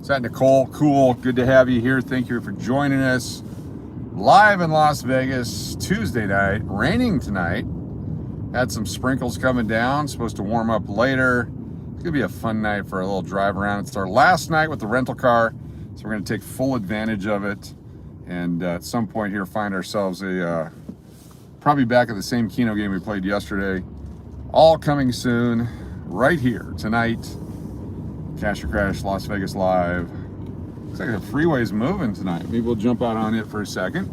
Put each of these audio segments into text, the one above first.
Is that Nicole? Cool. Good to have you here. Thank you for joining us live in Las Vegas Tuesday night. Raining tonight. Had some sprinkles coming down. Supposed to warm up later. It's going to be a fun night for a little drive around. It's our last night with the rental car, so we're going to take full advantage of it. And at some point here, find ourselves probably back at the same Keno game we played yesterday. All coming soon, right here tonight. Cash or Crash, Las Vegas Live. Looks like the freeway's moving tonight. Maybe we'll jump out on it for a second.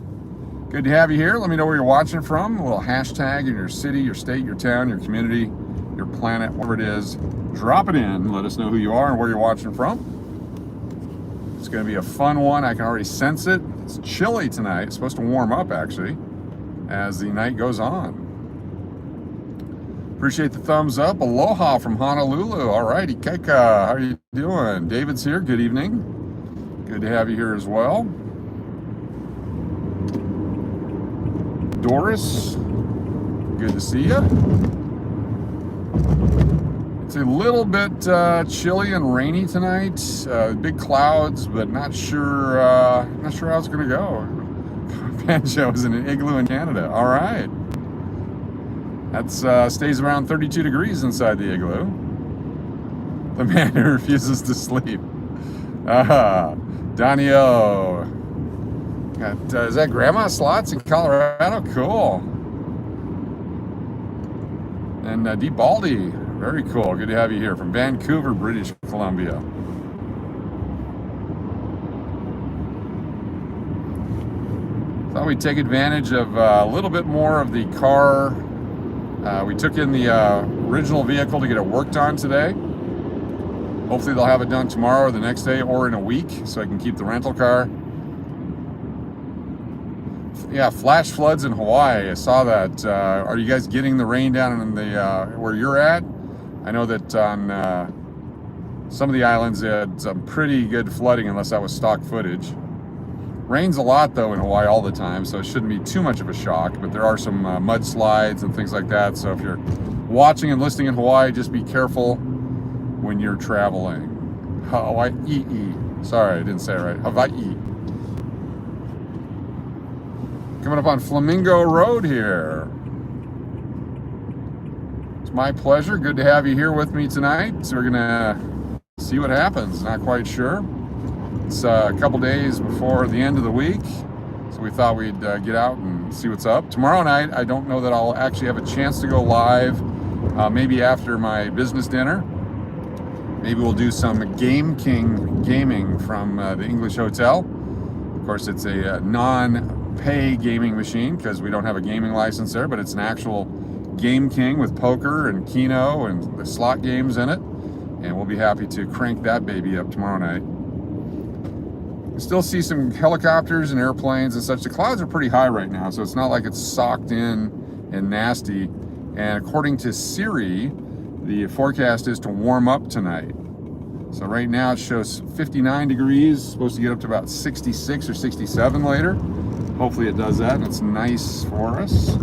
Good to have you here. Let me know where you're watching from. A little hashtag in your city, your state, your town, your community, your planet, whatever it is. Drop it in. Let us know who you are and where you're watching from. It's going to be a fun one. I can already sense it. It's chilly tonight. It's supposed to warm up, actually, as the night goes on. Appreciate the thumbs up. Aloha from Honolulu. All righty, Keka, how are you doing? David's here. Good evening. Good to have you here as well. Doris, good to see you. It's a little bit chilly and rainy tonight. Big clouds, but not sure how it's going to go. Banjo is in an igloo in Canada. All right. That's stays around 32 degrees inside the igloo. The man who refuses to sleep. Donio. Is that Grandma Slots in Colorado? Cool. And Deep Baldy. Very cool. Good to have you here from Vancouver, British Columbia. Thought we'd take advantage of a little bit more of the car. We took in the original vehicle to get it worked on today. Hopefully they'll have it done tomorrow or the next day or in a week so I can keep the rental car. Yeah, flash floods in Hawaii. I saw that. Are you guys getting the rain down in the where you're at? I know that on some of the islands they had some pretty good flooding, unless that was stock footage. Rains a lot though in Hawaii all the time, so it shouldn't be too much of a shock, but there are some mudslides and things like that. So if you're watching and listening in Hawaii, just be careful when you're traveling. Hawaii. Sorry, I didn't say it right. Hawaii. Coming up on Flamingo Road here. It's my pleasure. Good to have you here with me tonight. So we're gonna see what happens. Not quite sure. It's a couple days before the end of the week, so we thought we'd get out and see what's up. Tomorrow night, I don't know that I'll actually have a chance to go live. Maybe after my business dinner. Maybe we'll do some Game King gaming from the English Hotel. Of course, it's a non-pay gaming machine because we don't have a gaming license there, but it's an actual Game King with poker and Keno and the slot games in it. And we'll be happy to crank that baby up tomorrow night. Still see some helicopters and airplanes and such. The clouds are pretty high right now, so it's not like it's socked in and nasty. And according to Siri, the forecast is to warm up tonight. So right now it shows 59 degrees, supposed to get up to about 66 or 67 later. Hopefully it does that, and it's nice for us.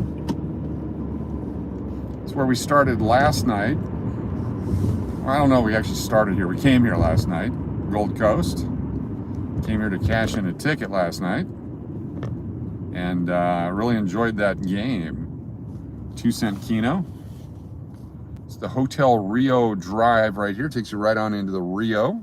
It's where we started last night. Well, I don't know, we actually started here. We came here last night, Gold Coast. Came here to cash in a ticket last night, and really enjoyed that game. 2-cent Keno. It's the Hotel Rio Drive right here. Takes you right on into the Rio.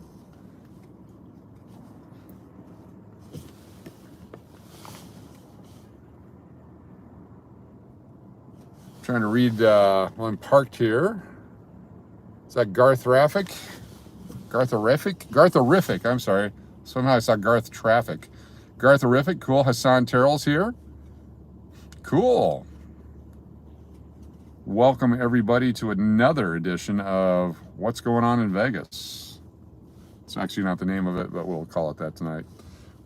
Trying to read while I'm parked here. Is that Garthorific? Garthorific, I'm sorry. Somehow I saw Garth Traffic. Garthorific, cool. Hassan Terrell's here. Cool. Welcome everybody to another edition of What's Going On in Vegas. It's actually not the name of it, but we'll call it that tonight.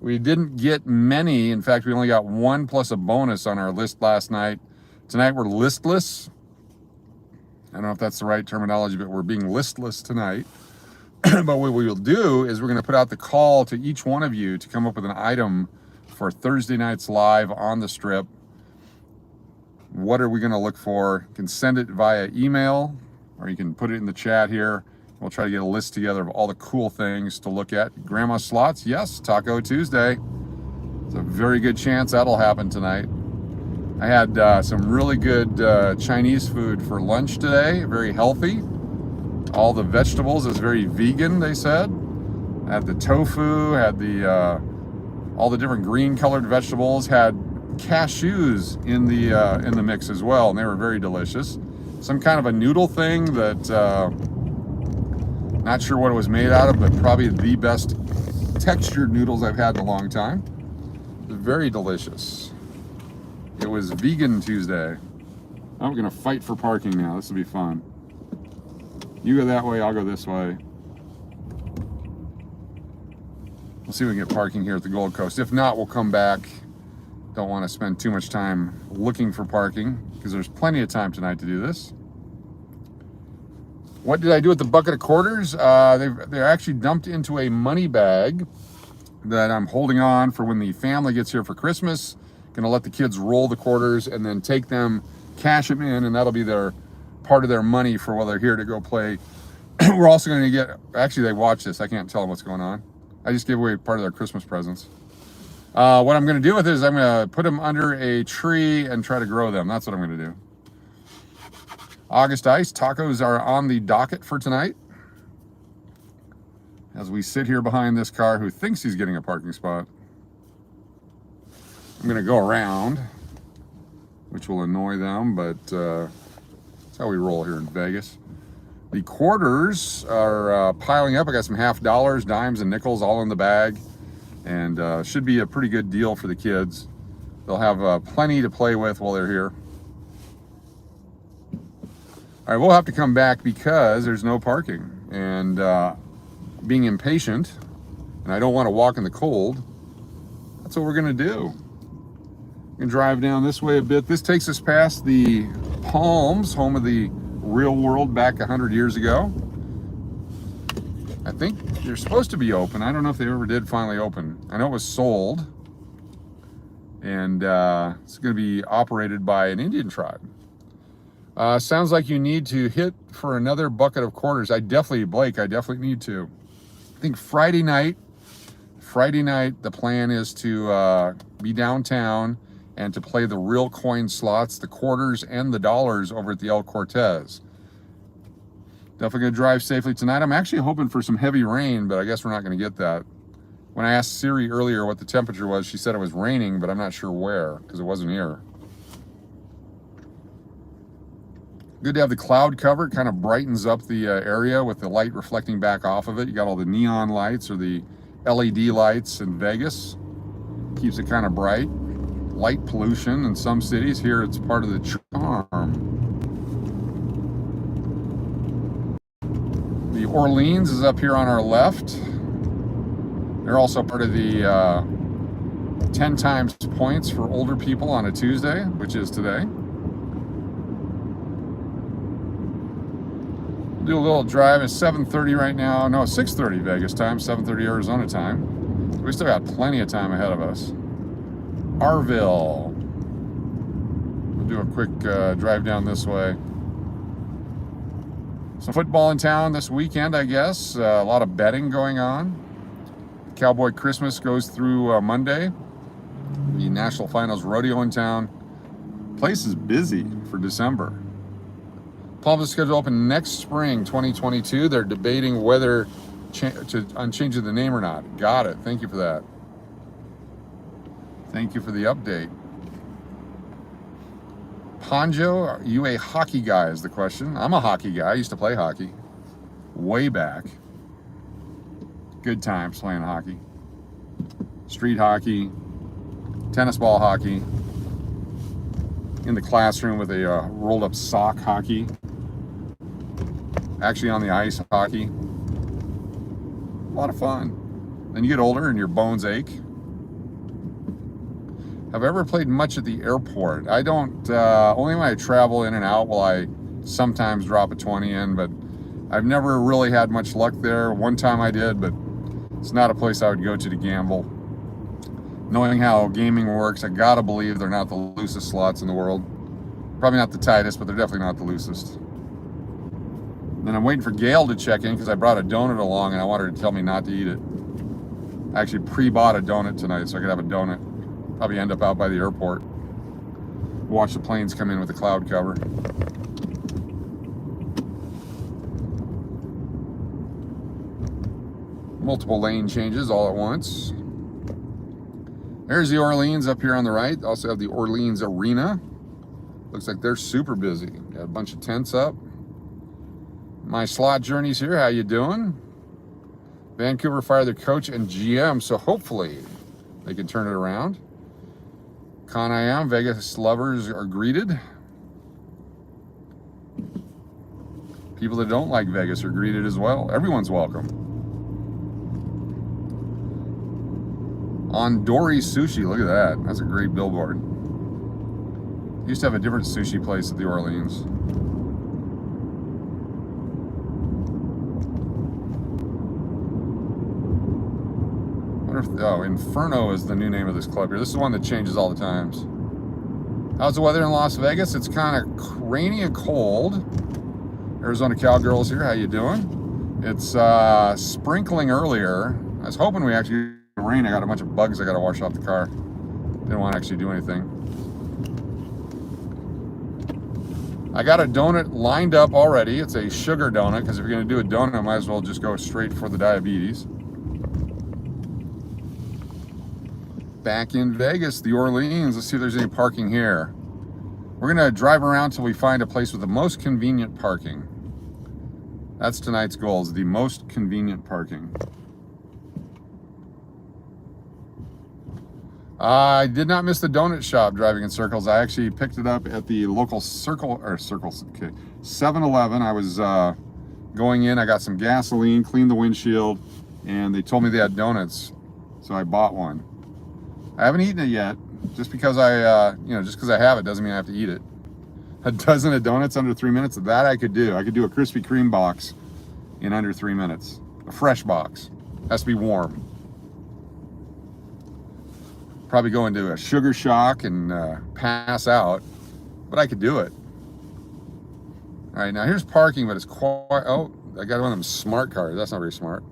We didn't get many. In fact, we only got one plus a bonus on our list last night. Tonight we're listless. I don't know if that's the right terminology, but we're being listless tonight. But what we will do is we're going to put out the call to each one of you to come up with an item for Thursday night's live on the strip. What are we going to look for? You can send it via email, or you can put it in the chat here, We'll try to get a list together of all the cool things to look at. Grandma Slots, yes, Taco Tuesday. It's a very good chance that'll happen tonight. I had some really good Chinese food for lunch today, very healthy. All the vegetables is very vegan, they said. I had the tofu, had the all the different green colored vegetables, had cashews in the mix as well, and they were very delicious. Some kind of a noodle thing that not sure what it was made out of, but probably the best textured noodles I've had in a long time. It was very delicious. It was Vegan Tuesday. I'm gonna fight for parking now. This will be fun. You go that way, I'll go this way. We'll see if we can get parking here at the Gold Coast. If not, we'll come back. Don't want to spend too much time looking for parking because there's plenty of time tonight to do this. What did I do with the bucket of quarters? They're actually dumped into a money bag that I'm holding on for when the family gets here for Christmas. Gonna let the kids roll the quarters and then take them, cash them in, and that'll be their part of their money for while they're here to go play. We're also gonna get, actually they watch this, I can't tell them what's going on. I just gave away part of their Christmas presents. What I'm gonna do with it is I'm gonna put them under a tree and try to grow them. That's what I'm gonna do. August Ice, tacos are on the docket for tonight. As we sit here behind this car who thinks he's getting a parking spot. I'm gonna go around, which will annoy them, but that's how we roll here in Vegas. The quarters are piling up. I got some $50, dimes, and nickels all in the bag, and should be a pretty good deal for the kids. They'll have plenty to play with while they're here. All right, we'll have to come back because there's no parking, and being impatient, and I don't want to walk in the cold, that's what we're gonna do. We're gonna drive down this way a bit. This takes us past the Palms, home of the real world back 100 years ago. I think they're supposed to be open. I don't know if they ever did finally open. I know it was sold, and it's gonna be operated by an Indian tribe. Sounds like you need to hit for another bucket of quarters. Blake, I definitely need to. I think Friday night, the plan is to be downtown and to play the real coin slots, the quarters and the dollars over at the El Cortez. Definitely gonna drive safely tonight. I'm actually hoping for some heavy rain, but I guess we're not gonna get that. When I asked Siri earlier what the temperature was, she said it was raining, but I'm not sure where, because it wasn't here. Good to have the cloud cover. It kind of brightens up the area with the light reflecting back off of it. You got all the neon lights or the LED lights in Vegas. Keeps it kind of bright. Light pollution in some cities. Here it's part of the charm. The Orleans is up here on our left. They're also part of the 10 times points for older people on a Tuesday, which is today. Do a little drive. It's 7:30 right now. No, 6:30 Vegas time, 7:30 Arizona time. So we still got plenty of time ahead of us. Arville. We'll do a quick drive down this way. Some football in town this weekend, I guess. A lot of betting going on. Cowboy Christmas goes through Monday. The National Finals Rodeo in town. Place is busy for December. Palms is scheduled to open next spring, 2022. They're debating whether on changing the name or not. Got it. Thank you for that. Thank you for the update. Ponjo, are you a hockey guy is the question. I'm a hockey guy. I used to play hockey way back. Good times playing hockey. Street hockey, tennis ball hockey, in the classroom with a rolled up sock hockey. Actually on the ice hockey. A lot of fun. Then you get older and your bones ache. Have I ever played much at the airport? I don't, only when I travel in and out will I sometimes drop a 20 in, but I've never really had much luck there. One time I did, but it's not a place I would go to gamble. Knowing how gaming works, I gotta believe they're not the loosest slots in the world. Probably not the tightest, but they're definitely not the loosest. Then I'm waiting for Gail to check in because I brought a donut along and I want her to tell me not to eat it. I actually pre-bought a donut tonight so I could have a donut. Probably end up out by the airport. Watch the planes come in with the cloud cover. Multiple lane changes all at once. There's the Orleans up here on the right. Also have the Orleans Arena. Looks like they're super busy. Got a bunch of tents up. My slot journeys here. How you doing? Vancouver fired their coach and GM, so hopefully they can turn it around. Con I am. Vegas lovers are greeted. People that don't like Vegas are greeted as well. Everyone's welcome. Ondori Sushi. Look at that. That's a great billboard. Used to have a different sushi place at the Orleans. Oh, Inferno is the new name of this club here. This is the one that changes all the times. How's the weather in Las Vegas? It's kind of rainy and cold. Arizona Cowgirls here. How you doing? It's sprinkling earlier. I was hoping we actually get rain. I got a bunch of bugs I got to wash off the car. Didn't want to actually do anything. I got a donut lined up already. It's a sugar donut because if you're going to do a donut, I might as well just go straight for the diabetes. Back in Vegas, the Orleans. Let's see if there's any parking here. We're gonna drive around till we find a place with the most convenient parking. That's tonight's goal, is the most convenient parking. I did not miss the donut shop driving in circles. I actually picked it up at the local 7-Eleven. I was going in, I got some gasoline, cleaned the windshield, and they told me they had donuts, so I bought one. I haven't eaten it yet. Just because I have it doesn't mean I have to eat it. A dozen of donuts under 3 minutes, that I could do. I could do a Krispy Kreme box in under 3 minutes. A fresh box. Has to be warm. Probably go into a sugar shock and pass out, but I could do it. All right, now here's parking, but it's quite, oh, I got one of them smart cars. That's not very smart.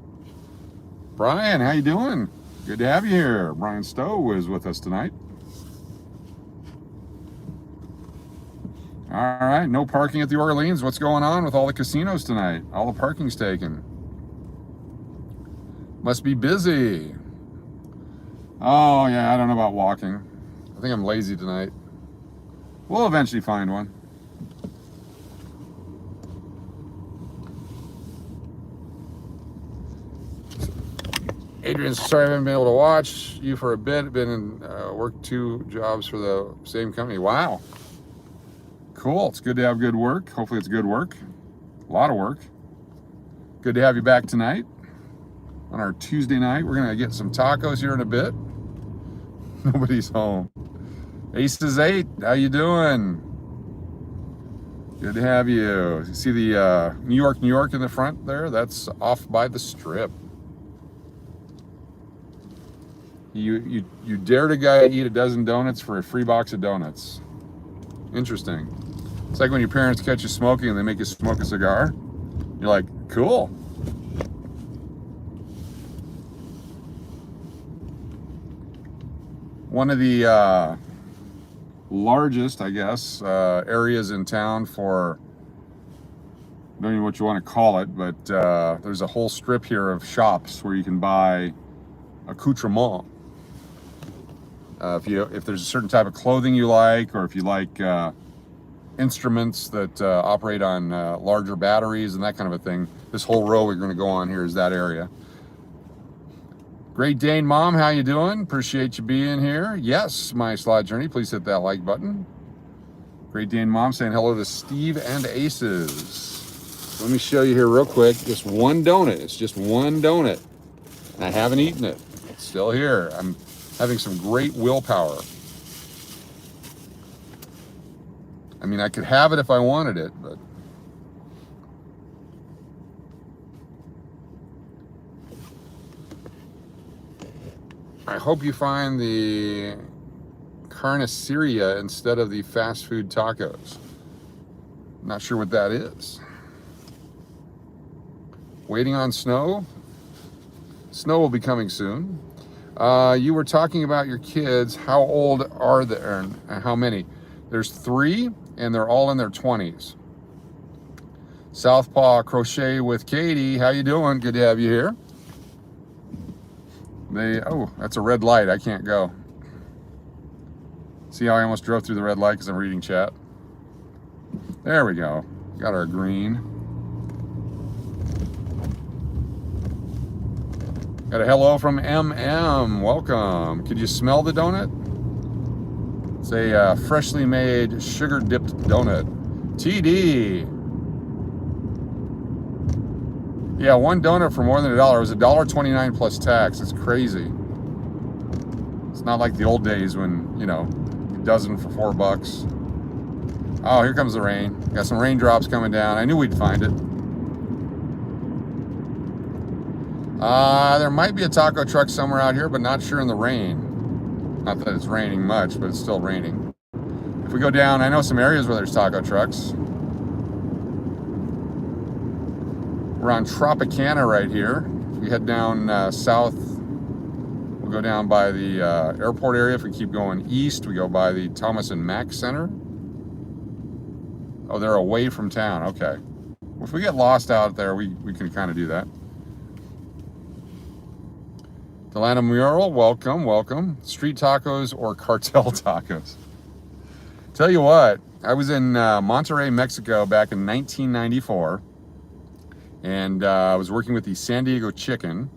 Brian, how you doing? Good to have you here. Brian Stowe is with us tonight. All right, no parking at the Orleans. What's going on with all the casinos tonight? All the parking's taken. Must be busy. Oh, yeah, I don't know about walking. I think I'm lazy tonight. We'll eventually find one. Adrian, sorry I haven't been able to watch you for a bit. Been in, worked 2 jobs for the same company. Wow. Cool. It's good to have good work. Hopefully it's good work. A lot of work. Good to have you back tonight on our Tuesday night. We're going to get some tacos here in a bit. Nobody's home. Aces 8, how you doing? Good to have you. You see the New York in the front there? That's off by the Strip. You dared a guy to eat a dozen donuts for a free box of donuts. Interesting. It's like when your parents catch you smoking and they make you smoke a cigar. You're like, cool. One of the largest, I guess, areas in town for, I don't know what you want to call it, but there's a whole strip here of shops where you can buy accoutrement. If there's a certain type of clothing you like, or if you like instruments that operate on larger batteries and that kind of a thing, this whole row we're going to go on here is that area. Great Dane Mom, how you doing? Appreciate you being here. Yes, my slot journey. Please hit that like button. Great Dane Mom saying hello to Steve and Aces. Let me show you here real quick. Just one donut. It's just one donut. And I haven't eaten it. It's still here. I'm having some great willpower. I mean, I could have it if I wanted it, but I hope you find the carniceria instead of the fast food tacos. Not sure what that is. Waiting on snow. Snow will be coming soon. You were talking about your kids. How old are they? How many? There's 3, and they're all in their 20s. Southpaw Crochet with Katie. How you doing? Good to have you here. Oh, that's a red light. I can't go. See how I almost drove through the red light because I'm reading chat? There we go. Got our green. Got a hello from MM. Welcome. Could you smell the donut? It's a freshly made sugar dipped donut. TD. Yeah, one donut for more than $1. It was $1.29 plus tax. It's crazy. It's not like the old days when, you know, a dozen for $4. Oh, here comes the rain. Got some raindrops coming down. I knew we'd find it. There might be a taco truck somewhere out here, but not sure in the rain. Not that it's raining much, but it's still raining. If we go down, I know some areas where there's taco trucks. We're on Tropicana right here. If we head down south, we'll go down by the airport area. If we keep going east, we go by the Thomas and Mack Center. Oh, they're away from town. Okay. If we get lost out there, we can kind of do that. Delano Mural, welcome, welcome. Street tacos or cartel tacos? Tell you what, I was in Monterrey, Mexico back in 1994, and I was working with the San Diego Chicken,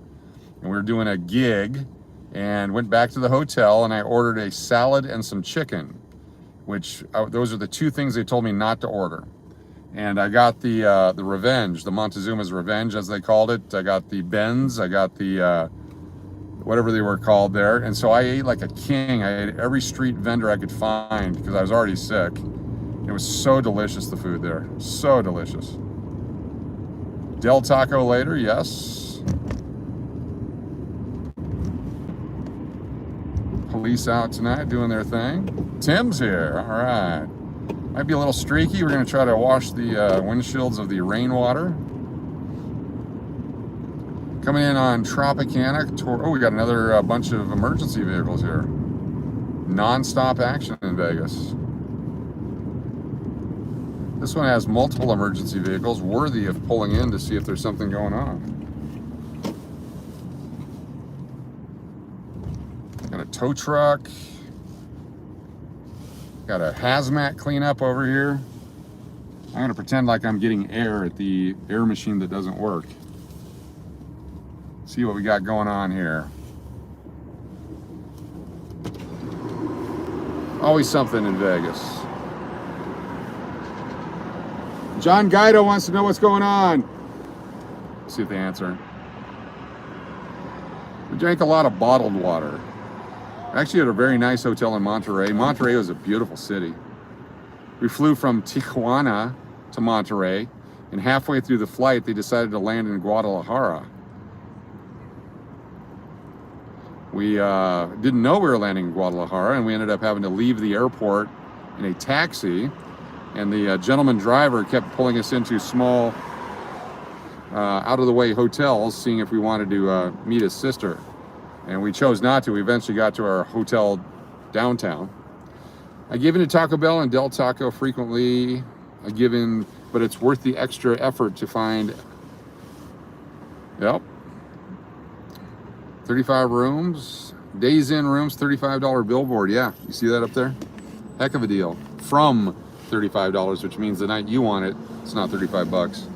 and we were doing a gig, and went back to the hotel, and I ordered a salad and some chicken, which those are the 2 things they told me not to order. And I got the Revenge, the Montezuma's Revenge, as they called it. I got the Benz, I got the whatever they were called there. And so I ate like a king. I ate every street vendor I could find because I was already sick. It was so delicious, the food there. So delicious. Dell taco later, yes. Police out tonight doing their thing. Tim's here, all right. Might be a little streaky. We're gonna try to wash the windshields of the rainwater. Coming in on Tropicana. Oh, we got another bunch of emergency vehicles here. Non-stop action in Vegas. This one has multiple emergency vehicles worthy of pulling in to see if there's something going on. Got a tow truck. Got a hazmat cleanup over here. I'm gonna pretend like I'm getting air at the air machine that doesn't work. See what we got going on here. Always something in Vegas. John Guido wants to know what's going on. Let's see if they answer. We drank a lot of bottled water. Actually at a very nice hotel in Monterrey. Monterrey was a beautiful city. We flew from Tijuana to Monterrey, and halfway through the flight they decided to land in Guadalajara. We didn't know we were landing in Guadalajara, and we ended up having to leave the airport in a taxi, and the gentleman driver kept pulling us into small out-of-the-way hotels, seeing if we wanted to meet his sister, and we chose not to. We eventually got to our hotel downtown. I give in to Taco Bell and Del Taco frequently. I give in, but it's worth the extra effort to find. Yep. 35 rooms, Days Inn rooms, $35 billboard. Yeah, you see that up there? Heck of a deal. From $35, which means the night you want it, it's not 35 bucks.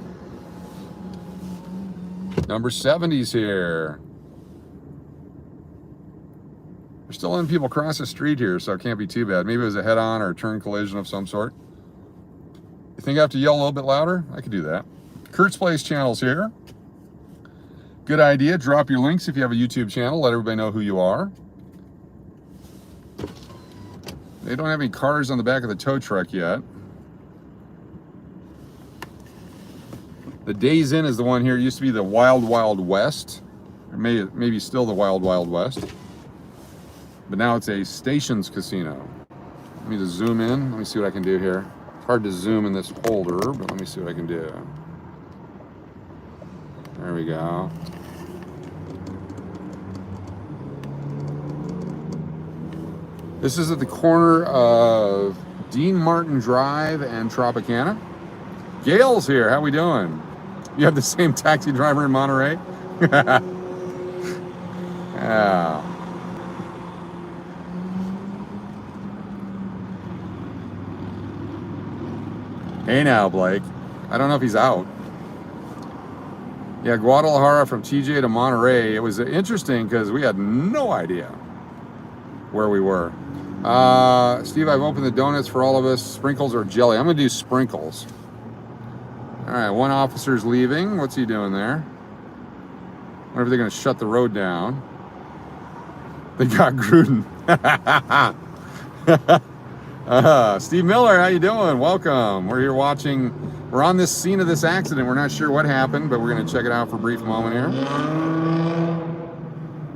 Number 70's here. We're still letting people cross the street here, so it can't be too bad. Maybe it was a head-on or a turn collision of some sort. You think I have to yell a little bit louder? I could do that. Kurt's Place channel's here. Good idea. Drop your links if you have a YouTube channel. Let everybody know who you are. They don't have any cars on the back of the tow truck yet. The Days Inn is the one here. It used to be the Wild Wild West. Or maybe still the Wild Wild West. But now it's a Stations Casino. Let me just zoom in. Let me see what I can do here. It's hard to zoom in this holder, but let me see what I can do. There we go. This is at the corner of Dean Martin Drive and Tropicana. Gail's here. How we doing? You have the same taxi driver in Monterey? Yeah. Hey now, Blake. I don't know if he's out. Yeah, Guadalajara from TJ to Monterey. It was interesting because we had no idea where we were. Steve, I've opened the donuts for all of us. Sprinkles or jelly? I'm going to do sprinkles. All right, one officer's leaving. What's he doing there? I wonder if they're going to shut the road down. They got Gruden. Steve Miller, how you doing? Welcome. We're here watching. We're on this scene of this accident. We're not sure what happened, but we're going to check it out for a brief moment here.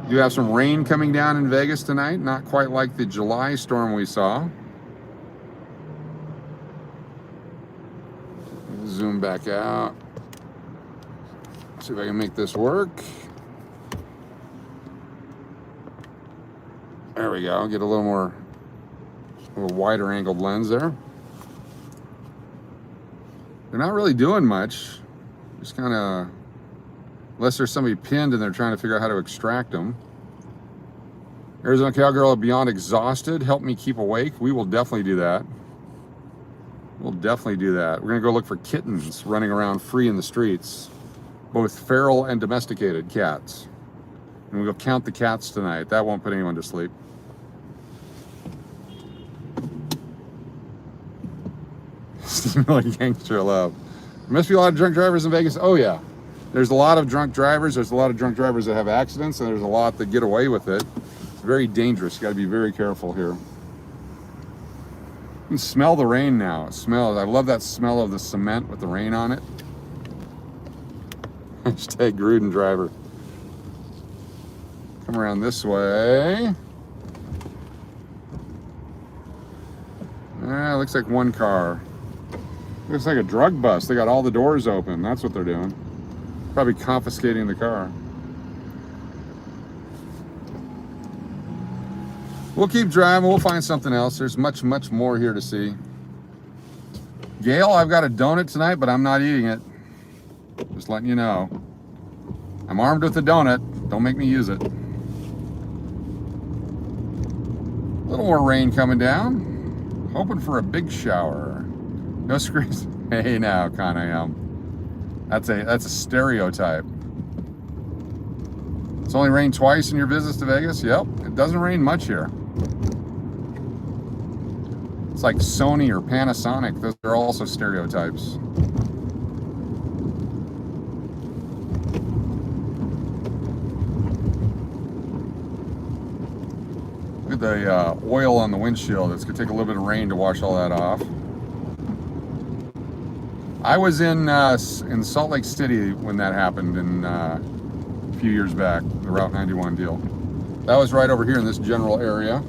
You have some rain coming down in Vegas tonight. Not quite like the July storm we saw. Zoom back out. See if I can make this work. There we go. Get a little wider angled lens there. They're not really doing much. Just kind of, unless there's somebody pinned and they're trying to figure out how to extract them. Arizona Cowgirl beyond exhausted. Help me keep awake. We will definitely do that. We'll definitely do that. We're going to go look for kittens running around free in the streets. Both feral and domesticated cats. And we'll count the cats tonight. That won't put anyone to sleep. Steve Miller, gangster love. There must be a lot of drunk drivers in Vegas. Oh yeah. There's a lot of drunk drivers. There's a lot of drunk drivers that have accidents, and there's a lot that get away with it. It's very dangerous. You got to be very careful here. You can smell the rain now. It smells. I love that smell of the cement with the rain on it. Hashtag Gruden driver. Come around this way. Looks like one car. Looks like a drug bust. They got all the doors open. That's what they're doing. Probably confiscating the car. We'll keep driving. We'll find something else. There's much, much more here to see. Gail, I've got a donut tonight, but I'm not eating it. Just letting you know. I'm armed with a donut. Don't make me use it. A little more rain coming down. Hoping for a big shower. No screens. Hey now, Keno. That's a stereotype. It's only rained twice in your visits to Vegas? Yep. It doesn't rain much here. It's like Sony or Panasonic. Those are also stereotypes. Look at the oil on the windshield. It's going to take a little bit of rain to wash all that off. I was in Salt Lake City when that happened a few years back, the Route 91 deal. That was right over here in this general area.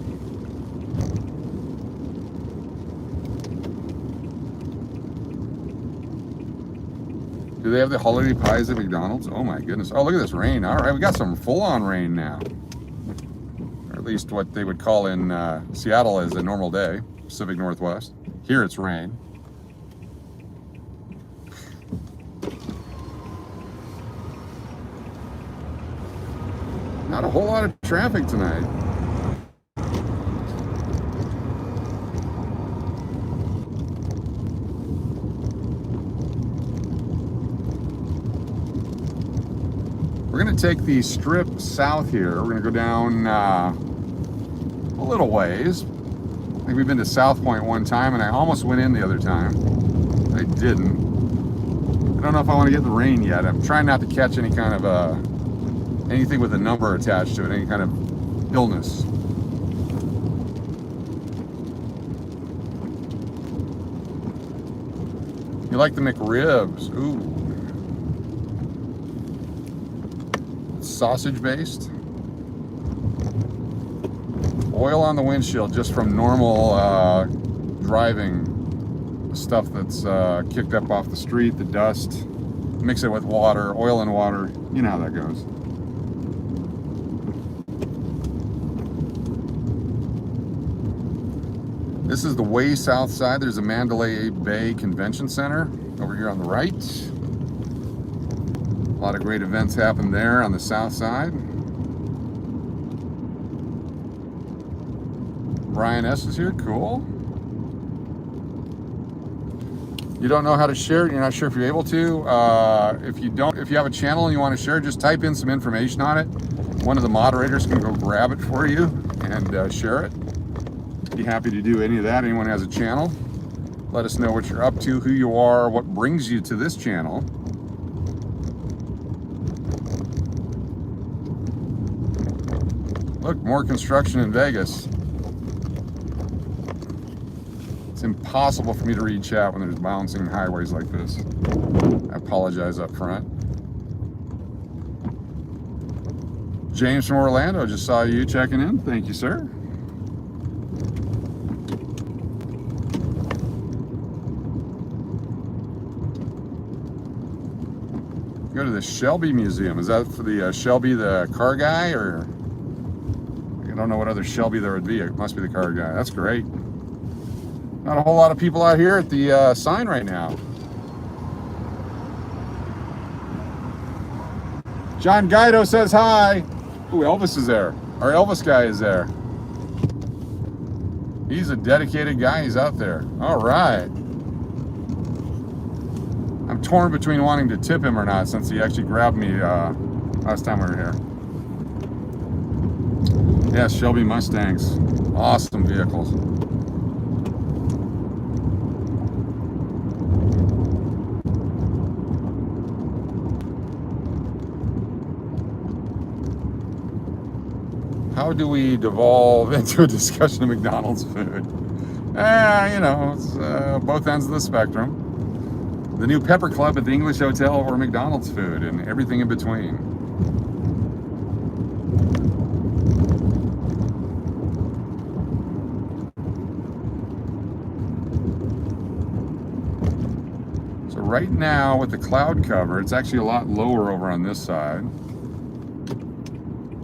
Do they have the holiday pies at McDonald's? Oh my goodness. Oh, look at this rain. All right, we got some full-on rain now. Or at least what they would call in Seattle as a normal day, Pacific Northwest. Here it's rain. Not a whole lot of traffic tonight. We're going to take the strip south here. We're going to go down a little ways. I think we've been to South Point one time, and I almost went in the other time. I didn't. I don't know if I want to get in the rain yet. I'm trying not to catch any kind of anything with a number attached to it, any kind of illness. You like the McRibs? Ooh. Sausage based. Oil on the windshield just from normal driving. The stuff that's kicked up off the street, the dust. mix it with water, oil and water. You know how that goes. This is the way south side. There's a Mandalay Bay Convention Center over here on the right. A lot of great events happen there on the south side. Brian S. is here, cool. You don't know how to share it, you're not sure if you're able to. If you have a channel and you want to share, just type in some information on it. One of the moderators can go grab it for you and share it. Be happy to do any of that. Anyone has a channel, let us know what you're up to, who you are, what brings you to this channel. Look, more construction in Vegas. It's impossible for me to read chat when there's bouncing highways like this. I apologize up front. James from Orlando, just saw you checking in. Thank you, sir. Go to the Shelby Museum. Is that for the Shelby the car guy, or I don't know what other Shelby there would be. It must be the car guy. That's great. Not a whole lot of people out here at the sign right now. John Guido says hi. Ooh, Elvis is there. Our Elvis guy is there. He's a dedicated guy. He's out there. All right. I'm torn between wanting to tip him or not, since he actually grabbed me last time we were here. Yeah, Shelby Mustangs. Awesome vehicles. How do we devolve into a discussion of McDonald's food? You know, it's both ends of the spectrum. The new Pepper Club at the English Hotel, or McDonald's food, and everything in between. So right now with the cloud cover, it's actually a lot lower over on this side.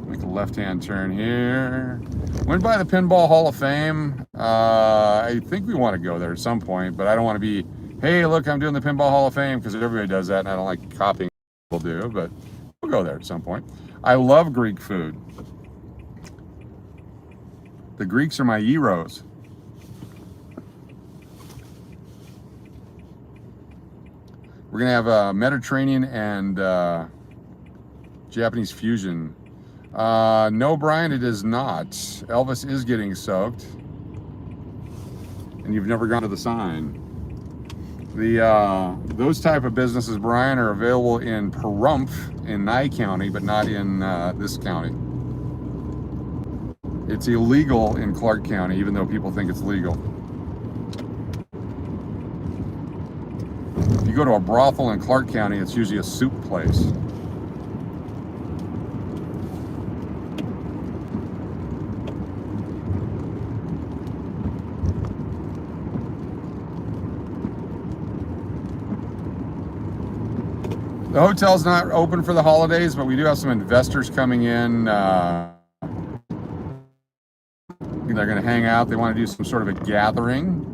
Make a left-hand turn here. Went by the Pinball Hall of Fame. I think we want to go there at some point, but I don't want to be, hey, look, I'm doing the Pinball Hall of Fame, because everybody does that, and I don't like copying what people do, but we'll go there at some point. I love Greek food. The Greeks are my heroes. We're going to have a Mediterranean and Japanese fusion. No, Brian, it is not. Elvis is getting soaked. And you've never gone to the sign. Those type of businesses, Brian, are available in Pahrump in Nye County, but not in this county. It's illegal in Clark County, even though people think it's legal. If you go to a brothel in Clark County, it's usually a soup place. The hotel's not open for the holidays, but we do have some investors coming in. They're going to hang out. They want to do some sort of a gathering.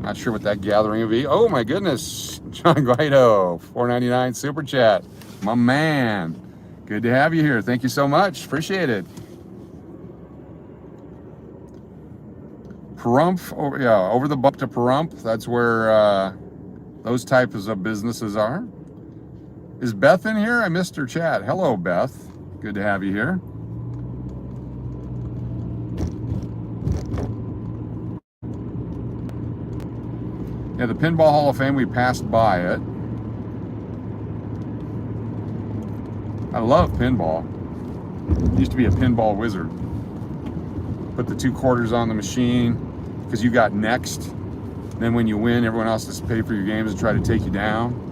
Not sure what that gathering will be. Oh my goodness, John Guido, $4.99 super chat. My man, good to have you here. Thank you so much. Appreciate it. Pahrump, over the bump to Pahrump. That's where those types of businesses are. Is Beth in here? I missed her chat. Hello, Beth. Good to have you here. Yeah, the Pinball Hall of Fame, we passed by it. I love pinball. Used to be a pinball wizard. Put the 2 quarters on the machine because you got next. Then when you win, everyone else has to pay for your games and try to take you down.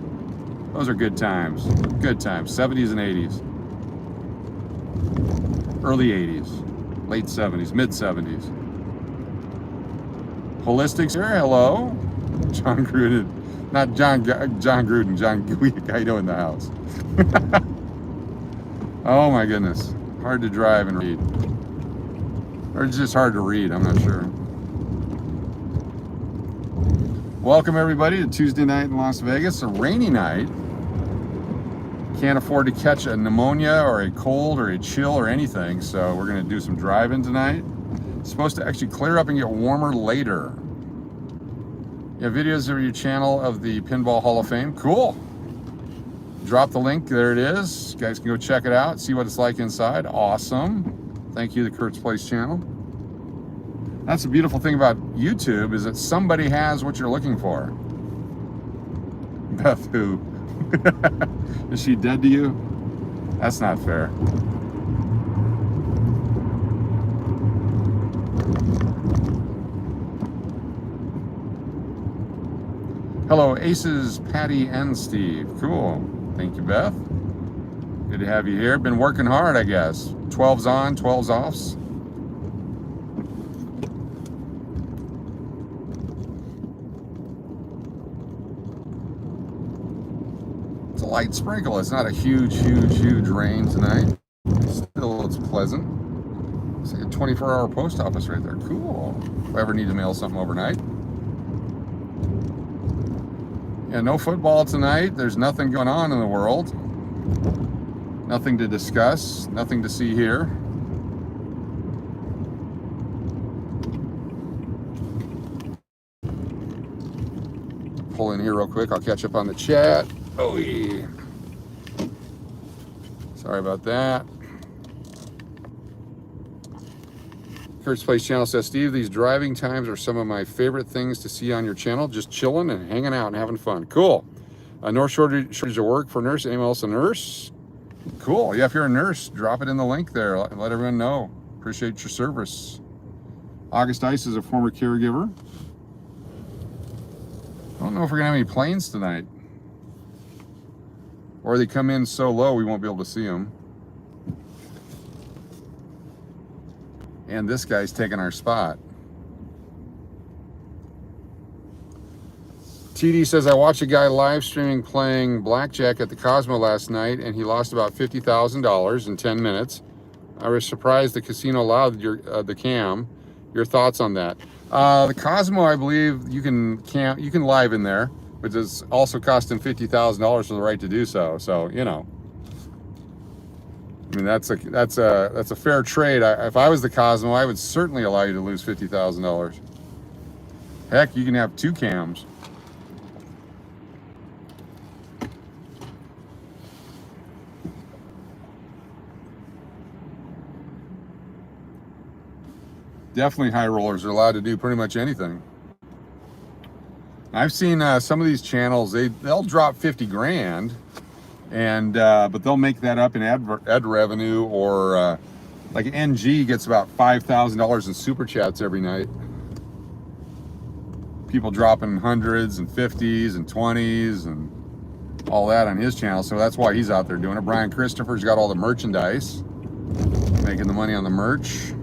Those are good times. Good times. 70s and 80s. Early 80s. Late 70s. Mid 70s. Holistics here. Hello. John Gruden. Not John Gruden, John Guido in the house. Oh my goodness. Hard to drive and read. Or it's just hard to read, I'm not sure. Welcome everybody to Tuesday night in Las Vegas, a rainy night. Can't afford to catch a pneumonia or a cold or a chill or anything, so we're gonna do some driving tonight. It's supposed to actually clear up and get warmer later. You have videos of your channel of the Pinball Hall of Fame. Cool. Drop the link, there it is. You guys can go check it out, see what it's like inside. Awesome. Thank you, the Kurt's Place channel. That's the beautiful thing about YouTube, is that somebody has what you're looking for. Beth, who? Is she dead to you? That's not fair. Hello, Aces, Patty, and Steve. Cool. Thank you, Beth. Good to have you here. Been working hard, I guess. 12s on, 12s offs. It's a light sprinkle. It's not a huge rain tonight. Still, it's pleasant. It's like a 24-hour post office right there. Cool. If I ever need to mail something overnight. Yeah, no football tonight. There's nothing going on in the world. Nothing to discuss. Nothing to see here. Pull in here real quick. I'll catch up on the chat. Oh yeah. Sorry about that. Kurt's Place channel says, Steve, these driving times are some of my favorite things to see on your channel. Just chilling and hanging out and having fun. Cool. No shortage of work for nurse. Anyone else a nurse? Cool. Yeah, if you're a nurse, drop it in the link there. Let everyone know. Appreciate your service. August Ice is a former caregiver. I don't know if we're gonna have any planes tonight. Or they come in so low we won't be able to see them. And this guy's taking our spot. TD says, I watched a guy live streaming playing Blackjack at the Cosmo last night, and he lost about $50,000 in 10 minutes. I was surprised the casino allowed the cam. Your thoughts on that? The Cosmo, I believe you can live in there, but it's also costing $50,000 for the right to do so. So, you know. I mean, that's a fair trade. If I was the Cosmo, I would certainly allow you to lose $50,000. Heck, you can have 2 cams. Definitely high rollers are allowed to do pretty much anything. I've seen some of these channels, they'll drop 50 grand. And but they'll make that up in ad revenue, or like NG gets about $5,000 in super chats every night. People dropping hundreds and 50s and 20s and all that on his channel, so that's why he's out there doing it. Brian Christopher's got all the merchandise, making the money on the merch.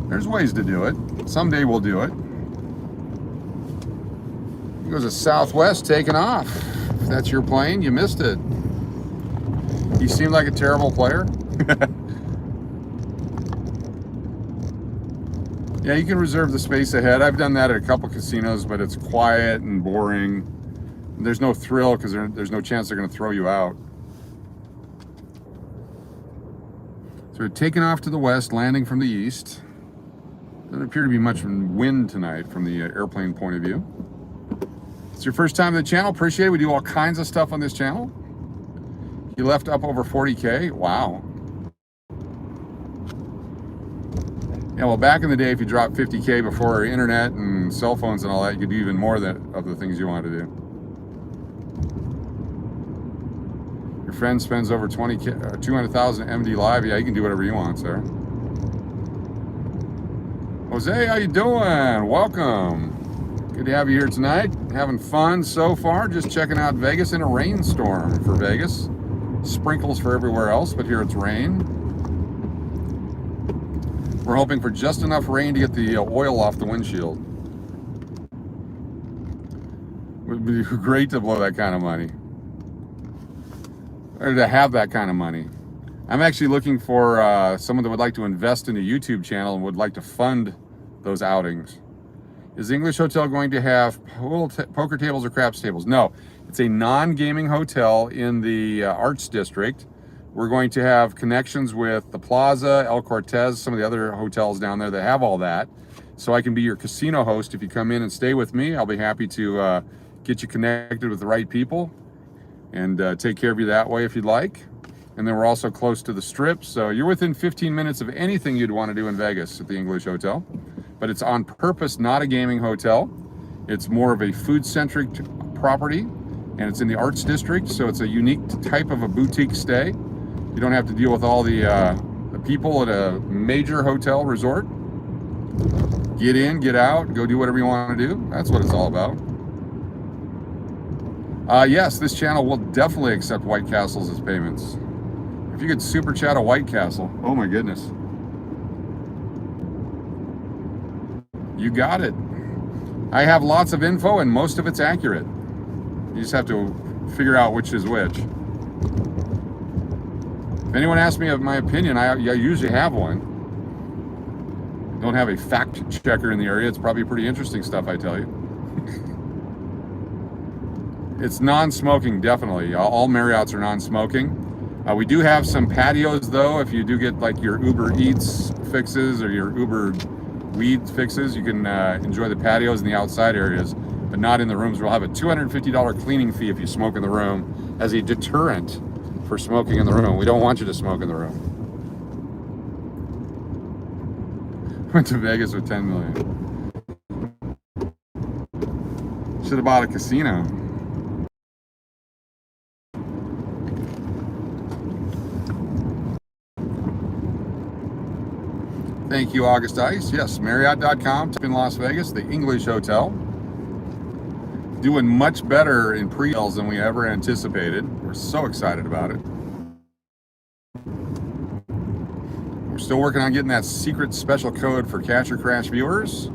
There's ways to do it. Someday we'll do it. He goes to Southwest taking off. If that's your plane, you missed it. He seemed like a terrible player. Yeah, you can reserve the space ahead. I've done that at a couple casinos, but it's quiet and boring. There's no thrill because there's no chance they're going to throw you out. So we're taking off to the west, landing from the east. Doesn't appear to be much wind tonight from the airplane point of view. It's your first time on the channel, appreciate it. We do all kinds of stuff on this channel. You left up over 40K, wow. Yeah, well, back in the day, if you dropped 50K before internet and cell phones and all that, you could do even more of the things you wanted to do. Your friend spends over 200,000 MD live. Yeah, you can do whatever you want, sir. Jose, how you doing? Welcome. Good to have you here tonight. Having fun so far. Just checking out Vegas in a rainstorm for Vegas. Sprinkles for everywhere else, but here it's rain. We're hoping for just enough rain to get the oil off the windshield. Would be great to blow that kind of money. Or to have that kind of money. I'm actually looking for someone that would like to invest in a YouTube channel and would like to fund those outings. Is the English Hotel going to have poker tables or craps tables? No, it's a non-gaming hotel in the Arts District. We're going to have connections with the Plaza, El Cortez, some of the other hotels down there that have all that. So I can be your casino host if you come in and stay with me. I'll be happy to get you connected with the right people and take care of you that way if you'd like. And then we're also close to the Strip, so you're within 15 minutes of anything you'd want to do in Vegas at the English Hotel. But it's on purpose not a gaming hotel. It's more of a food-centric property, and it's in the Arts District, so it's a unique type of a boutique stay. You don't have to deal with all the people at a major hotel resort. Get in, get out, go do whatever you want to do. That's what it's all about. Yes, this channel will definitely accept White Castles as payments. If you could super chat a White Castle, oh my goodness. You got it. I have lots of info and most of it's accurate. You just have to figure out which is which. If anyone asks me of my opinion, I usually have one. Don't have a fact checker in the area. It's probably pretty interesting stuff, I tell you. It's non-smoking, definitely. All Marriotts are non-smoking. We do have some patios, though. If you do get like your Uber Eats fixes or your Uber weed fixes, you can enjoy the patios in the outside areas, but not in the rooms. We'll have a $250 cleaning fee if you smoke in the room as a deterrent for smoking in the room. We don't want you to smoke in the room. Went to Vegas with 10 million. Should have bought a casino. Thank you, August Ice. Yes, Marriott.com, in Las Vegas, the English Hotel. Doing much better in pre-sales than we ever anticipated. We're so excited about it. We're still working on getting that secret special code for Cash or Crash viewers.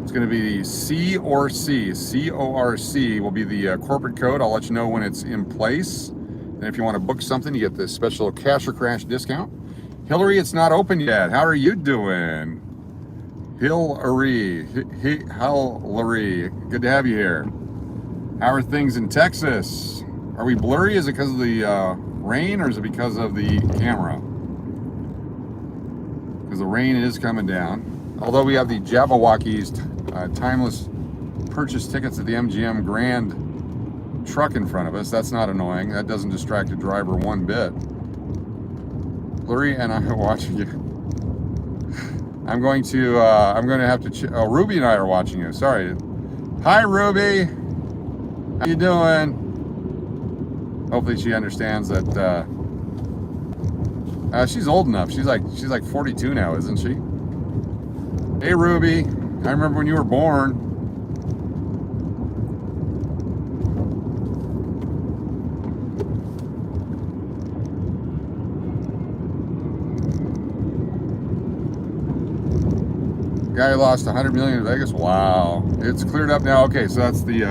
It's going to be CORC. CORC will be the corporate code. I'll let you know when it's in place. And if you want to book something, you get this special Cash or Crash discount. Hillary, it's not open yet. How are you doing? Hillary, good to have you here. How are things in Texas? Are we blurry? Is it because of the rain, or is it because of the camera? Because the rain is coming down. Although we have the Jabberwockies timeless purchase tickets at the MGM Grand truck in front of us. That's not annoying. That doesn't distract the driver one bit. Blurry and I are watching you. I'm going to have to, oh, Ruby and I are watching you, sorry. Hi, Ruby. How you doing? Hopefully she understands that, she's old enough. She's like 42 now, isn't she? Hey, Ruby. I remember when you were born. Guy lost 100 million in Vegas. Wow, it's cleared up now. Okay, so that's the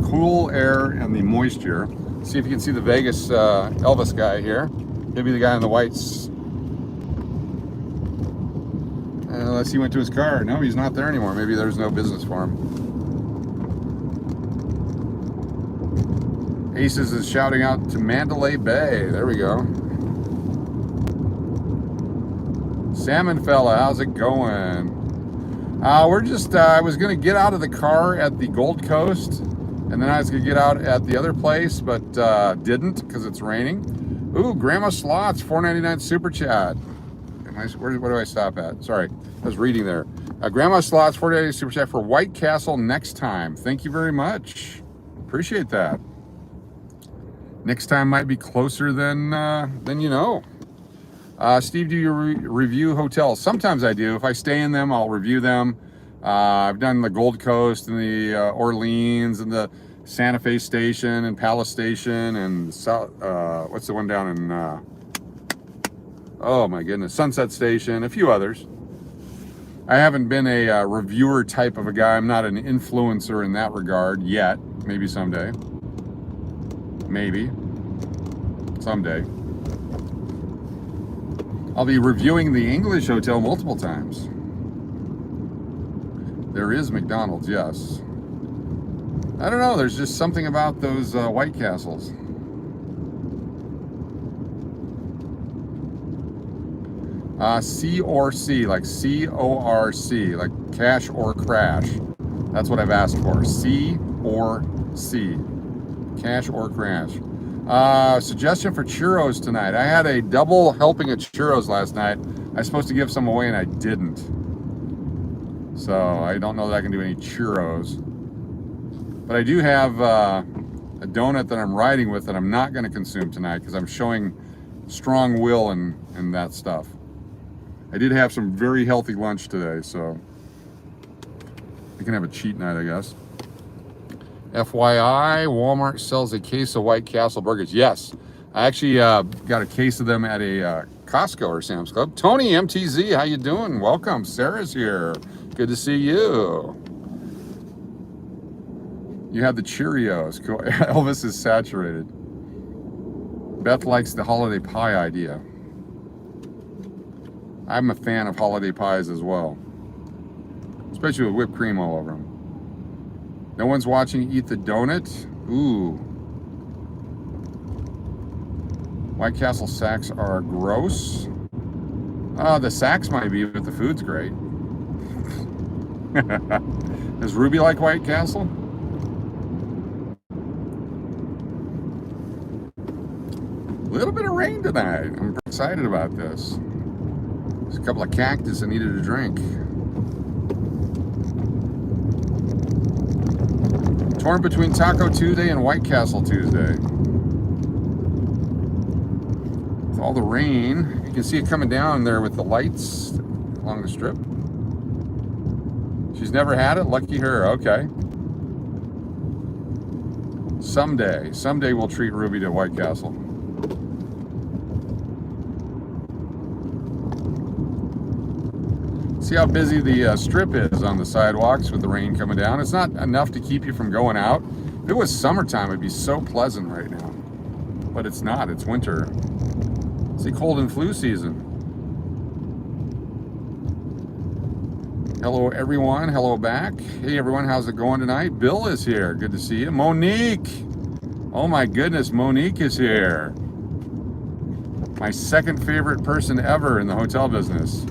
cool air and the moisture. See if you can see the Vegas Elvis guy here. Maybe the guy in the whites. Unless he went to his car. No, he's not there anymore. Maybe there's no business for him. Aces is shouting out to Mandalay Bay. There we go. Salmon fella, how's it going? We're just, I was going to get out of the car at the Gold Coast, and then I was going to get out at the other place, but didn't because it's raining. Ooh, Grandma Slots, $4.99 super chat. Where do I stop at? Sorry, I was reading there. Grandma Slots, $4.99 super chat for White Castle next time. Thank you very much. Appreciate that. Next time might be closer than you know. Steve, do you review hotels? Sometimes I do. If I stay in them, I'll review them. I've done the Gold Coast and the Orleans and the Santa Fe Station and Palace Station and South, what's the one down in, oh my goodness, Sunset Station, a few others. I haven't been a reviewer type of a guy. I'm not an influencer in that regard yet. Maybe someday. Maybe. Someday. I'll be reviewing the English hotel multiple times. There is McDonald's, yes. I don't know, there's just something about those White Castles. C or C, like C-O-R-C, like cash or crash. That's what I've asked for. C or C. Cash or crash. Suggestion for churros tonight. I had a double helping of churros last night. I was supposed to give some away and I didn't. So I don't know that I can do any churros. But I do have a donut that I'm riding with that I'm not going to consume tonight because I'm showing strong will in that stuff. I did have some very healthy lunch today, so I can have a cheat night, I guess. FYI, Walmart sells a case of White Castle burgers. Yes, I actually got a case of them at a Costco or Sam's Club. Tony MTZ, how you doing? Welcome. Sarah's here. Good to see you. You have the Cheerios. Cool. Elvis is saturated. Beth likes the holiday pie idea. I'm a fan of holiday pies as well, especially with whipped cream all over them. No one's watching Eat the Donut. Ooh. White Castle sacks are gross. The sacks might be, but the food's great. Does Ruby like White Castle? A little bit of rain tonight. I'm excited about this. There's a couple of cactus that needed a drink. Torn between Taco Tuesday and White Castle Tuesday. With all the rain, you can see it coming down there with the lights along the strip. She's never had it? Lucky her. Okay. Someday we'll treat Ruby to White Castle. See how busy the strip is on the sidewalks with the rain coming down. It's not enough to keep you from going out. If it was summertime, it'd be so pleasant right now. But it's not, it's winter. It's the cold and flu season. Hello everyone, hello back. Hey everyone, how's it going tonight? Bill is here, good to see you. Monique, oh my goodness, Monique is here. My second favorite person ever in the hotel business.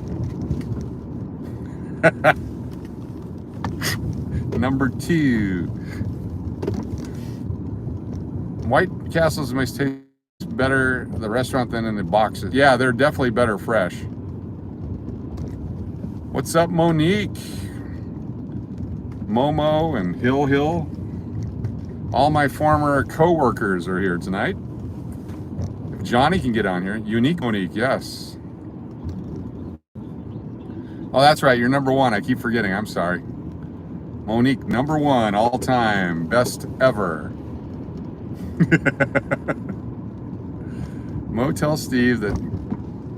Number 2. White Castles must taste better at the restaurant than in the boxes. Yeah, they're definitely better fresh. What's up, Monique? Momo and Hill. All my former co-workers are here tonight. If Johnny can get on here. Unique Monique, yes. Oh, that's right. You're number 1. I keep forgetting. I'm sorry. Monique, number 1 all time. Best ever. Motel Steve that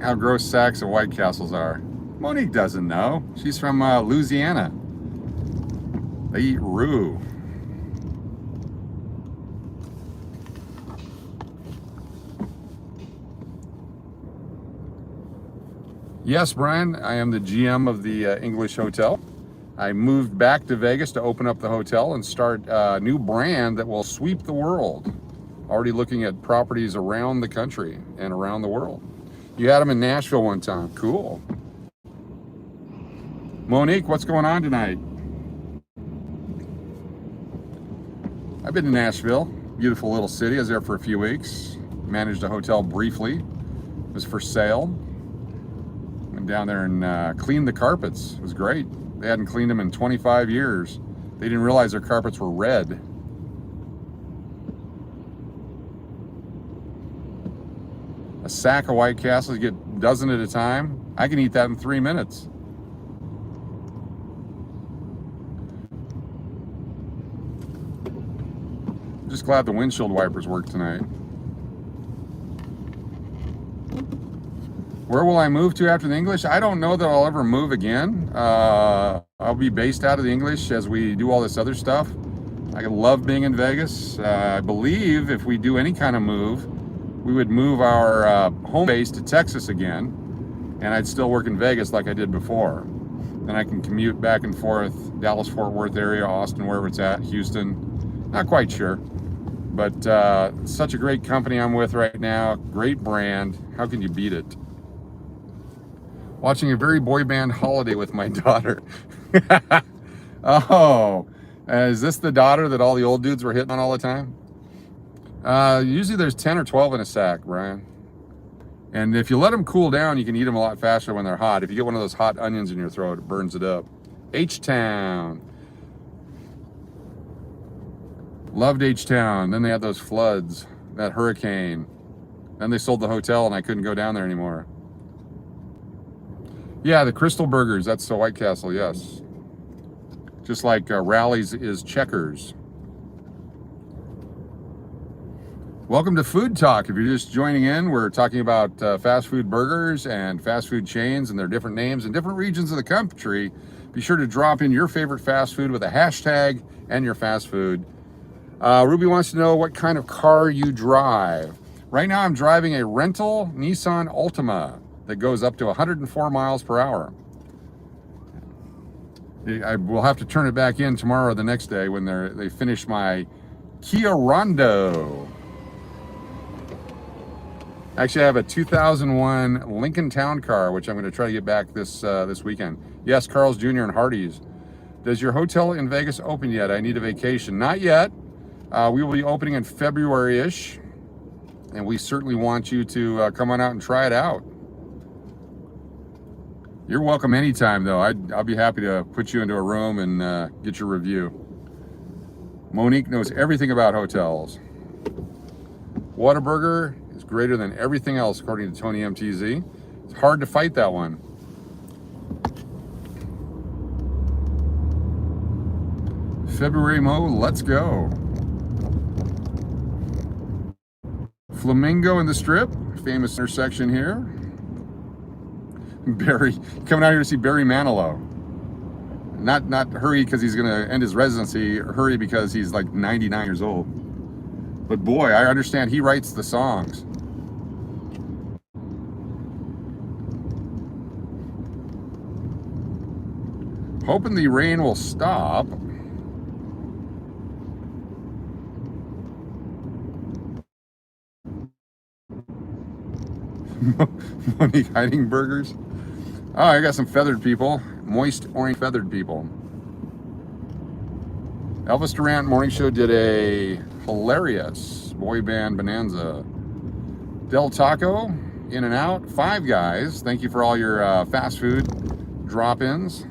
how gross sacks of White Castles are. Monique doesn't know. She's from Louisiana. They eat roux. Yes, Brian, I am the GM of the English Hotel. I moved back to Vegas to open up the hotel and start a new brand that will sweep the world. Already looking at properties around the country and around the world. You had them in Nashville one time. Cool. Monique, what's going on tonight? I've been to Nashville. Beautiful little city. I was there for a few weeks. Managed a hotel briefly. It was for sale. Went down there and cleaned the carpets. It was great. They hadn't cleaned them in 25 years. They didn't realize their carpets were red. A sack of White Castles, you get a dozen at a time. I can eat that in 3 minutes. Just glad the windshield wipers work tonight. Where will I move to after the English? I don't know that I'll ever move again. I'll be based out of the English as we do all this other stuff. I love being in Vegas. I believe if we do any kind of move, we would move our home base to Texas again, and I'd still work in Vegas like I did before. Then I can commute back and forth, Dallas-Fort Worth area, Austin, wherever it's at, Houston. Not quite sure. But such a great company I'm with right now. Great brand. How can you beat it? Watching a very boy band holiday with my daughter. Oh, is this the daughter that all the old dudes were hitting on all the time? Usually there's 10 or 12 in a sack, Brian. And if you let them cool down, you can eat them a lot faster when they're hot. If you get one of those hot onions in your throat, it burns it up. H-Town. Loved H-Town. Then they had those floods, that hurricane. Then they sold the hotel and I couldn't go down there anymore. Yeah, the Crystal Burgers, that's the White Castle, yes. Just like Rally's is Checkers. Welcome to Food Talk. If you're just joining in, we're talking about fast food burgers and fast food chains and their different names in different regions of the country. Be sure to drop in your favorite fast food with a hashtag and your fast food. Ruby wants to know what kind of car you drive. Right now I'm driving a rental Nissan Altima that goes up to 104 miles per hour. I will have to turn it back in tomorrow or the next day when they finish my Kia Rondo. Actually, I have a 2001 Lincoln Town Car, which I'm going to try to get back this weekend. Yes, Carl's Jr. and Hardee's. Does your hotel in Vegas open yet? I need a vacation. Not yet. We will be opening in February-ish, and we certainly want you to come on out and try it out. You're welcome anytime, though. I'll be happy to put you into a room and get your review. Monique knows everything about hotels. Whataburger is greater than everything else, according to Tony MTZ. It's hard to fight that one. February Mo, let's go. Flamingo in the Strip, famous intersection here. Barry, coming out here to see Barry Manilow. Not hurry because he's going to end his residency, hurry because he's like 99 years old. But boy, I understand he writes the songs. Hoping the rain will stop. Monique hiding burgers. Oh, I got some feathered people. Moist orange feathered people. Elvis Duran Morning Show did a hilarious boy band bonanza. Del Taco, In and Out, Five Guys. Thank you for all your fast food drop-ins.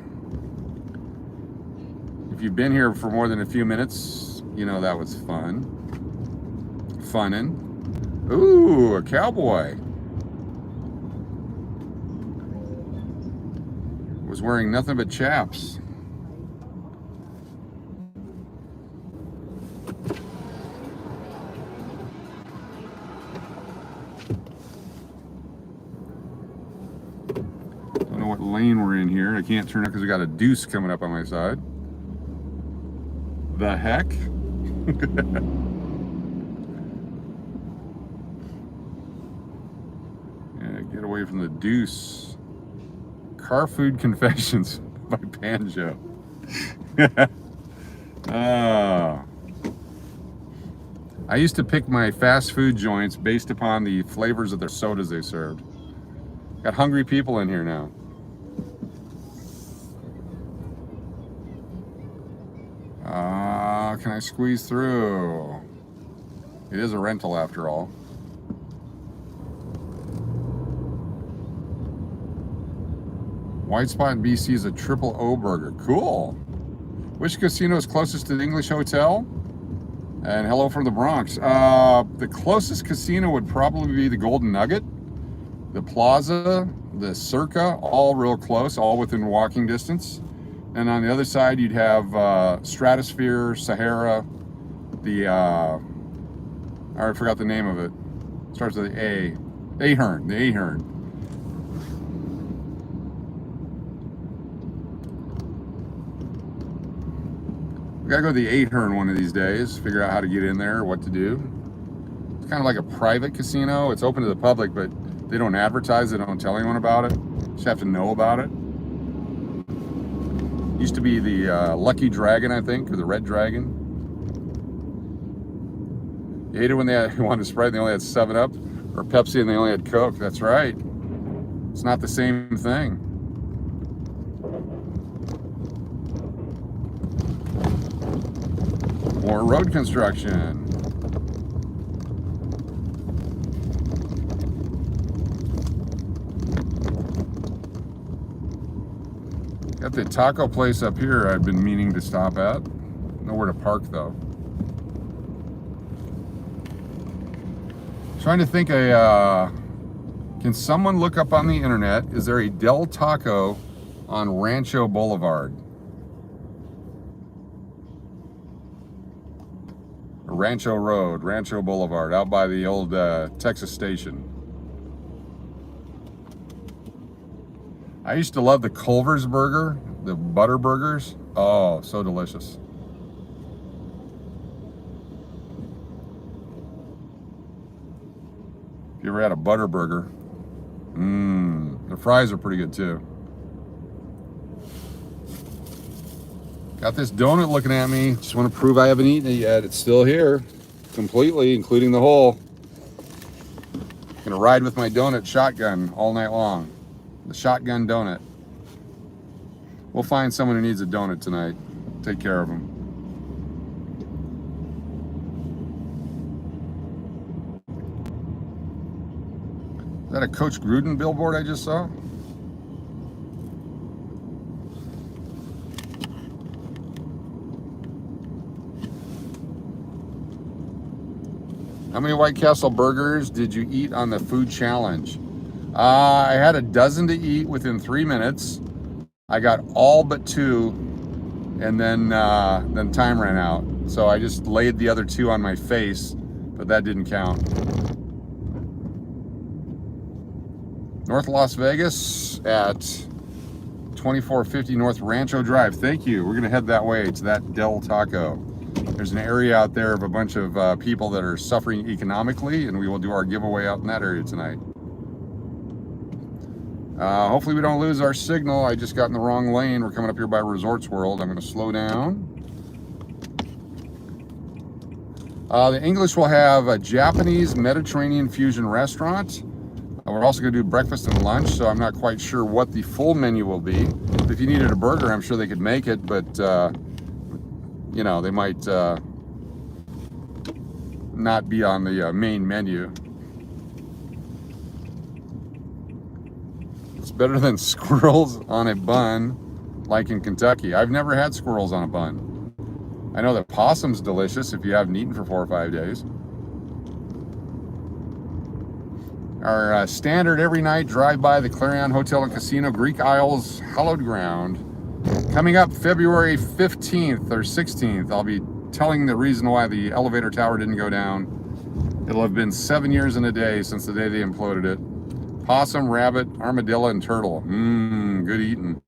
If you've been here for more than a few minutes, you know that was fun. Funnin'. Ooh, a cowboy. Was wearing nothing but chaps. Don't know what lane we're in here. I can't turn it because we got a deuce coming up on my side. The heck? Yeah, get away from the deuce. Car Food Confessions by Banjo. I used to pick my fast food joints based upon the flavors of their sodas they served. Got hungry people in here now. Can I squeeze through? It is a rental after all. White Spot in BC is a triple O burger. Cool. Which casino is closest to the English Hotel? And hello from the Bronx. The closest casino would probably be the Golden Nugget, the Plaza, the Circa, all real close, all within walking distance. And on the other side, you'd have Stratosphere, Sahara, the, I forgot the name of it. Starts with the A. Ahern, the Ahern. We gotta go to the Ahern one of these days, figure out how to get in there, what to do. It's kind of like a private casino. It's open to the public, but they don't advertise it, they don't tell anyone about it. You just have to know about it. Used to be the Lucky Dragon, I think, or the Red Dragon. You hated when they wanted Sprite and they only had 7-Up, or Pepsi and they only had Coke. That's right. It's not the same thing. More road construction. Got the taco place up here I've been meaning to stop at. Nowhere to park though. Trying to think can someone look up on the internet, is there a Dell Taco on Rancho Boulevard? Rancho Road, Rancho Boulevard, out by the old Texas station. I used to love the Culver's burger, the butter burgers. Oh, so delicious. If you ever had a butter burger, the fries are pretty good too. Got this donut looking at me. Just want to prove I haven't eaten it yet. It's still here, completely, including the hole. Gonna ride with my donut shotgun all night long. The shotgun donut. We'll find someone who needs a donut tonight. Take care of them. Is that a Coach Gruden billboard I just saw? How many White Castle burgers did you eat on the food challenge? I had a dozen to eat within 3 minutes. I got all but 2, and then time ran out. So I just laid the other 2 on my face, but that didn't count. North Las Vegas at 2450 North Rancho Drive. Thank you. We're gonna head that way to that Dell Taco. There's an area out there of a bunch of people that are suffering economically, and we will do our giveaway out in that area tonight. Hopefully we don't lose our signal. I just got in the wrong lane. We're coming up here by Resorts World. I'm going to slow down. The English will have a Japanese Mediterranean fusion restaurant. We're also going to do breakfast and lunch, so I'm not quite sure what the full menu will be. If you needed a burger, I'm sure they could make it, but you know, they might not be on the main menu. It's better than squirrels on a bun, like in Kentucky. I've never had squirrels on a bun. I know that possum's delicious if you haven't eaten for 4 or 5 days. Our standard every night drive by the Clarion Hotel and Casino, Greek Isles, hallowed ground. Coming up February 15th or 16th, I'll be telling the reason why the elevator tower didn't go down. It'll have been 7 years and a day since the day they imploded it. Possum, rabbit, armadillo, and turtle. Good eating.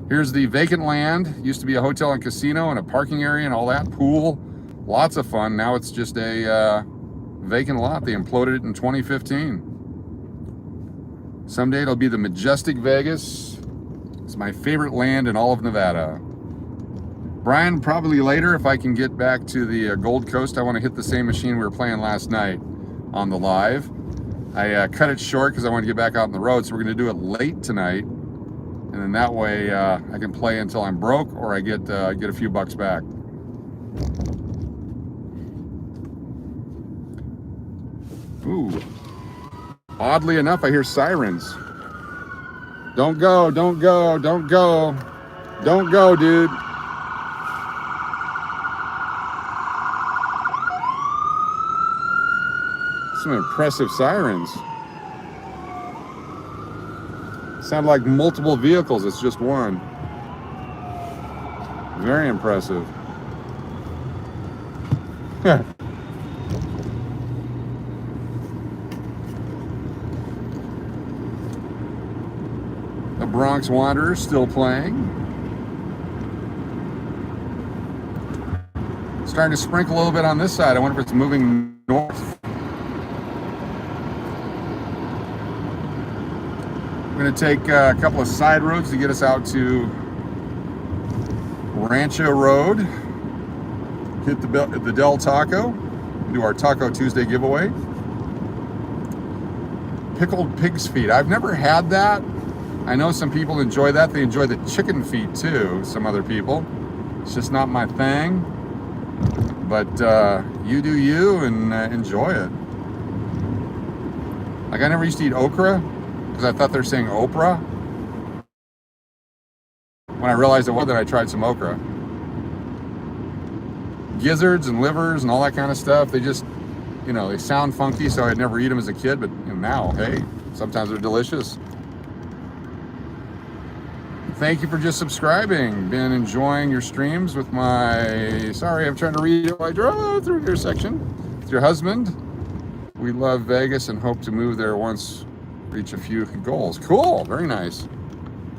Here's the vacant land. Used to be a hotel and casino and a parking area and all that. Pool. Lots of fun. Now it's just a vacant lot. They imploded it in 2015. Someday it'll be the majestic Vegas. It's my favorite land in all of Nevada. Brian, probably later if I can get back to the Gold Coast. I want to hit the same machine we were playing last night on the live. I cut it short because I want to get back out on the road, so we're going to do it late tonight, and then that way I can play until I'm broke or I get a few bucks back. Ooh. Oddly enough, I hear sirens. Don't go, don't go, don't go. Don't go, dude. Some impressive sirens. Sound like multiple vehicles, it's just one. Very impressive. The Bronx Wanderers still playing. Starting to sprinkle a little bit on this side. I wonder if it's moving north. We're going to take a couple of side roads to get us out to Rancho Road. Hit the Dell Taco. Do our Taco Tuesday giveaway. Pickled pig's feet. I've never had that. I know some people enjoy that. They enjoy the chicken feet too, some other people. It's just not my thing. But you do you and enjoy it. Like I never used to eat okra because I thought they're saying Oprah. When I realized it was, then I tried some okra. Gizzards and livers and all that kind of stuff, they just, you know, they sound funky, so I'd never eat them as a kid, but you know, now, hey, sometimes they're delicious. Thank you for just subscribing. Been enjoying your streams with my, sorry, I'm trying to read it while I drive through your section. With your husband. We love Vegas and hope to move there once reach a few goals. Cool, very nice.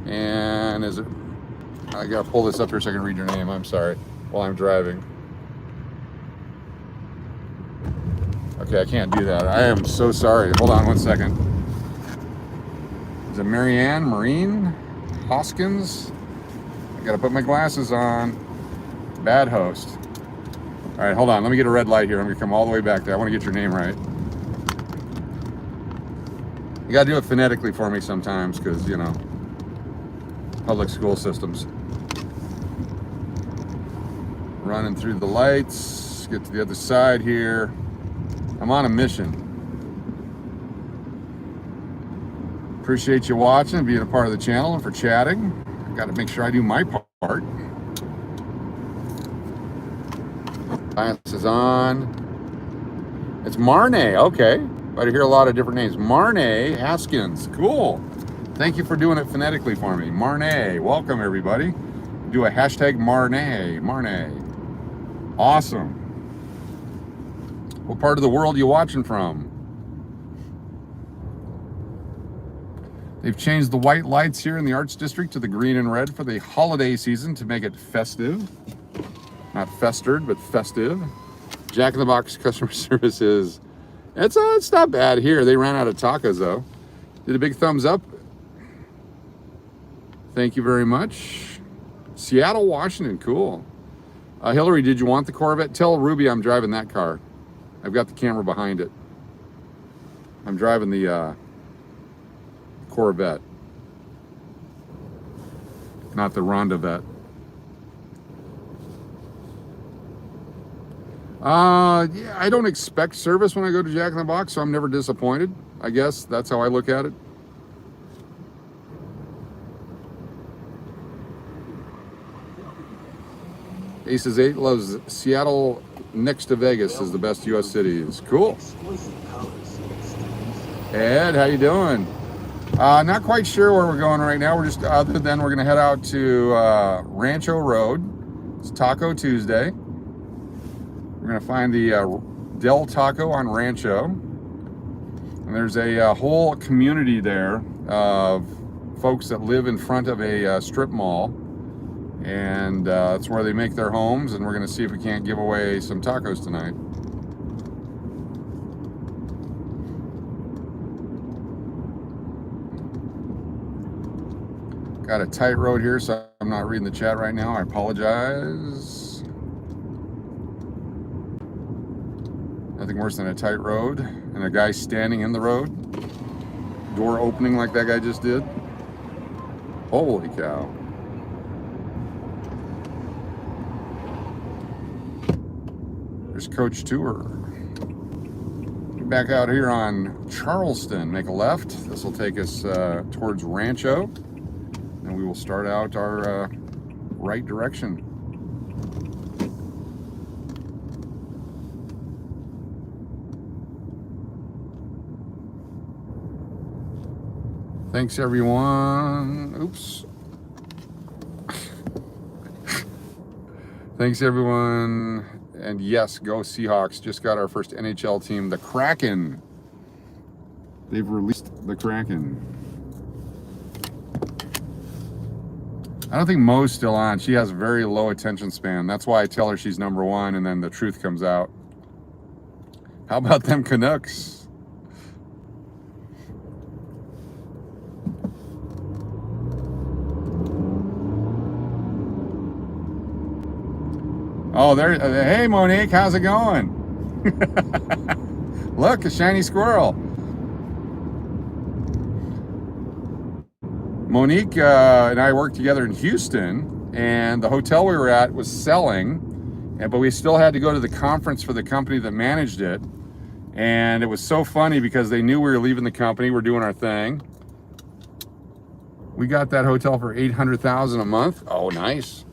And is it, I gotta pull this up here so I can read your name, I'm sorry, while I'm driving. Okay, I can't do that. I am so sorry. Hold on one second. Is it Marianne, Marine, Hoskins? I gotta put my glasses on. Bad host. All right, hold on. Let me get a red light here. I'm gonna come all the way back there. I wanna get your name right. You gotta do it phonetically for me sometimes because, you know, public school systems. Running through the lights. Get to the other side here. I'm on a mission. Appreciate you watching, being a part of the channel, and for chatting. I've got to make sure I do my part. Science is on. It's Marne, okay. I hear a lot of different names. Marne Haskins, cool. Thank you for doing it phonetically for me. Marne, welcome everybody. Do a hashtag Marne, Marne. Awesome. What part of the world are you watching from? They've changed the white lights here in the Arts District to the green and red for the holiday season to make it festive. Not festered, but festive. Jack in the Box customer service is, it's not bad here. They ran out of tacos though. Did a big thumbs up. Thank you very much. Seattle, Washington, cool. Hillary, did you want the Corvette? Tell Ruby I'm driving that car. I've got the camera behind it. I'm driving the Corvette, not the Rondavette. Yeah, I don't expect service when I go to Jack in the Box, so I'm never disappointed. I guess that's how I look at it. Aces 8 loves Seattle next to Vegas is the best U.S. cities. Cool. Ed, how you doing? Not quite sure where we're going right now. We're just, other than we're going to head out to Rancho Road. It's Taco Tuesday. We're going to find the Dell Taco on Rancho. And there's a whole community there of folks that live in front of a strip mall. And that's where they make their homes, and we're going to see if we can't give away some tacos tonight. Got a tight road here, so I'm not reading the chat right now. I apologize. Nothing worse than a tight road and a guy standing in the road. Door opening like that guy just did. Holy cow. Coach Tour. Get back out here on Charleston, make a left. This will take us towards Rancho, and we will start out our right direction. Thanks everyone. Oops. Thanks everyone. And yes, go Seahawks. Just got our first NHL team, the Kraken. They've released the Kraken. I don't think Mo's still on. She has a very low attention span. That's why I tell her she's number one, and then the truth comes out. How about them Canucks? Oh, there. Hey, Monique, how's it going? Look, a shiny squirrel. Monique and I worked together in Houston, and the hotel we were at was selling, but we still had to go to the conference for the company that managed it. And it was so funny because they knew we were leaving the company. We're doing our thing. We got that hotel for $800,000 a month. Oh, nice.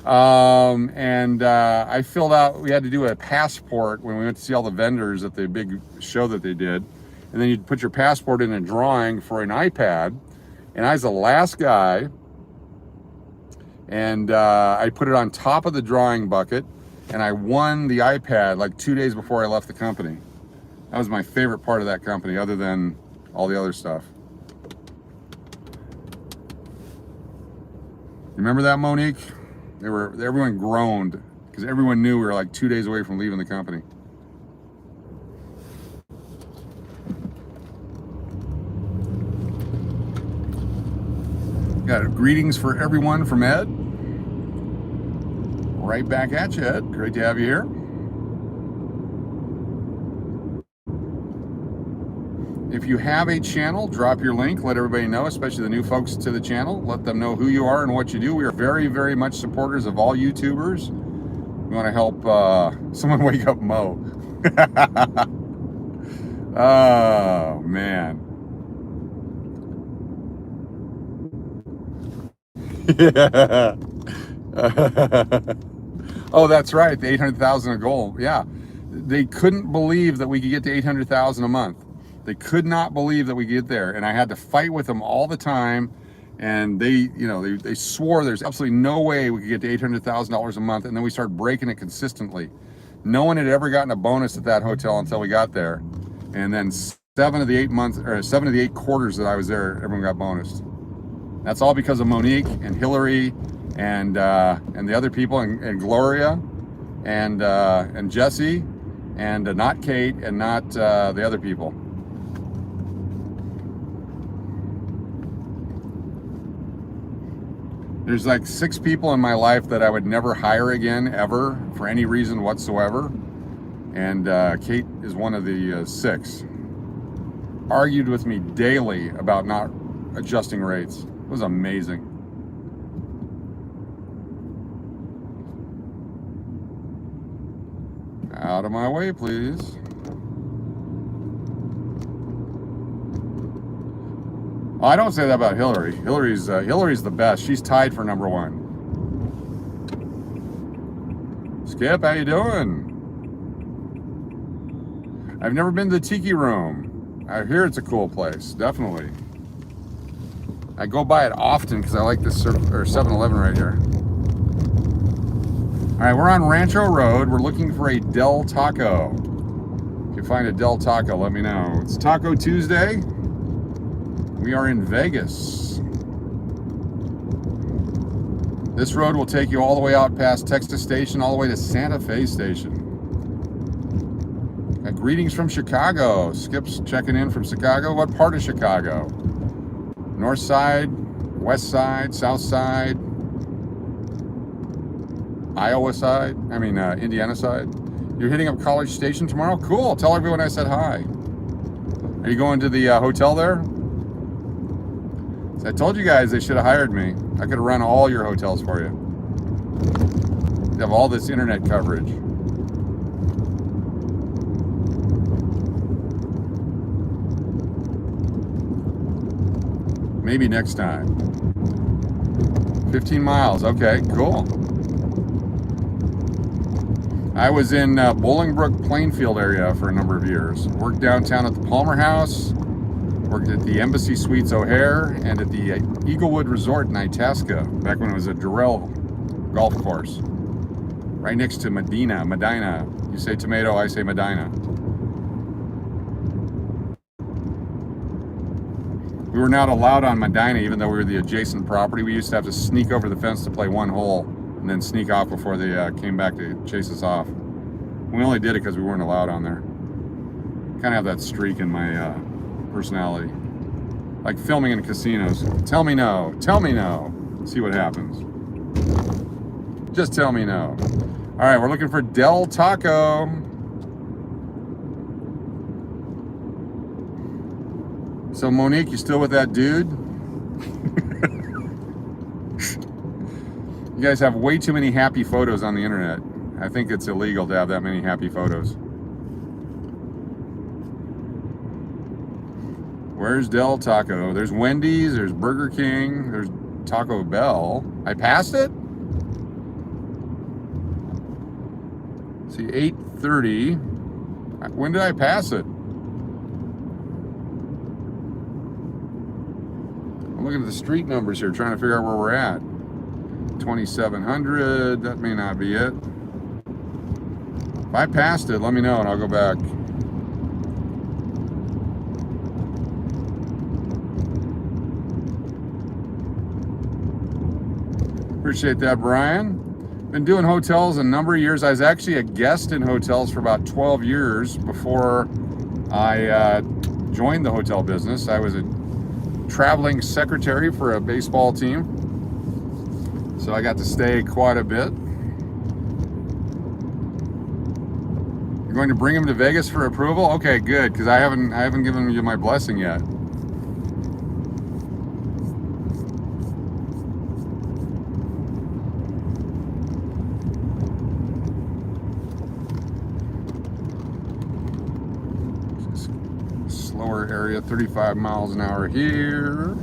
I filled out, we had to do a passport when we went to see all the vendors at the big show that they did. And then you'd put your passport in a drawing for an iPad. And I was the last guy. And I put it on top of the drawing bucket. And I won the iPad like 2 days before I left the company. That was my favorite part of that company, other than all the other stuff. Remember that, Monique? Everyone groaned because everyone knew we were like 2 days away from leaving the company. Got greetings for everyone from Ed. Right back at you, Ed. Great to have you here. If you have a channel, drop your link. Let everybody know, especially the new folks to the channel. Let them know who you are and what you do. We are very, very much supporters of all YouTubers. We want to help someone wake up Mo. Oh, man. Yeah. Oh, that's right. The 800,000 a goal. Yeah. They couldn't believe that we could get to 800,000 a month. They could not believe that we get there. And I had to fight with them all the time. And they swore there's absolutely no way we could get to $800,000 a month. And then we started breaking it consistently. No one had ever gotten a bonus at that hotel until we got there. And then 7 of the 8 quarters that I was there, everyone got bonused. That's all because of Monique and Hillary and the other people, and Gloria and Jesse and not Kate and not the other people. There's like 6 people in my life that I would never hire again, ever, for any reason whatsoever. And Kate is one of the 6. Argued with me daily about not adjusting rates. It was amazing. Out of my way, please. Oh, I don't say that about Hillary. Hillary's the best. She's tied for number 1. Skip, how you doing? I've never been to the Tiki Room. I hear it's a cool place, definitely. I go by it often because I like this 7-Eleven right here. All right, we're on Rancho Road. We're looking for a Dell Taco. If you find a Dell Taco, let me know. It's Taco Tuesday. We are in Vegas. This road will take you all the way out past Texas Station, all the way to Santa Fe Station. Greetings from Chicago. Skip's checking in from Chicago. What part of Chicago? North side, west side, south side, Iowa side, Indiana side. You're hitting up College Station tomorrow? Cool, tell everyone I said hi. Are you going to the hotel there? So I told you guys they should have hired me. I could have run all your hotels for you. You have all this internet coverage. Maybe next time. 15 miles, okay, cool. I was in Bolingbrook, Plainfield area for a number of years. Worked downtown at the Palmer House, worked at the Embassy Suites O'Hare, and at the Eaglewood Resort in Itasca, back when it was a Durrell golf course. Right next to Medina. You say tomato, I say Medina. We were not allowed on Medina, even though we were the adjacent property. We used to have to sneak over the fence to play one hole and then sneak off before they came back to chase us off. We only did it because we weren't allowed on there. Kind of have that streak in my personality. Like filming in casinos. Tell me no. Tell me no. See what happens. Just tell me no. All right, we're looking for Dell Taco. So Monique, you still with that dude? You guys have way too many happy photos on the internet. I think it's illegal to have that many happy photos. Where's Del Taco? There's Wendy's, there's Burger King, there's Taco Bell. I passed it? See, 8:30. When did I pass it? I'm looking at the street numbers here, trying to figure out where we're at. 2700, that may not be it. If I passed it, let me know and I'll go back. Appreciate that, Brian. Been doing hotels a number of years. I was actually a guest in hotels for about 12 years before I joined the hotel business. I was a traveling secretary for a baseball team. So I got to stay quite a bit. You're going to bring him to Vegas for approval? Okay, good, because I haven't given you my blessing yet. Slower area, 35 miles an hour here.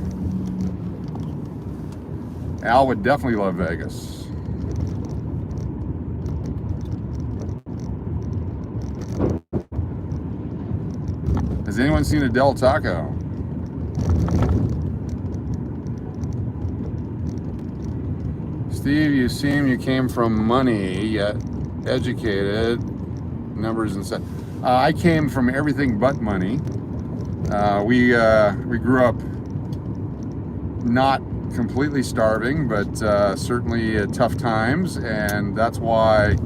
Al would definitely love Vegas. Has anyone seen a Del Taco? Steve, you seem you came from money, yet educated, numbers and stuff. I came from everything but money. We grew up not completely starving, but certainly tough times, and that's why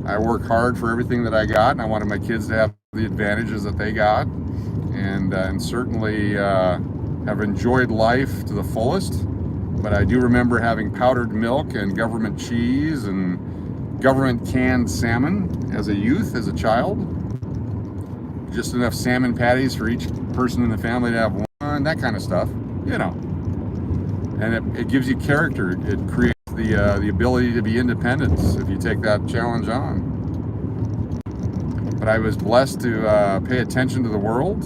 I work hard for everything that I got, and I wanted my kids to have the advantages that they got, and certainly have enjoyed life to the fullest. But I do remember having powdered milk and government cheese and government canned salmon as a youth, as a child. Just enough salmon patties for each person in the family to have one, that kind of stuff, you know. And it gives you character. It creates the ability to be independent if you take that challenge on. But I was blessed to pay attention to the world.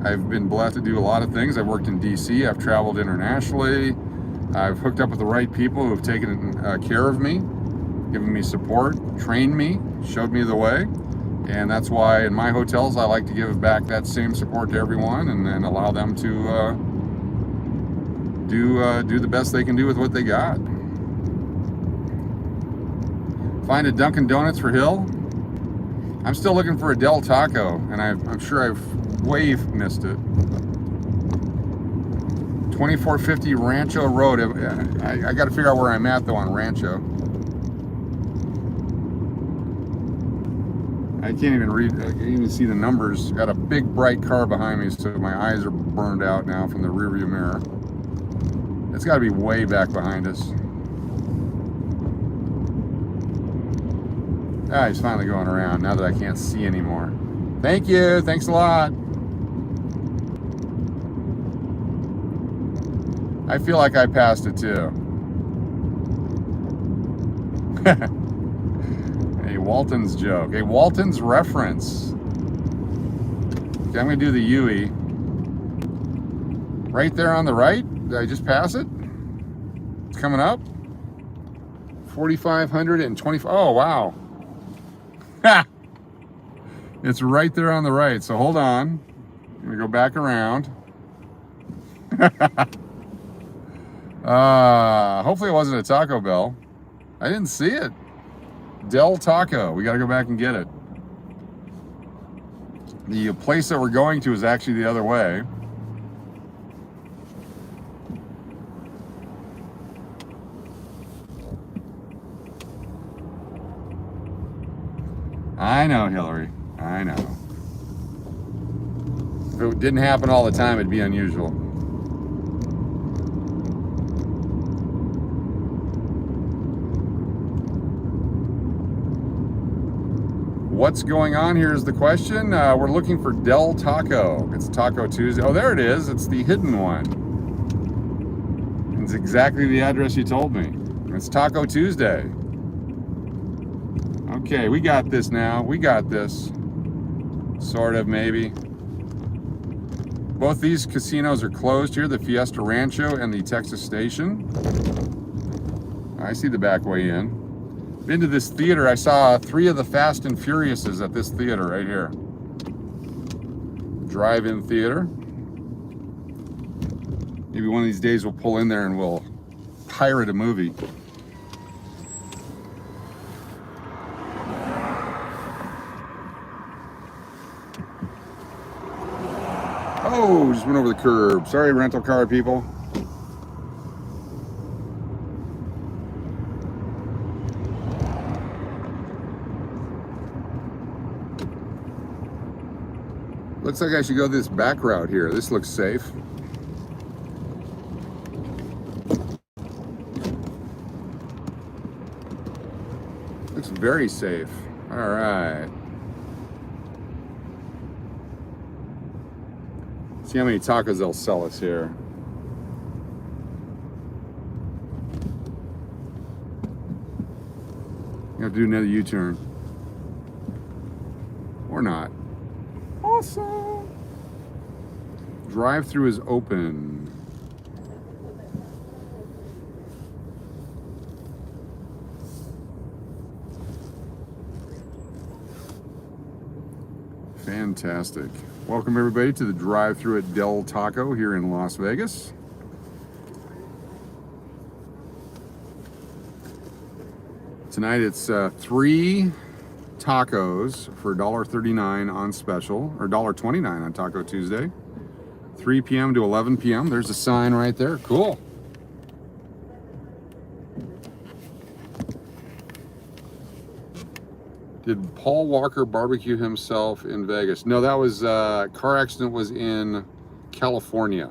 I've been blessed to do a lot of things. I've worked in DC, I've traveled internationally. I've hooked up with the right people who have taken care of me, given me support, trained me, showed me the way. And that's why in my hotels I like to give back that same support to everyone and allow them to do the best they can do with what they got. Find a Dunkin' Donuts for Hill. I'm still looking for a Del Taco, and I'm sure I've way missed it. 2450 Rancho Road. I got to figure out where I'm at though on Rancho. I can't even read. I can't even see the numbers. Got a big bright car behind me, so my eyes are burned out now from the rearview mirror. It's got to be way back behind us. Ah, he's finally going around now that I can't see anymore. Thank you. Thanks a lot. I feel like I passed it too. A Walton's joke. A Walton's reference. Okay, I'm going to do the Yui. Right there on the right. Did I just pass it? It's coming up. 4,520. Oh, wow. Ha! It's right there on the right. So hold on. I'm going to go back around. Hopefully it wasn't a Taco Bell. I didn't see it. Del Taco. We got to go back and get it. The place that we're going to is actually the other way. I know, Hillary. I know. If it didn't happen all the time, it'd be unusual. What's going on here is the question. We're looking for Dell Taco. It's Taco Tuesday. Oh, there it is. It's the hidden one. It's exactly the address you told me. It's Taco Tuesday. Okay, we got this now. We got this. Sort of, maybe. Both these casinos are closed here, the Fiesta Rancho and the Texas Station. I see the back way in. Been to this theater. I saw 3 of the Fast and Furiouses at this theater right here. Drive-in theater. Maybe one of these days we'll pull in there and we'll pirate a movie. Oh, just went over the curb. Sorry, rental car people. Looks like I should go this back route here. This looks safe. Looks very safe. All right. See how many tacos they'll sell us here. You have to do another U-turn. Or not. Awesome. Drive-thru is open. Fantastic. Welcome everybody to the drive-thru at Del Taco here in Las Vegas. Tonight it's 3 tacos for $1.39 on special, or $1.29 on Taco Tuesday. 3 p.m. to 11 p.m. There's a sign right there. Cool. Did Paul Walker barbecue himself in Vegas? No, that was car accident was in California.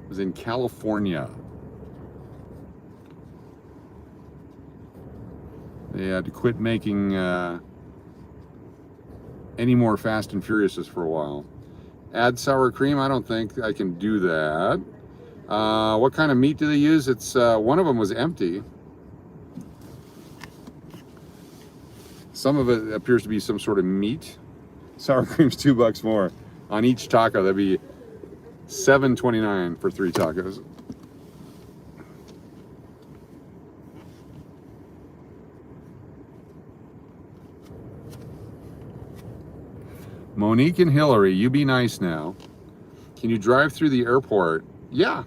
It was in California. They had to quit making any more Fast and Furiouses for a while. Add sour cream? I don't think I can do that. What kind of meat do they use? It's one of them was empty. Some of it appears to be some sort of meat. Sour cream's $2 more on each taco. That'd be $7.29 for 3 tacos. Monique and Hillary, you be nice now. Can you drive through the airport? Yeah.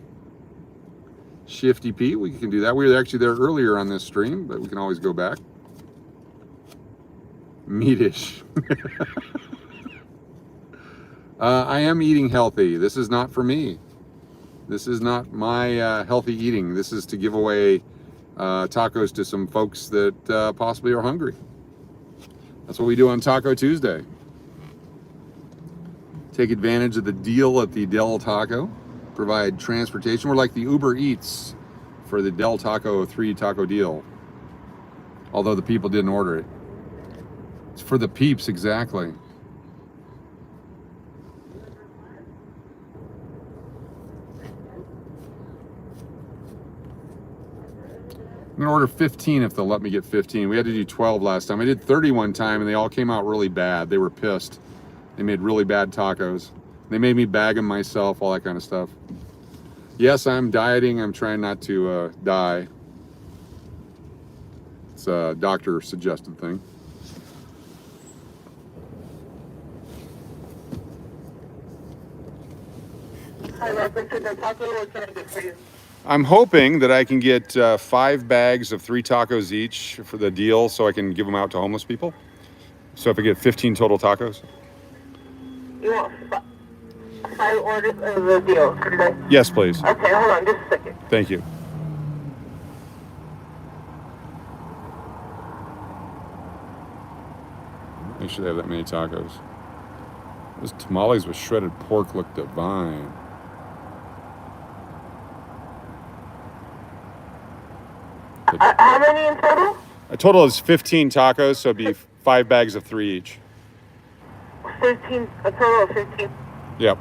Shifty Pete, we can do that. We were actually there earlier on this stream, but we can always go back. Meatish. I am eating healthy. This is not for me. This is not my healthy eating. This is to give away tacos to some folks that possibly are hungry. That's what we do on Taco Tuesday. Take advantage of the deal at the Del Taco. Provide transportation. We're like the Uber Eats for the Del Taco 3 taco deal. Although the people didn't order it. It's for the peeps, exactly. I'm gonna order 15 if they'll let me get 15. We had to do 12 last time. I did 30 one time and they all came out really bad. They were pissed. They made really bad tacos. They made me bag them myself, all that kind of stuff. Yes, I'm dieting. I'm trying not to die. It's a doctor suggested thing. Hi, welcome to the taco. What can I get for you? I'm hoping that I can get 5 bags of 3 tacos each for the deal so I can give them out to homeless people. So if I get 15 total tacos. You want 5 orders of the deal, correct? Yes, please. Okay, hold on just a second. Thank you. Make sure they have that many tacos. Those tamales with shredded pork look divine. How many in total? A total is 15 tacos, so it'd be 5 bags of 3 each. 15, a total of 15. Yep.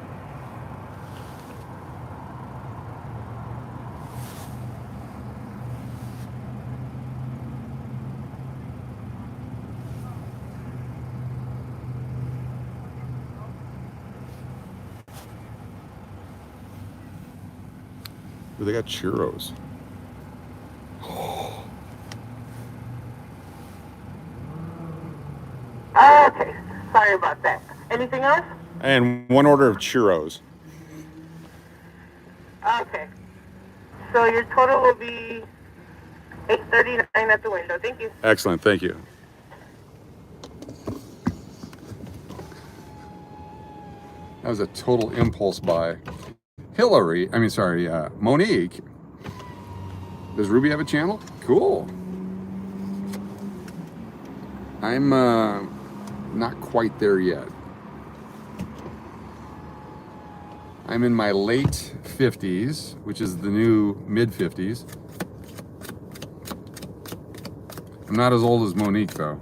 Ooh, they got churros. Okay, sorry about that. Anything else? And 1 order of churros. Okay. So your total will be $8.39 at the window. Thank you. Excellent, thank you. That was a total impulse buy. Monique. Does Ruby have a channel? Cool. I'm not quite there yet. I'm in my late 50s, which is the new mid 50s. I'm not as old as Monique though.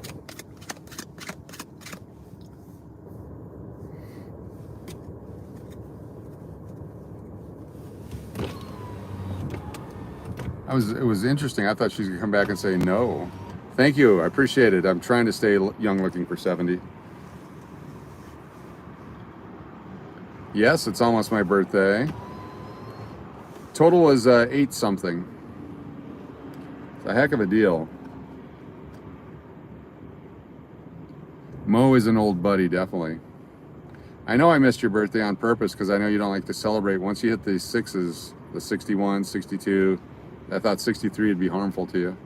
It was interesting. I thought she was gonna come back and say no. Thank you, I appreciate it. I'm trying to stay young looking for 70. Yes, it's almost my birthday. Total was 8 something. It's a heck of a deal. Mo is an old buddy, definitely. I know I missed your birthday on purpose because I know you don't like to celebrate. Once you hit the 6s, the 61, 62, I thought 63 would be harmful to you.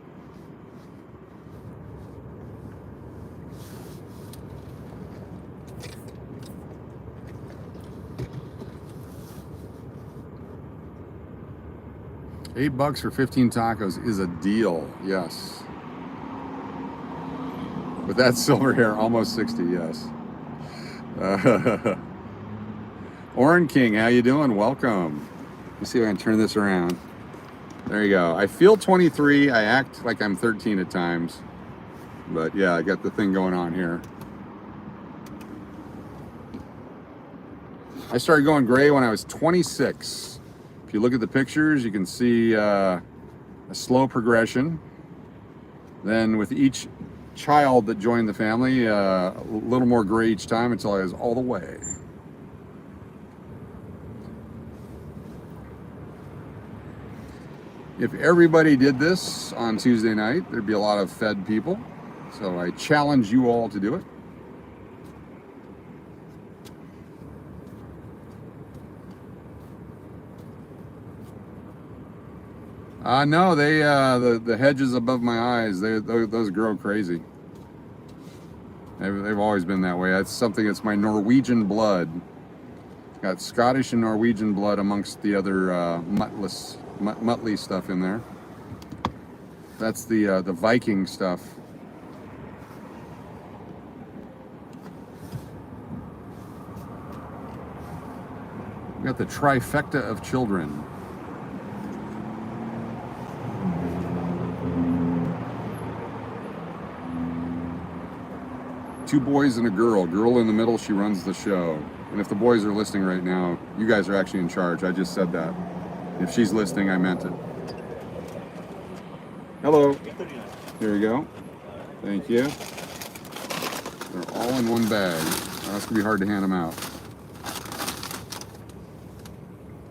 $8 for 15 tacos is a deal, yes. With that silver hair, almost 60, yes. Orin King, how you doing? Welcome. Let me see if I can turn this around. There you go. I feel 23. I act like I'm 13 at times. But yeah, I got the thing going on here. I started going gray when I was 26. If you look at the pictures, you can see a slow progression. Then with each child that joined the family, a little more gray each time until I was all the way. If everybody did this on Tuesday night, there'd be a lot of fed people. So I challenge you all to do it. No, they the hedges above my eyes, those grow crazy. They've always been that way. That's something. It's my Norwegian blood. Got Scottish and Norwegian blood amongst the other Muttley stuff in there. That's the Viking stuff. We got the trifecta of children. Two boys and a girl. Girl in the middle, she runs the show. And if the boys are listening right now, you guys are actually in charge. I just said that. If she's listening, I meant it. Hello. Here we go. Thank you. They're all in one bag. That's gonna be hard to hand them out.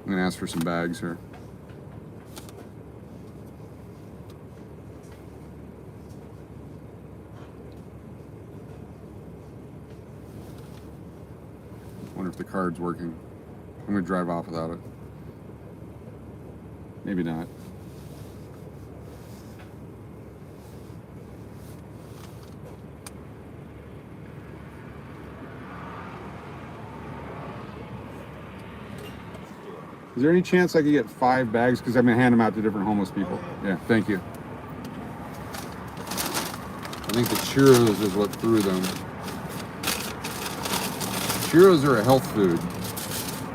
I'm gonna ask for some bags here. Wonder if the card's working. I'm gonna drive off without it. Maybe not. Is there any chance I could get 5 bags? Because I'm gonna hand them out to different homeless people. Yeah, thank you. I think the churros is what threw them. Churros are a health food,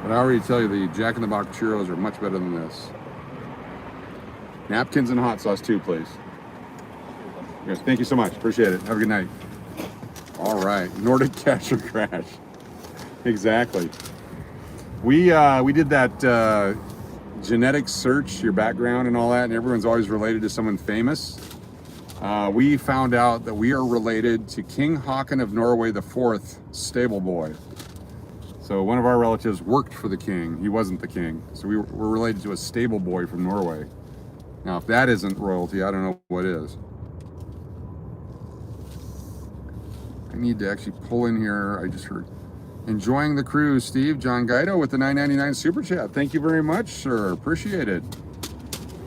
but I already tell you the Jack in the Box churros are much better than this. Napkins and hot sauce too, please. Yes, thank you so much. Appreciate it. Have a good night. All right, Nordic Cash or Crash. Exactly. We did that genetic search, your background and all that, and everyone's always related to someone famous. We found out that we are related to King Haakon of Norway IV, stable boy. So one of our relatives worked for the king. He wasn't the king. So we're related to a stable boy from Norway. Now, if that isn't royalty, I don't know what is. I need to actually pull in here. I just heard, enjoying the cruise, Steve. John Guido with the $9.99 super chat. Thank you very much, sir. Appreciate it.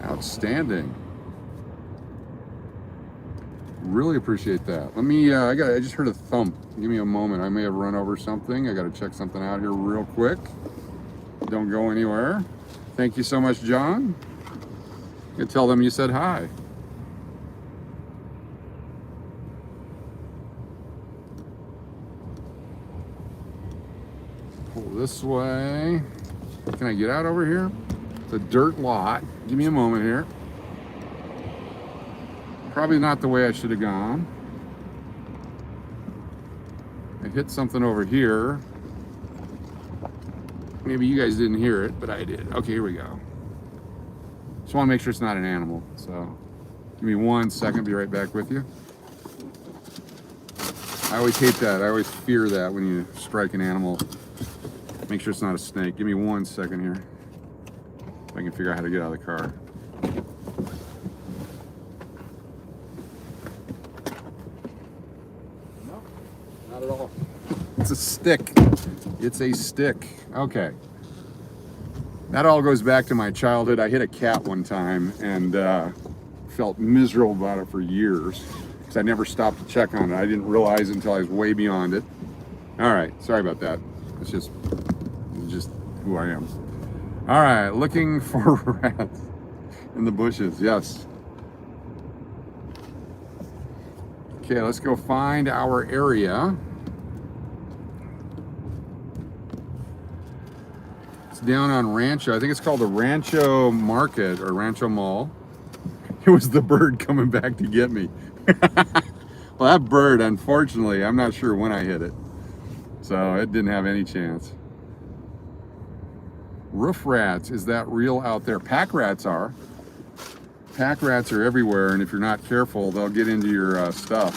Outstanding. Really appreciate that. Let me, I just heard a thump. Give me a moment. I may have run over something. I got to check something out here real quick. Don't go anywhere. Thank you so much, John. You tell them you said hi. Pull this way. Can I get out over here? It's a dirt lot. Give me a moment here. Probably not the way I should have gone. I hit something over here. Maybe you guys didn't hear it, but I did. Okay, here we go. Just want to make sure it's not an animal. So give me 1 second, be right back with you. I always hate that. I always fear that when you strike an animal. Make sure it's not a snake. Give me 1 second here. If I can figure out how to get out of the car. Not at all. It's a stick. It's a stick. Okay. That all goes back to my childhood. I hit a cat one time and felt miserable about it for years because I never stopped to check on it. I didn't realize it until I was way beyond it. All right. Sorry about that. It's just who I am. All right. Looking for rats in the bushes. Yes. Okay, let's go find our area. It's down on Rancho. I think it's called the Rancho Market or Rancho Mall. It was the bird coming back to get me. Well, that bird, unfortunately, I'm not sure when I hit it. So it didn't have any chance. Roof rats, is that real out there? Pack rats are. Pack rats are everywhere, and if you're not careful, they'll get into your stuff.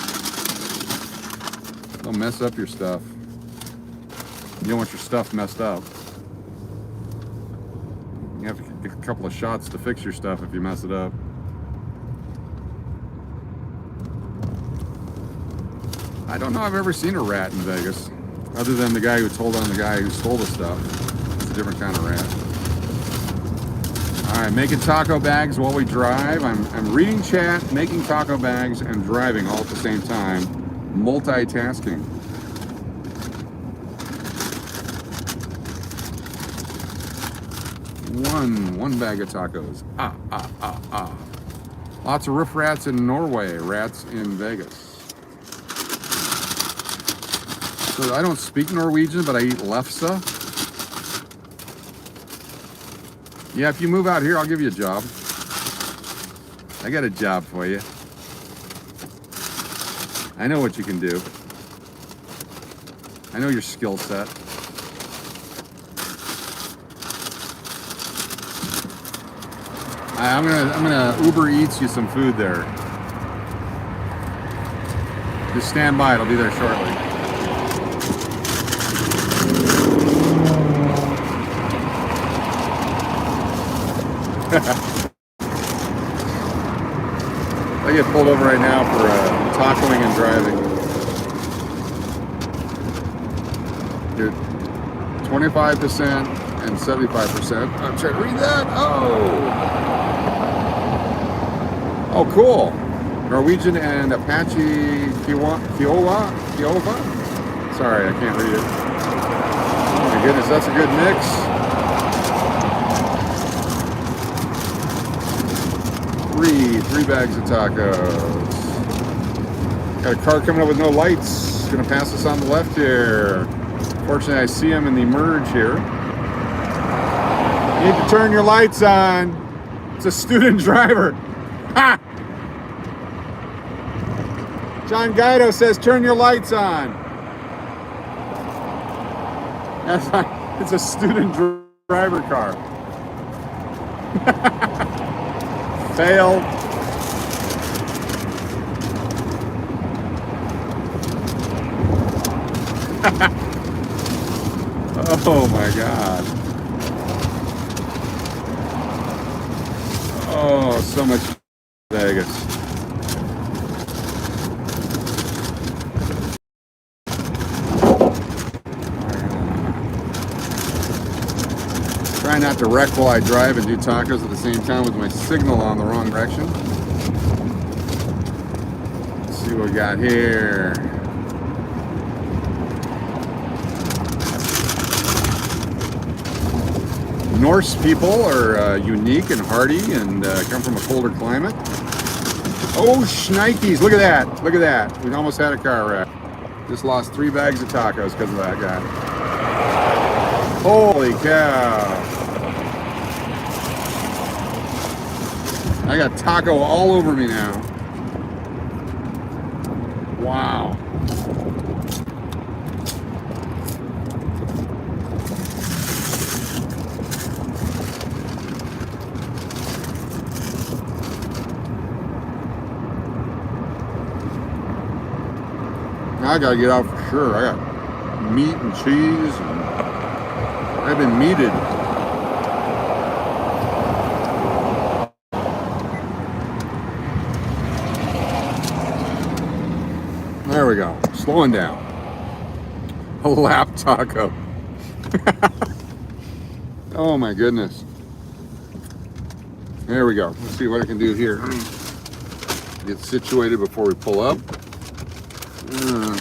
They'll mess up your stuff. You don't want your stuff messed up. You have to get a couple of shots to fix your stuff if you mess it up. I don't know I've ever seen a rat in Vegas, other than the guy who told on the guy who stole the stuff. It's a different kind of rat. All right, making taco bags while we drive. I'm reading chat, making taco bags, and driving all at the same time. Multitasking. One bag of tacos. Lots of roof rats in Norway, rats in Vegas. So I don't speak Norwegian, but I eat lefse. Yeah, if you move out here, I'll give you a job. I got a job for you. I know what you can do. I know your skill set. I'm gonna Uber Eats you some food there. Just stand by, it'll be there shortly. I get pulled over right now for tacoing and driving. Dude, 25% and 75%. I'm trying to read that. Oh, cool. Norwegian and Apache Kiowa. Sorry, I can't read it. Oh my goodness, that's a good mix. Three bags of tacos. Got a car coming up with no lights. Gonna pass us on the left here. Fortunately, I see them in the merge here. You need to turn your lights on. It's a student driver. Ha! John Guido says, turn your lights on. That's like, it's a student driver car. Fail. Oh my God. Oh, so much Vegas. Try not to wreck while I drive and do tacos at the same time with my signal on the wrong direction. Let's see what we got here. Norse people are unique and hardy and come from a colder climate. Oh, shnikes. Look at that. Look at that. We almost had a car wreck. Just lost 3 bags of tacos because of that guy. Holy cow. I got taco all over me now. Wow. I gotta get out for sure. I got meat and cheese, and I've been meated. There we go. Slowing down. A lap taco. Oh my goodness. There we go. Let's see what I can do here. Get situated before we pull up. 1,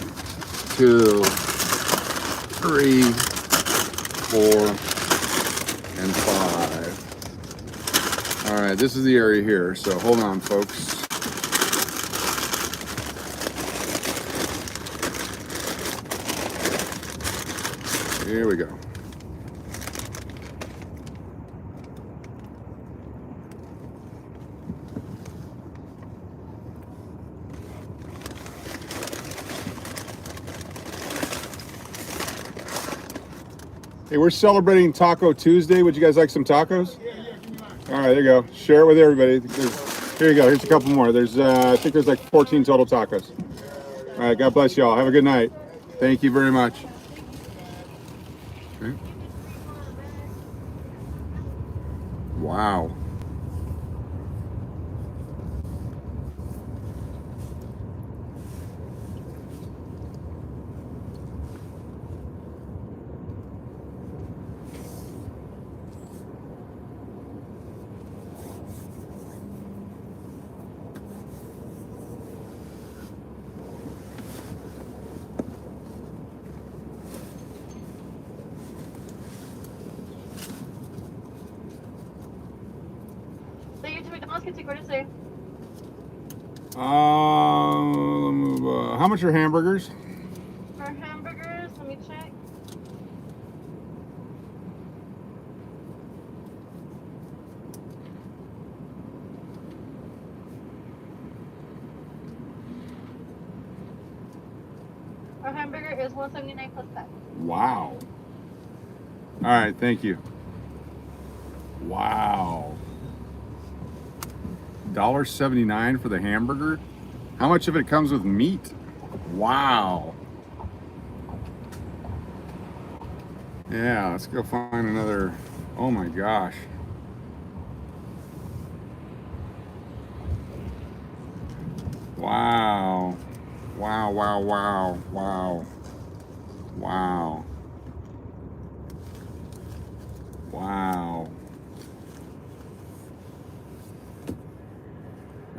2, 3, 4, and 5. All right, this is the area here, so hold on, folks. Here we go. Hey, we're celebrating Taco Tuesday. Would you guys like some tacos? Yeah, give me mine. All right, there you go. Share it with everybody. Here you go. Here's a couple more. There's, I think there's like 14 total tacos. All right, God bless y'all. Have a good night. Thank you very much. Okay. Wow. How much are hamburgers? For hamburgers, let me check. Our hamburger is $179 plus tax. Wow. All right, thank you. Wow. $1.79 for the hamburger? How much of it comes with meat? Wow. Yeah, let's go find another. Oh my gosh. Wow. Wow, wow, wow, wow. Wow. Wow.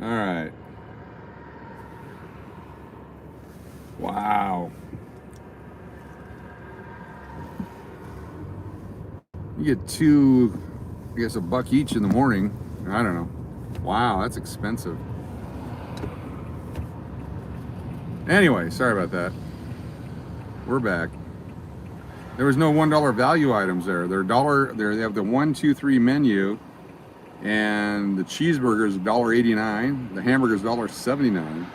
All right. Wow. You get 2, I guess $1 each in the morning. I don't know. Wow, that's expensive. Anyway, sorry about that. We're back. There was no $1 value items there. They're dollar. They have the 1, 2, 3 menu, and the cheeseburger is $1.89. The hamburger is $1.79.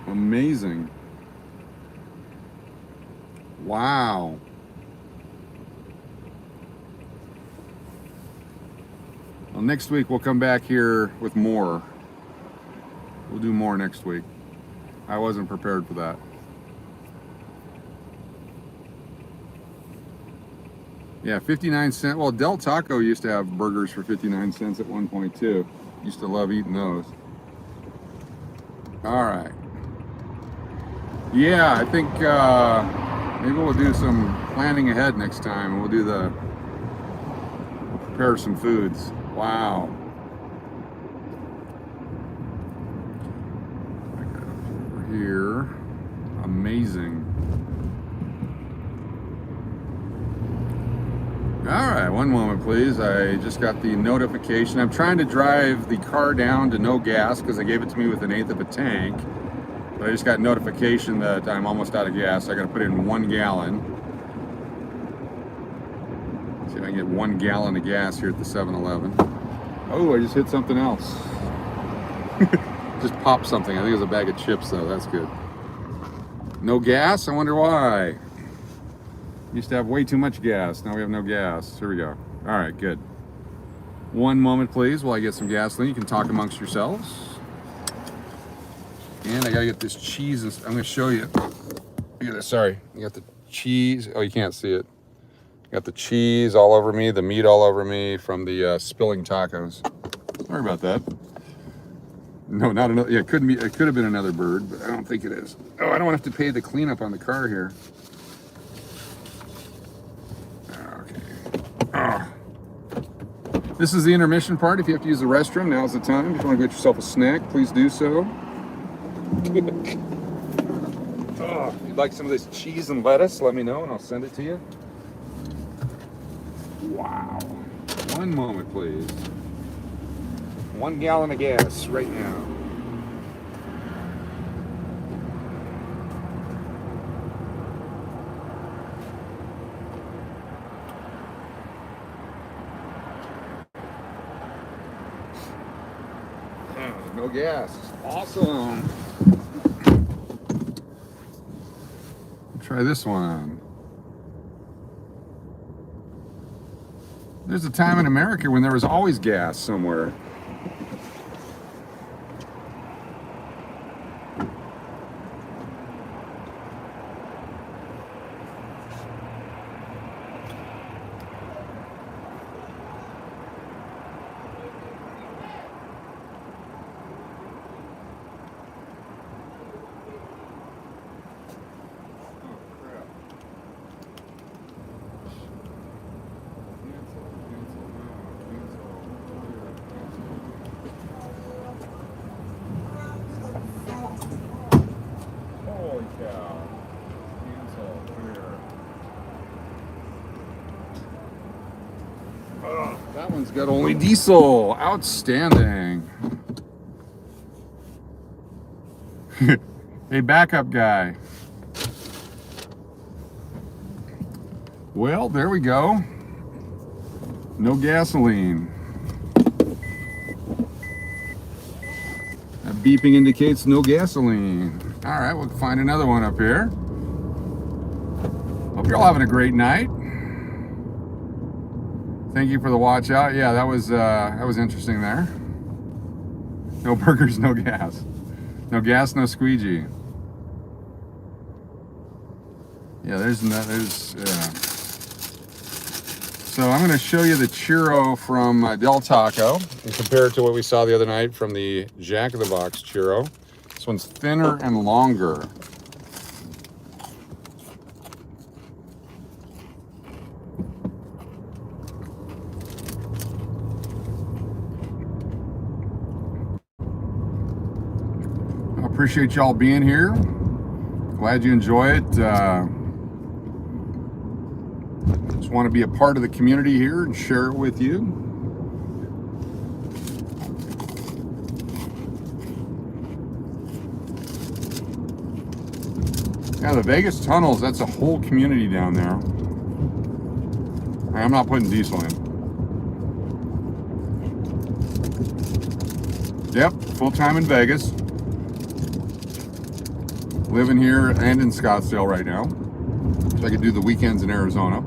Amazing. Wow. Well, next week we'll come back here with more. We'll do more next week. I wasn't prepared for that. Yeah, 59 cents. Well, Del Taco used to have burgers for 59 cents at one point too. Used to love eating those. All right. Yeah, I think maybe we'll do some planning ahead next time. We'll prepare some foods. Wow. I got it over here. Amazing. All right, one moment, please. I just got the notification. I'm trying to drive the car down to no gas because they gave it to me with 1/8 of a tank. But I just got notification that I'm almost out of gas. I got to put in 1 gallon. See if I can get 1 gallon of gas here at the 7-Eleven. Oh, I just hit something else. Just popped something. I think it was a bag of chips, though. That's good. No gas? I wonder why. Used to have way too much gas. Now we have no gas. Here we go. All right, good. One moment, please, while I get some gasoline. You can talk amongst yourselves. And I gotta get this cheese. I'm gonna show you. Look at this. Sorry, you got the cheese. Oh, you can't see it. Got the cheese all over me, the meat all over me from the spilling tacos. Sorry about that. No, not another. Yeah, it couldn't be. It could have been another bird, but I don't think it is. Oh, I don't want to have to pay the cleanup on the car here. This is the intermission part. If you have to use the restroom, now's the time. If you want to get yourself a snack, please do so. Oh, if you'd like some of this cheese and lettuce, let me know and I'll send it to you. Wow. One moment, please. 1 gallon of gas right now. No gas. Awesome. Try this one on. There's a time in America when there was always gas somewhere. That one's got only diesel. Outstanding. Hey, backup guy. Well, there we go. No gasoline. That beeping indicates no gasoline. All right, we'll find another one up here. Hope you're all having a great night. Thank you for the watch out. Yeah, that was interesting there. No burgers, no gas. No gas, no squeegee. Yeah, there's yeah. So I'm going to show you the churro from Del Taco and compare it to what we saw the other night from the Jack in the Box churro. This one's thinner and longer. Appreciate y'all being here. Glad you enjoy it. Just want to be a part of the community here and share it with you. Yeah, the Vegas tunnels, that's a whole community down there. I'm not putting diesel in. Yep, full-time in Vegas. Living here and in Scottsdale right now. So I could do the weekends in Arizona.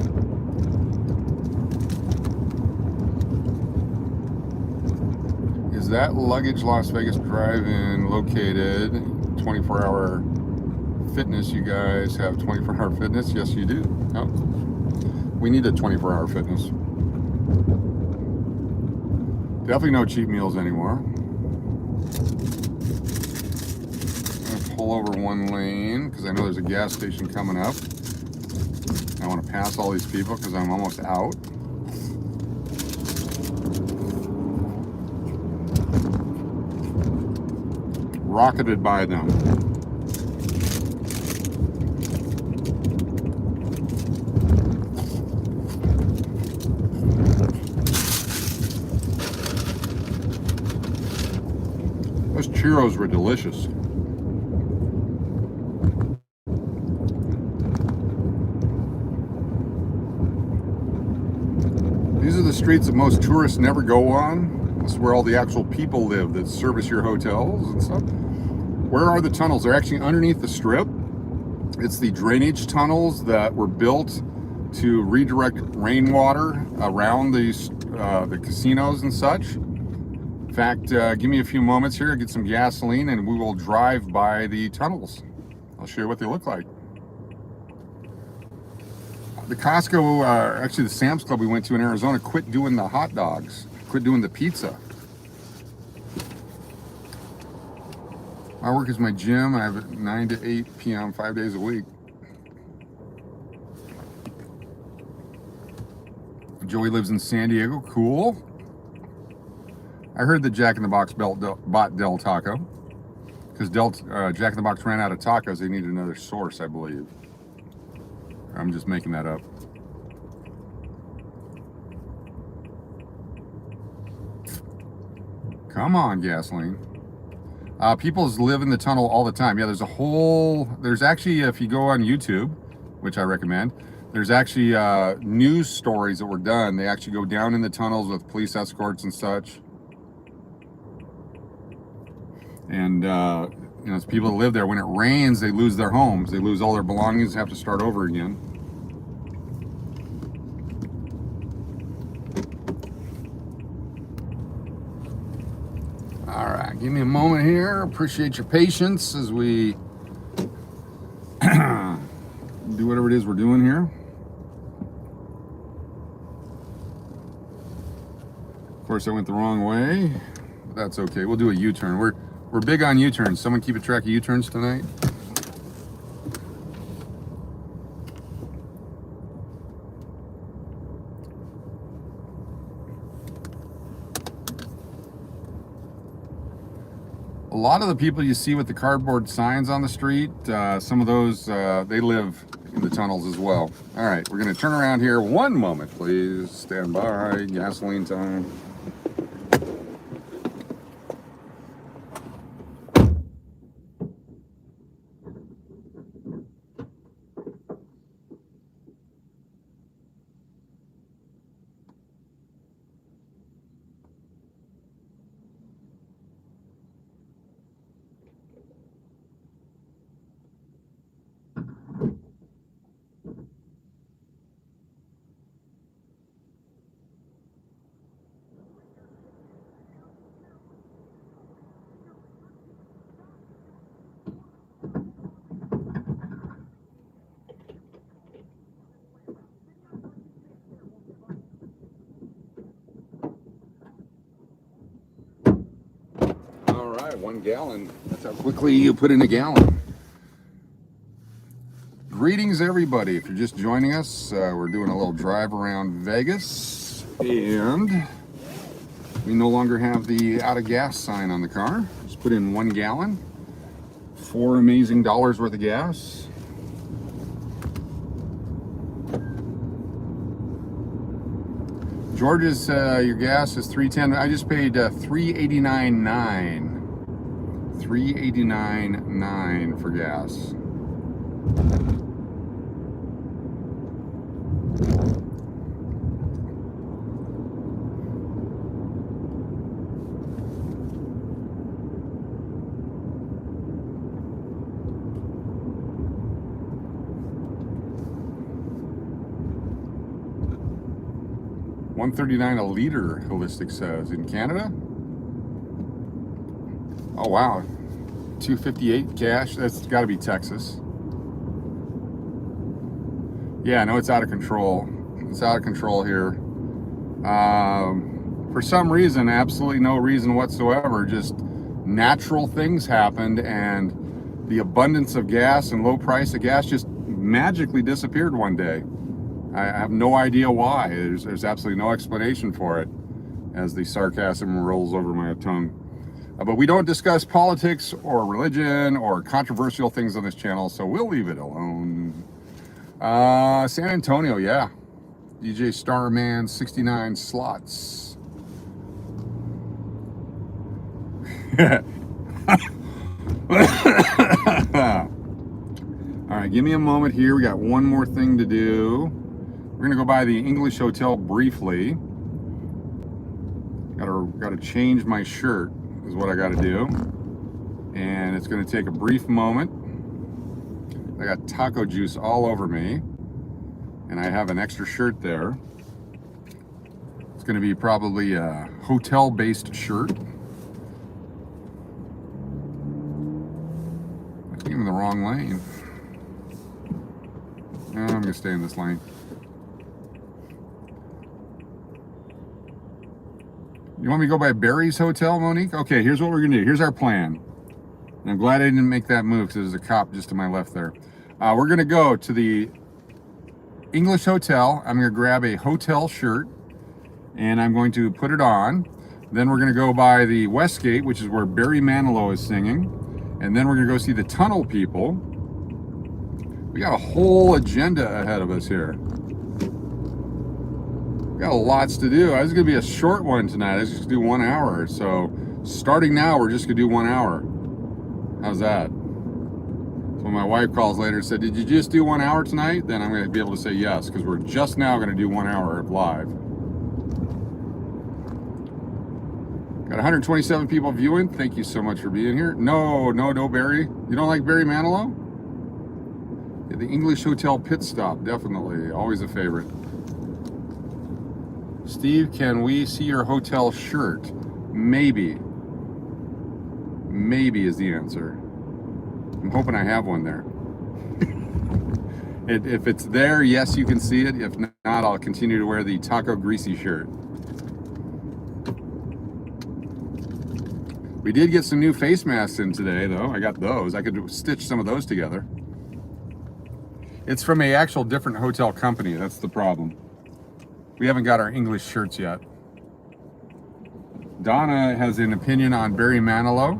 Is that luggage Las Vegas drive-in located? 24-hour fitness. You guys have 24-hour fitness? Yes, you do. Oh. We need a 24-hour fitness. Definitely no cheap meals anymore. Pull over one lane because I know there's a gas station coming up. I want to pass all these people because I'm almost out. Rocketed by them. Those churros were delicious. These are the streets that most tourists never go on. This is where all the actual people live that service your hotels and stuff. Where are the tunnels? They're actually underneath the strip. It's the drainage tunnels that were built to redirect rainwater around these the casinos and such. In fact, give me a few moments here, get some gasoline, and we will drive by the tunnels. I'll show you what they look like. The Costco, actually the Sam's Club we went to in Arizona, quit doing the hot dogs, quit doing the pizza. My work is my gym. I have it 9 to 8 p.m. 5 days a week. Joey lives in San Diego. Cool. I heard that Jack in the Box bought Dell Taco because Jack in the Box ran out of tacos. They needed another source, I believe. I'm just making that up. Come on, gasoline. People live in the tunnel all the time. Yeah, there's actually, if you go on YouTube, which I recommend, there's actually news stories that were done. They actually go down in the tunnels with police escorts and such. And, you know, it's people that live there. When it rains, they lose their homes. They lose all their belongings, have to start over again. All right, give me a moment here. Appreciate your patience as we do whatever it is we're doing here. Of course, I went the wrong way, but that's okay. We'll do a U-turn. We're big on U-turns. Someone keep a track of U-turns tonight? A lot of the people you see with the cardboard signs on the street, some of those, they live in the tunnels as well. All right, we're gonna turn around here. One moment, please. Stand by, gasoline time. All right, 1 gallon. That's how quickly you put in a gallon. Greetings, everybody. If you're just joining us, we're doing a little drive around Vegas, and we no longer have the out of gas sign on the car. Just put in 1 gallon, $4 amazing worth of gas. George's, your gas is $3.10. I just paid $3.89.9. $3.89.9 for gas. $1.39 a liter, Holistic says. In Canada? Oh, wow. $2.58 cash. That's got to be Texas. Yeah, no, it's out of control. It's out of control here. For some reason, absolutely no reason whatsoever, just natural things happened, and the abundance of gas and low price of gas just magically disappeared one day. I have no idea why. There's absolutely no explanation for it, as the sarcasm rolls over my tongue. But we don't discuss politics or religion or controversial things on this channel, so we'll leave it alone. San Antonio, yeah. DJ Starman 69 slots. All right, give me a moment here. We got one more thing to do. We're gonna go by the English Hotel briefly. Gotta change my shirt is what I gotta do. And it's gonna take a brief moment. I got taco juice all over me. And I have an extra shirt there. It's gonna be probably a hotel-based shirt. I came in the wrong lane. No, I'm gonna stay in this lane. You want me to go by Barry's Hotel, Monique? Okay, here's what we're gonna do. Here's our plan. And I'm glad I didn't make that move because there's a cop just to my left there. We're gonna go to the English Hotel. I'm gonna grab a hotel shirt and I'm going to put it on. Then we're gonna go by the Westgate, which is where Barry Manilow is singing. And then we're gonna go see the Tunnel People. We got a whole agenda ahead of us here. Got lots to do. This is gonna be a short one tonight. I was just gonna do 1 hour. So starting now, we're just gonna do 1 hour. How's that? So when my wife calls later and said, "Did you just do 1 hour tonight?" Then I'm gonna be able to say yes, because we're just now gonna do 1 hour of live. Got 127 people viewing. Thank you so much for being here. No, Barry. You don't like Barry Manilow? Yeah, the English Hotel pit stop, definitely. Always a favorite. Steve, can we see your hotel shirt? Maybe. Maybe is the answer. I'm hoping I have one there. If it's there, yes, you can see it. If not, I'll continue to wear the Taco Greasy shirt. We did get some new face masks in today, though. I got those. I could stitch some of those together. It's from a actual different hotel company. That's the problem. We haven't got our English shirts yet. Donna has an opinion on Barry Manilow.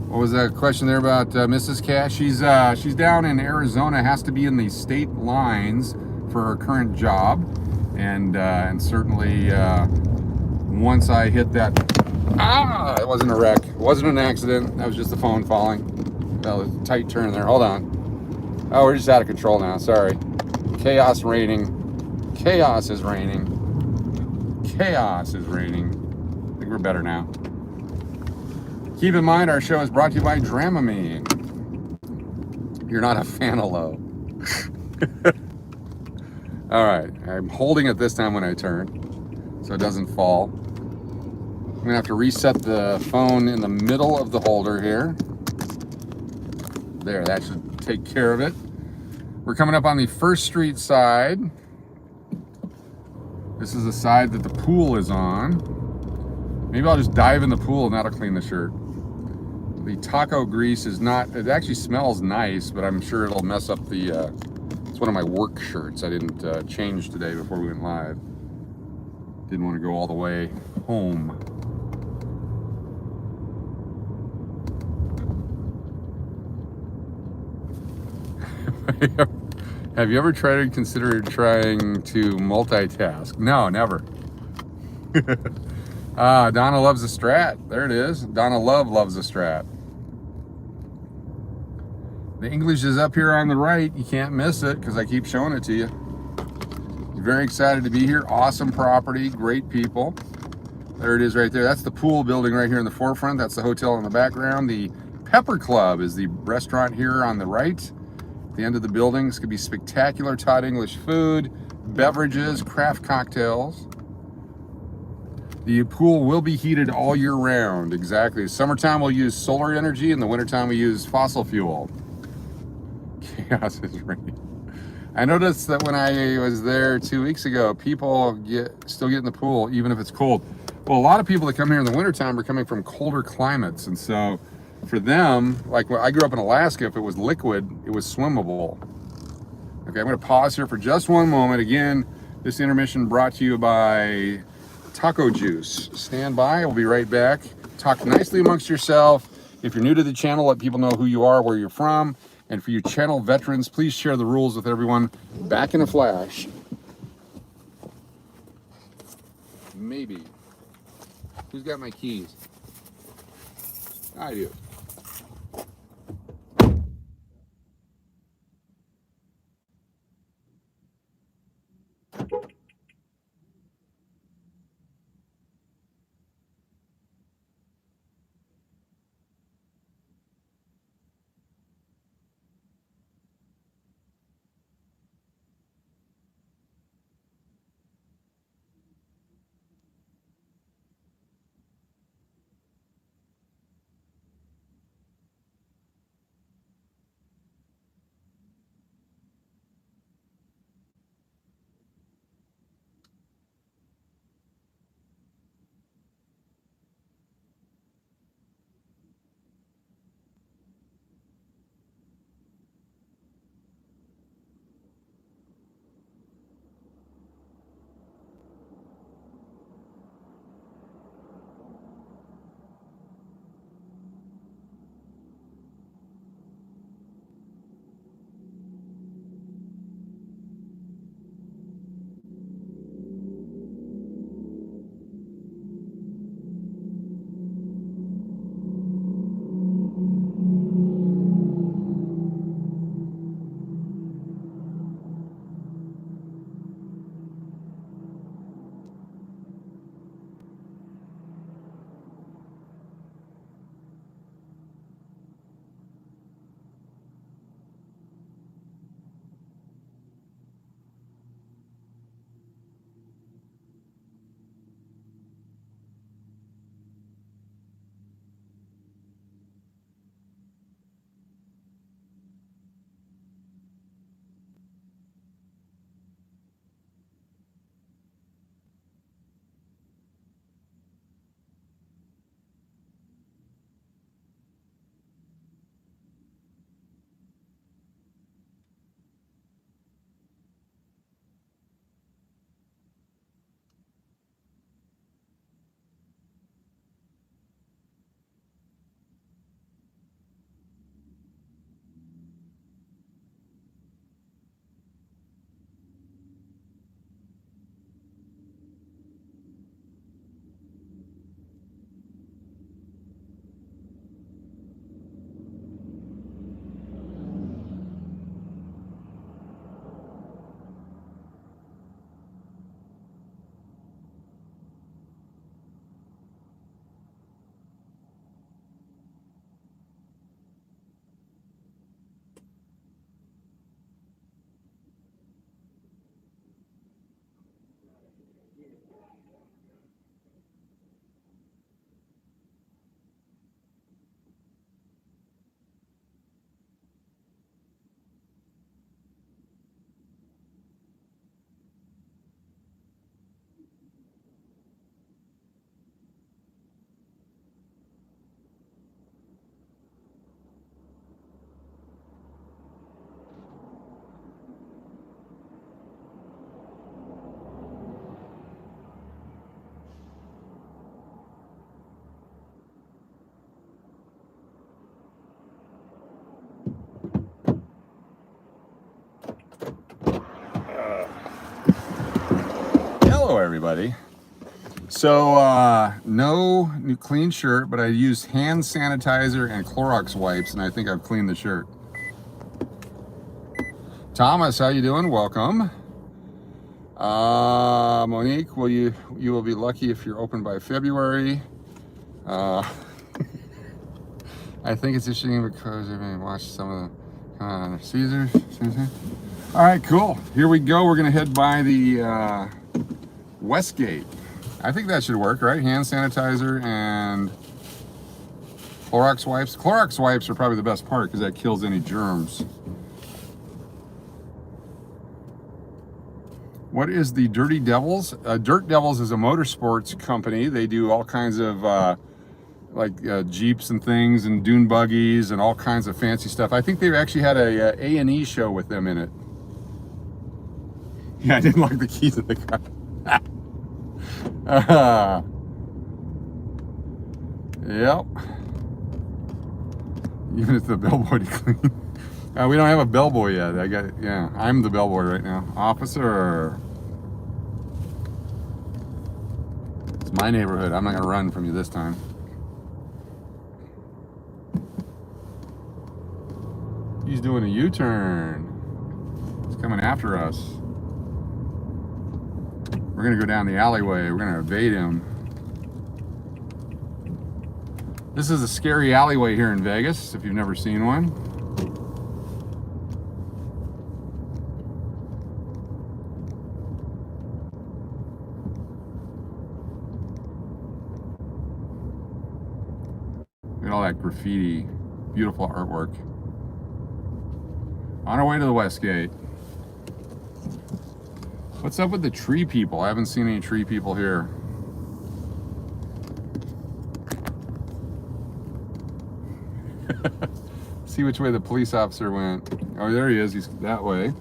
What was that question there about Mrs. Cash? She's down in Arizona, has to be in the state lines for her current job. And certainly once I hit that, it wasn't a wreck. It wasn't an accident. That was just the phone falling. That was a tight turn there. Hold on. Oh, we're just out of control now. Sorry. Chaos raining. Chaos is raining. Chaos is raining. I think we're better now. Keep in mind, our show is brought to you by Dramamine. You're not a fan of low. All right. I'm holding it this time when I turn, so it doesn't fall. I'm gonna have to reset the phone in the middle of the holder here. There, that should take care of it. We're coming up on the First Street side. This is the side that the pool is on. Maybe I'll just dive in the pool and that'll clean the shirt. The taco grease is not, it actually smells nice, but I'm sure it'll mess up the, it's one of my work shirts. I didn't change today before we went live. Didn't want to go all the way home. Have you ever considered trying to multitask? No, never. Donna loves the Strat. There it is. Donna loves the Strat. The English is up here on the right. You can't miss it because I keep showing it to you. Very excited to be here. Awesome property, great people. There it is right there. That's the pool building right here in the forefront. That's the hotel in the background. The Pepper Club is the restaurant here on the right. At the end of the building, it's gonna be spectacular Todd English food, beverages, craft cocktails. The pool will be heated all year round, exactly. Summertime we'll use solar energy, and the wintertime we use fossil fuel. Chaos is reigning. I noticed that when I was there 2 weeks ago, people still get in the pool even if it's cold. Well, a lot of people that come here in the wintertime are coming from colder climates, and so for them, like when I grew up in Alaska, if it was liquid, it was swimmable. Okay, I'm gonna pause here for just one moment. Again, this intermission brought to you by Taco Juice. Stand by, we'll be right back. Talk nicely amongst yourself. If you're new to the channel, let people know who you are, where you're from. And for you channel veterans, please share the rules with everyone. Back in a flash. Maybe. Who's got my keys? I do. Hello, everybody. So, no new clean shirt, but I used hand sanitizer and Clorox wipes, and I think I've cleaned the shirt. Thomas, how you doing? Welcome. Monique, you will be lucky if you're open by February. I think it's interesting because I mean, watch some of the Caesars. All right, cool. Here we go. We're gonna head by the Westgate. I think that should work, right? Hand sanitizer and Clorox wipes. Clorox wipes are probably the best part because that kills any germs. What is the Dirty Devils? Dirt Devils is a motorsports company. They do all kinds of Jeeps and things and dune buggies and all kinds of fancy stuff. I think they've actually had a A&E show with them in it. Yeah, I didn't lock the keys in the car. Yep. Even if the bellboy to clean. We don't have a bellboy yet. I'm the bellboy right now. Officer. It's my neighborhood. I'm not gonna run from you this time. He's doing a U-turn. He's coming after us. We're gonna go down the alleyway. We're gonna evade him. This is a scary alleyway here in Vegas, if you've never seen one. Look at all that graffiti. Beautiful artwork. On our way to the Westgate. What's up with the tree people? I haven't seen any tree people here. See which way the police officer went. Oh, there he is. He's that way.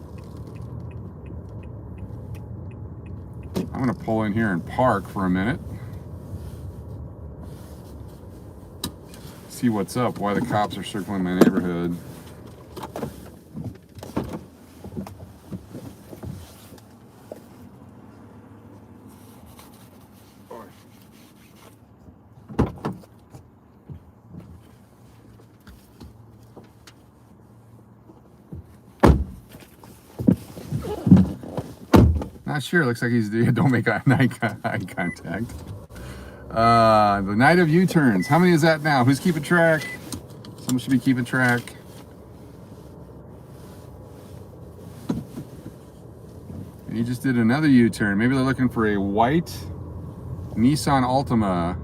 I'm gonna pull in here and park for a minute. See what's up, why the cops are circling my neighborhood. Not sure. Looks like he's don't make eye contact. The night of U-turns. How many is that now? Who's keeping track? Someone should be keeping track. And he just did another U-turn. Maybe they're looking for a white Nissan Altima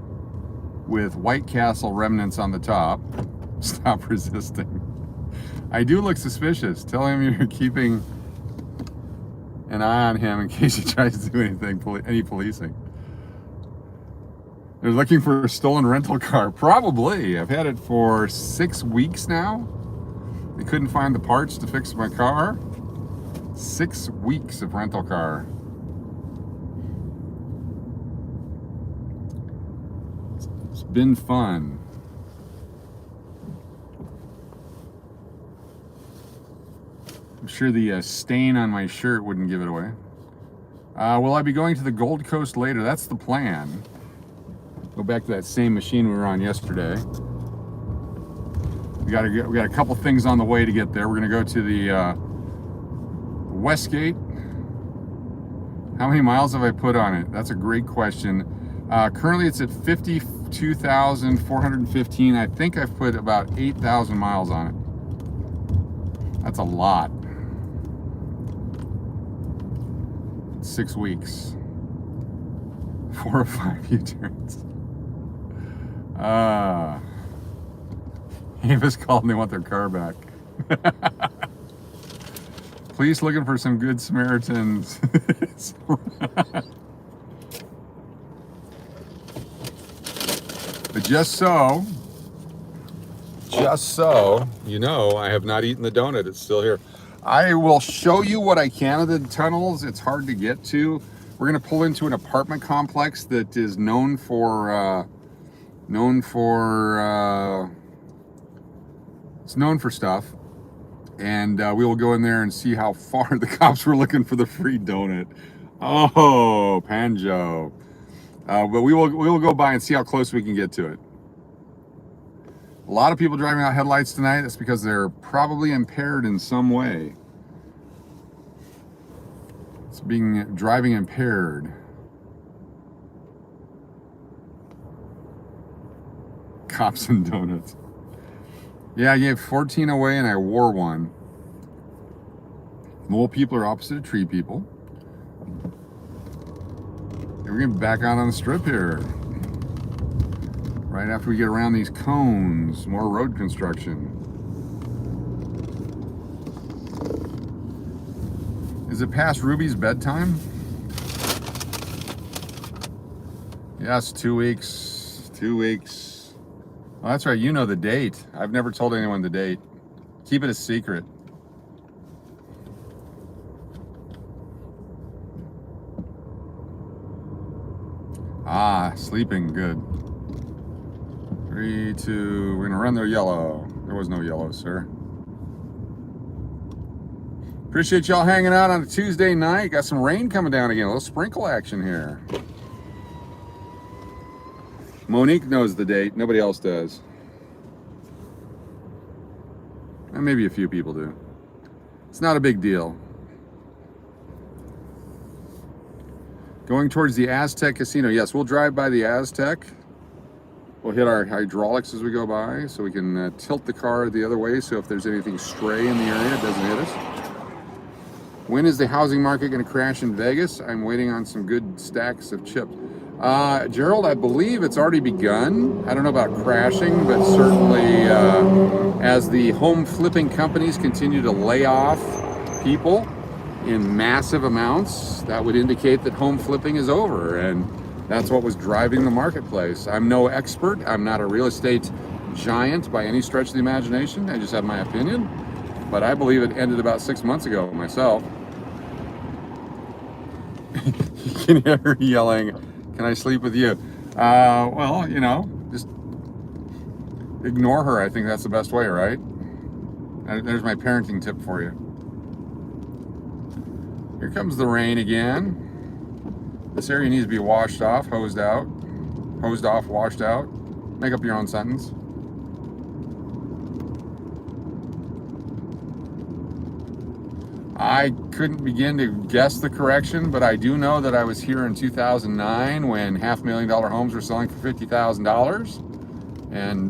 with White Castle remnants on the top. Stop resisting. I do look suspicious. Tell him you're keeping an eye on him in case he tries to do any policing. They're looking for a stolen rental car. Probably. I've had it for 6 weeks now. They couldn't find the parts to fix my car. 6 weeks of rental car. It's been fun. I'm sure the stain on my shirt wouldn't give it away. Will I be going to the Gold Coast later? That's the plan. Go back to that same machine we were on yesterday. We got a couple things on the way to get there. We're gonna go to the Westgate. How many miles have I put on it? That's a great question. Currently it's at 52,415. I think I've put about 8,000 miles on it. That's a lot. 6 weeks. 4 or 5 U-turns. Avis called and they want their car back. Police looking for some good Samaritans. But just so you know, I have not eaten the donut. It's still here. I will show you what I can of the tunnels. It's hard to get to. We're gonna pull into an apartment complex that is known for stuff, and we will go in there and see how far the cops were looking for the free donut. Oh, Panjo. But we will go by and see how close we can get to it. A lot of people driving out headlights tonight. That's because they're probably impaired in some way. It's driving impaired. Cops and donuts. Yeah, I gave 14 away and I wore one. Mole people are opposite of tree people. We're getting back out on the strip here. Right after we get around these cones, more road construction. Is it past Ruby's bedtime? Yes, 2 weeks. 2 weeks. Oh, that's right, you know the date. I've never told anyone the date. Keep it a secret. Ah, sleeping, good. 3, 2, we're gonna run their yellow. There was no yellow, sir. Appreciate y'all hanging out on a Tuesday night. Got some rain coming down again, a little sprinkle action here. Monique knows the date, nobody else does. And maybe a few people do. It's not a big deal. Going towards the Aztec Casino. Yes, we'll drive by the Aztec. We'll hit our hydraulics as we go by so we can tilt the car the other way so if there's anything stray in the area, it doesn't hit us. When is the housing market going to crash in Vegas? I'm waiting on some good stacks of chips. Gerald, I believe it's already begun. I don't know about crashing, but certainly as the home flipping companies continue to lay off people in massive amounts, that would indicate that home flipping is over, and that's what was driving the marketplace. I'm no expert. I'm not a real estate giant by any stretch of the imagination. I just have my opinion, but I believe it ended about 6 months ago myself. You can hear her yelling, "Can I sleep with you?" Well, you know, just ignore her. I think that's the best way, right? There's my parenting tip for you. Here comes the rain again. This area needs to be washed off, hosed off, washed out. Make up your own sentence. I couldn't begin to guess the correction, but I do know that I was here in 2009 when $500,000 homes were selling for $50,000, and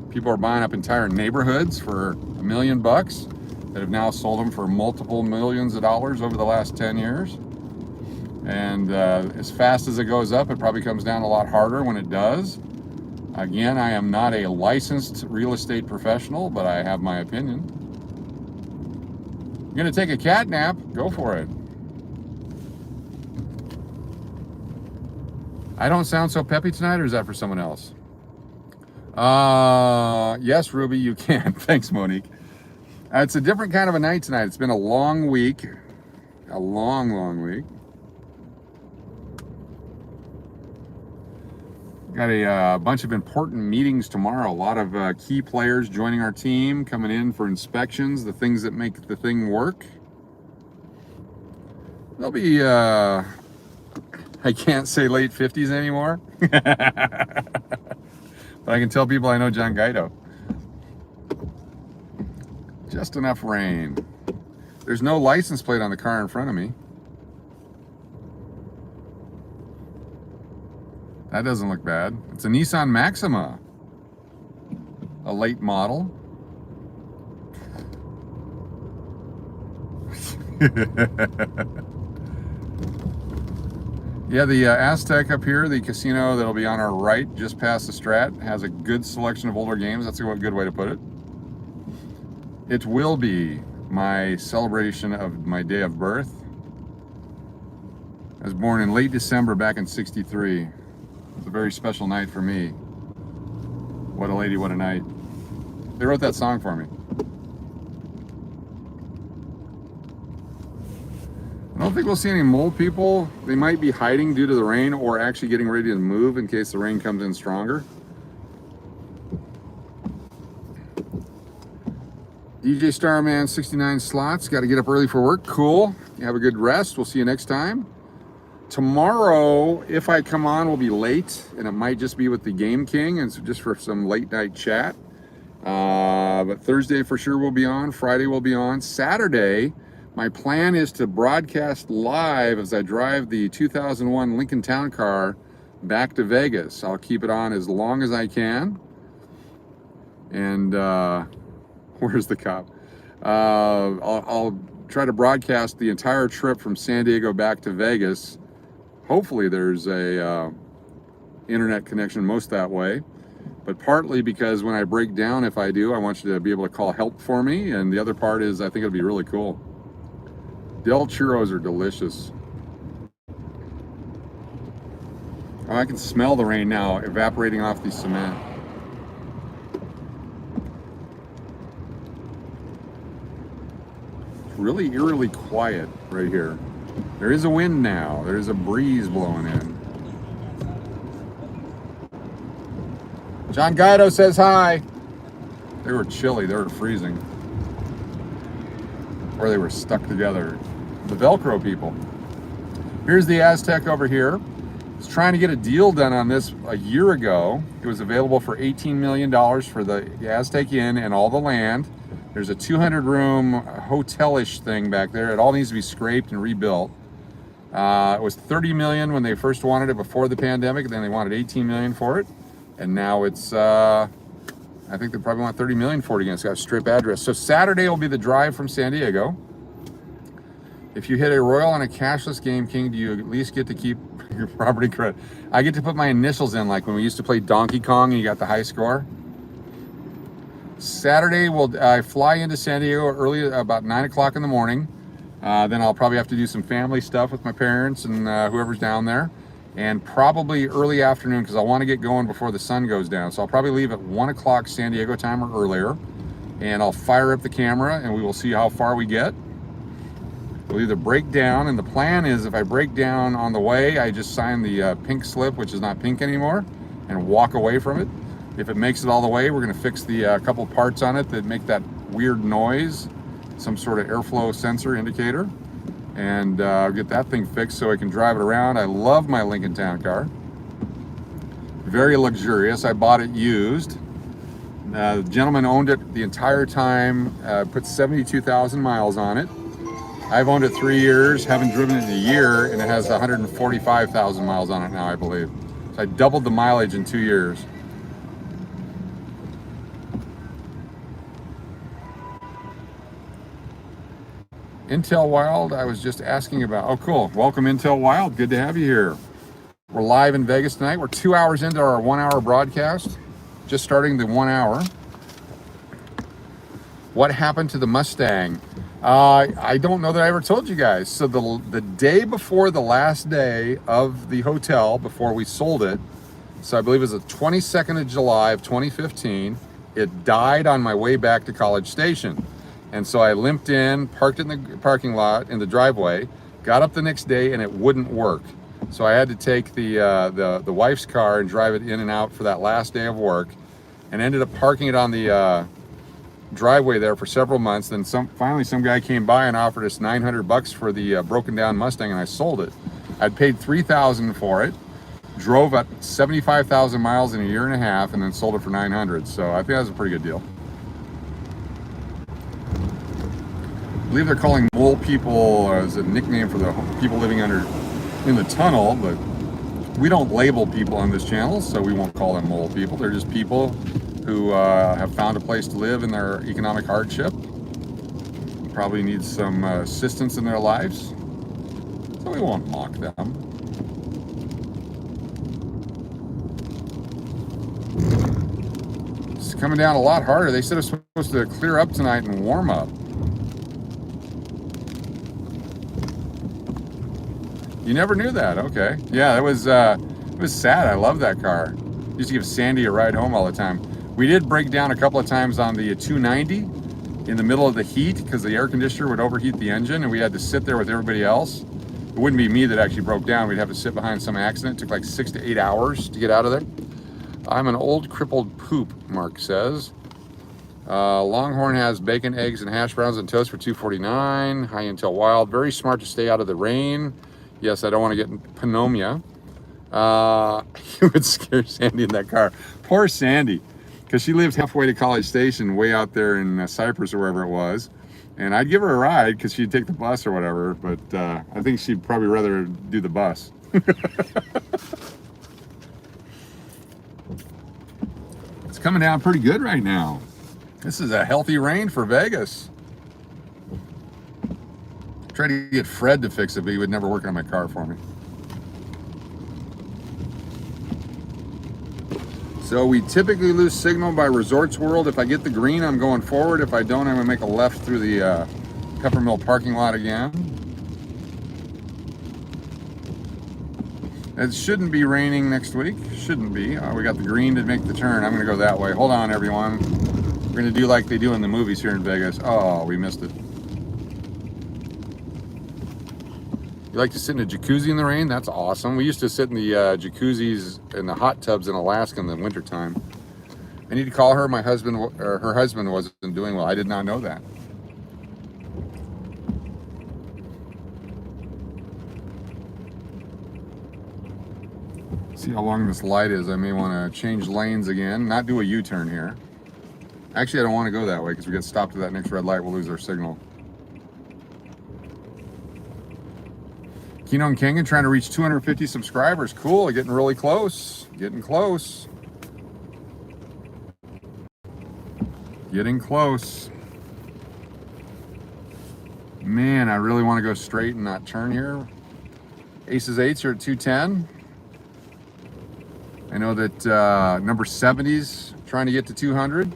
people are buying up entire neighborhoods for $1 million that have now sold them for multiple millions of dollars over the last 10 years. And as fast as it goes up, it probably comes down a lot harder when it does. Again, I am not a licensed real estate professional, but I have my opinion. You're gonna take a cat nap? Go for it. I don't sound so peppy tonight, or is that for someone else? Yes, Ruby, you can. Thanks, Monique. It's a different kind of a night tonight. It's been a long week. A long, long week. Got a bunch of important meetings tomorrow. A lot of key players joining our team, coming in for inspections, the things that make the thing work. They'll be, I can't say late 50s anymore. But I can tell people I know John Guido. Just enough rain. There's no license plate on the car in front of me. That doesn't look bad. It's a Nissan Maxima, a late model. Yeah, the Aztec up here, the casino that'll be on our right, just past the Strat, has a good selection of older games. That's a good way to put it. It will be my celebration of my day of birth. I was born in late December back in '63. It's a very special night for me. What a lady, what a night. They wrote that song for me. I don't think we'll see any mole people. They might be hiding due to the rain or actually getting ready to move in case the rain comes in stronger. DJ Starman, 69 slots. Got to get up early for work. Cool. You have a good rest. We'll see you next time. Tomorrow, if I come on, will be late, and it might just be with the Game King, and so just for some late night chat. But Thursday for sure will be on. Friday will be on. Saturday, my plan is to broadcast live as I drive the 2001 Lincoln Town Car back to Vegas. I'll keep it on as long as I can. And where's the cop? I'll try to broadcast the entire trip from San Diego back to Vegas. Hopefully there's a internet connection most that way, but partly because when I break down, if I do, I want you to be able to call help for me. And the other part is I think it'll be really cool. Dell churros are delicious. Oh, I can smell the rain now evaporating off the cement. It's really eerily quiet right here. There is a wind now. There's a breeze blowing in. John Guido says hi. They were chilly. They were freezing. Or they were stuck together. The Velcro people. Here's the Aztec over here. I was trying to get a deal done on this a year ago. It was available for $18 million for the Aztec Inn and all the land. There's a 200-room hotel-ish thing back there. It all needs to be scraped and rebuilt. It was $30 million when they first wanted it before the pandemic. Then they wanted $18 million for it. And now it's, I think they probably want $30 million for it again. It's got a strip address. So Saturday will be the drive from San Diego. If you hit a royal on a cashless Game King, do you at least get to keep your property credit? I get to put my initials in, like when we used to play Donkey Kong and you got the high score. Saturday, I fly into San Diego early, about 9 o'clock in the morning. Then I'll probably have to do some family stuff with my parents and whoever's down there. And probably early afternoon, because I want to get going before the sun goes down. So I'll probably leave at 1 o'clock San Diego time or earlier. And I'll fire up the camera and we will see how far we get. We'll either break down, and the plan is if I break down on the way, I just sign the pink slip, which is not pink anymore, and walk away from it. If it makes it all the way, we're going to fix the couple parts on it that make that weird noise, some sort of airflow sensor indicator, and get that thing fixed so I can drive it around. I love my Lincoln Town Car. Very luxurious. I bought it used. The gentleman owned it the entire time, put 72,000 miles on it. I've owned it 3 years, haven't driven it in a year, and it has 145,000 miles on it now, I believe. So I doubled the mileage in 2 years. Intel Wild, I was just asking about. Oh, cool. Welcome, Intel Wild. Good to have you here. We're live in Vegas tonight. We're 2 hours into our 1 hour broadcast, just starting the 1 hour. What happened to the Mustang? I don't know that I ever told you guys. So the day before the last day of the hotel, before we sold it, so I believe it was the 22nd of July of 2015, it died on my way back to College Station. And so I limped in, parked it in the parking lot, in the driveway, got up the next day, and it wouldn't work. So I had to take the wife's car and drive it in and out for that last day of work, and ended up parking it on the driveway there for several months. Then finally some guy came by and offered us $900 for the broken down Mustang, and I sold it. I'd paid $3,000 for it, drove at 75,000 miles in a year and a half, and then sold it for $900. So I think that was a pretty good deal. I believe they're calling mole people as a nickname for the people living in the tunnel, but we don't label people on this channel, so we won't call them mole people. They're just people who have found a place to live in their economic hardship, probably need some assistance in their lives, so we won't mock them. It's coming down a lot harder. They said it's supposed to clear up tonight and warm up. You never knew that? Okay. Yeah, it was sad. I love that car. Used to give Sandy a ride home all the time. We did break down a couple of times on the 290 in the middle of the heat because the air conditioner would overheat the engine, and we had to sit there with everybody else. It wouldn't be me that actually broke down. We'd have to sit behind some accident. It took like 6 to 8 hours to get out of there. I'm an old crippled poop, Mark says. Longhorn has bacon, eggs, and hash browns and toast for $2.49. Hi Intel Wild. Very smart to stay out of the rain. Yes, I don't want to get pneumonia. You would scare Sandy in that car. Poor Sandy, because she lives halfway to College Station, way out there in Cyprus or wherever it was. And I'd give her a ride because she'd take the bus or whatever, but I think she'd probably rather do the bus. It's coming down pretty good right now. This is a healthy rain for Vegas. Tried to get Fred to fix it, but he would never work on my car for me. So we typically lose signal by Resorts World. If I get the green, I'm going forward. If I don't, I'm gonna make a left through the Peppermill parking lot again. It shouldn't be raining next week. Shouldn't be. We got the green to make the turn. I'm gonna go that way. Hold on, everyone. We're gonna do like they do in the movies here in Vegas. Oh, we missed it. You like to sit in a jacuzzi in the rain? That's awesome. We used to sit in the jacuzzis and the hot tubs in Alaska in the wintertime. I need to call her. My husband, or her husband, wasn't doing well. I did not know that. See how long this light is. I may want to change lanes again. Not do a U-turn here. Actually, I don't want to go that way because we get stopped at that next red light. We'll lose our signal. Keno and Kangan trying to reach 250 subscribers. Cool, getting really close. Getting close. Getting close. Man, I really want to go straight and not turn here. Aces 8s are at 210. I know that number 70's trying to get to 200.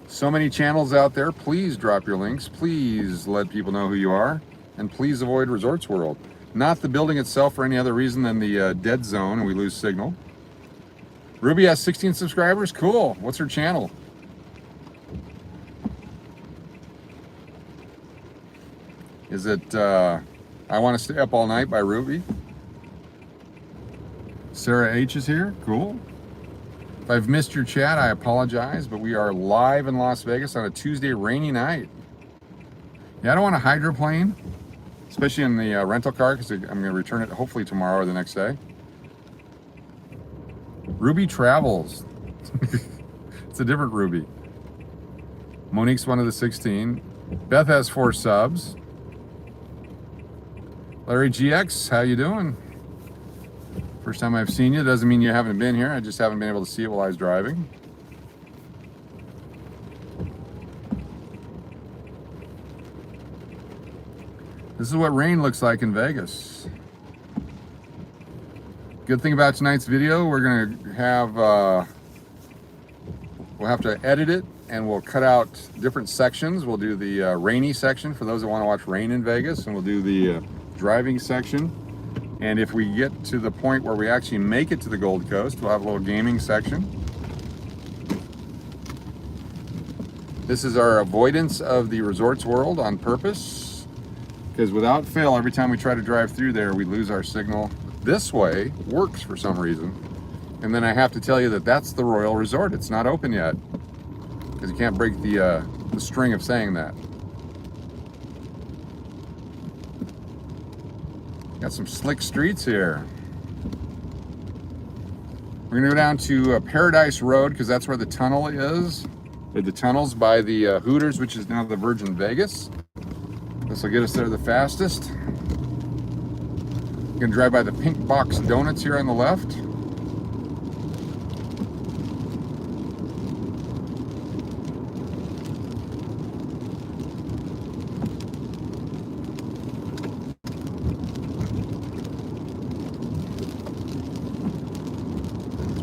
So many channels out there. Please drop your links. Please let people know who you are. And please avoid Resorts World. Not the building itself for any other reason than the dead zone and we lose signal. Ruby has 16 subscribers. Cool. What's her channel? Is it I Want to Stay Up All Night by Ruby? Sarah H is here. Cool. If I've missed your chat, I apologize, but we are live in Las Vegas on a Tuesday rainy night. Yeah, I don't want to hydroplane, especially in the rental car, because I'm going to return it hopefully tomorrow or the next day. Ruby travels. It's a different Ruby. Monique's one of the 16. Beth has 4 subs. Larry GX, how you doing? First time I've seen you. Doesn't mean you haven't been here. I just haven't been able to see it while I was driving. This is what rain looks like in Vegas. Good thing about tonight's video, we're gonna have, we'll have to edit it and we'll cut out different sections. We'll do the rainy section for those that want to watch rain in Vegas, and we'll do the driving section. And if we get to the point where we actually make it to the Gold Coast, we'll have a little gaming section. This is our avoidance of the Resorts World on purpose, because without fail, every time we try to drive through there, we lose our signal. This way works for some reason. And then I have to tell you that that's the Royal Resort. It's not open yet, because you can't break the string of saying that. Got some slick streets here. We're gonna go down to Paradise Road because that's where the tunnel is. The tunnel's by the Hooters, which is now the Virgin Vegas. This will get us there the fastest. We're gonna drive by the Pink Box Donuts here on the left.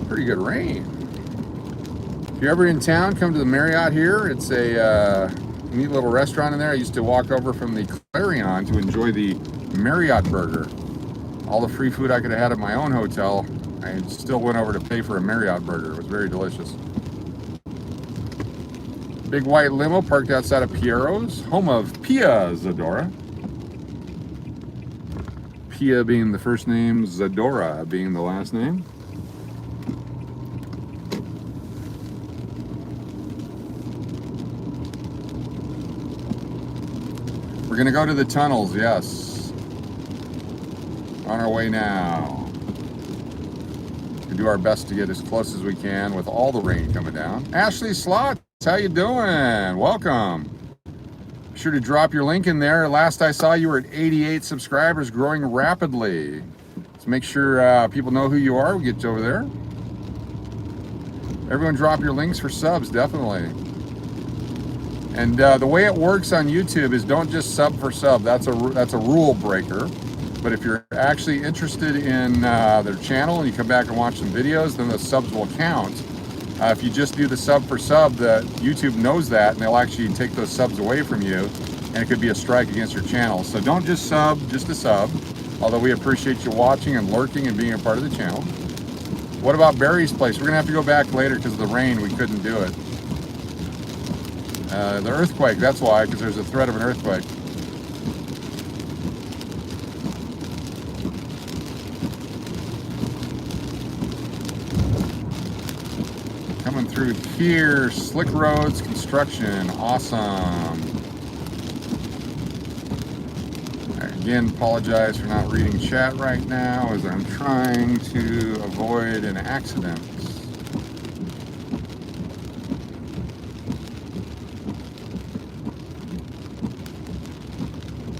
Pretty good rain. If you're ever in town, come to the Marriott here. It's a neat little restaurant in there. I used to walk over from the Clarion to enjoy the Marriott burger. All the free food I could have had at my own hotel, I still went over to pay for a Marriott burger. It was very delicious. Big white limo parked outside of Piero's, home of Pia Zadora. Pia being the first name, Zadora being the last name. We're gonna go to the tunnels, yes. On our way now. We do our best to get as close as we can with all the rain coming down. Ashley Slots, how you doing? Welcome. Be sure to drop your link in there. Last I saw, you were at 88 subscribers, growing rapidly. So make sure people know who you are. We get you over there. Everyone drop your links for subs, definitely. And the way it works on YouTube is don't just sub for sub. That's a rule breaker. But if you're actually interested in their channel and you come back and watch some videos, then the subs will count. If you just do the sub for sub, YouTube knows that, and they'll actually take those subs away from you, and it could be a strike against your channel. So don't just sub, just a sub. Although we appreciate you watching and lurking and being a part of the channel. What about Barry's place? We're gonna have to go back later because of the rain. We couldn't do it. The earthquake, that's why, because there's a threat of an earthquake. Coming through here, Slick Roads Construction, awesome. Again, apologize for not reading chat right now as I'm trying to avoid an accident.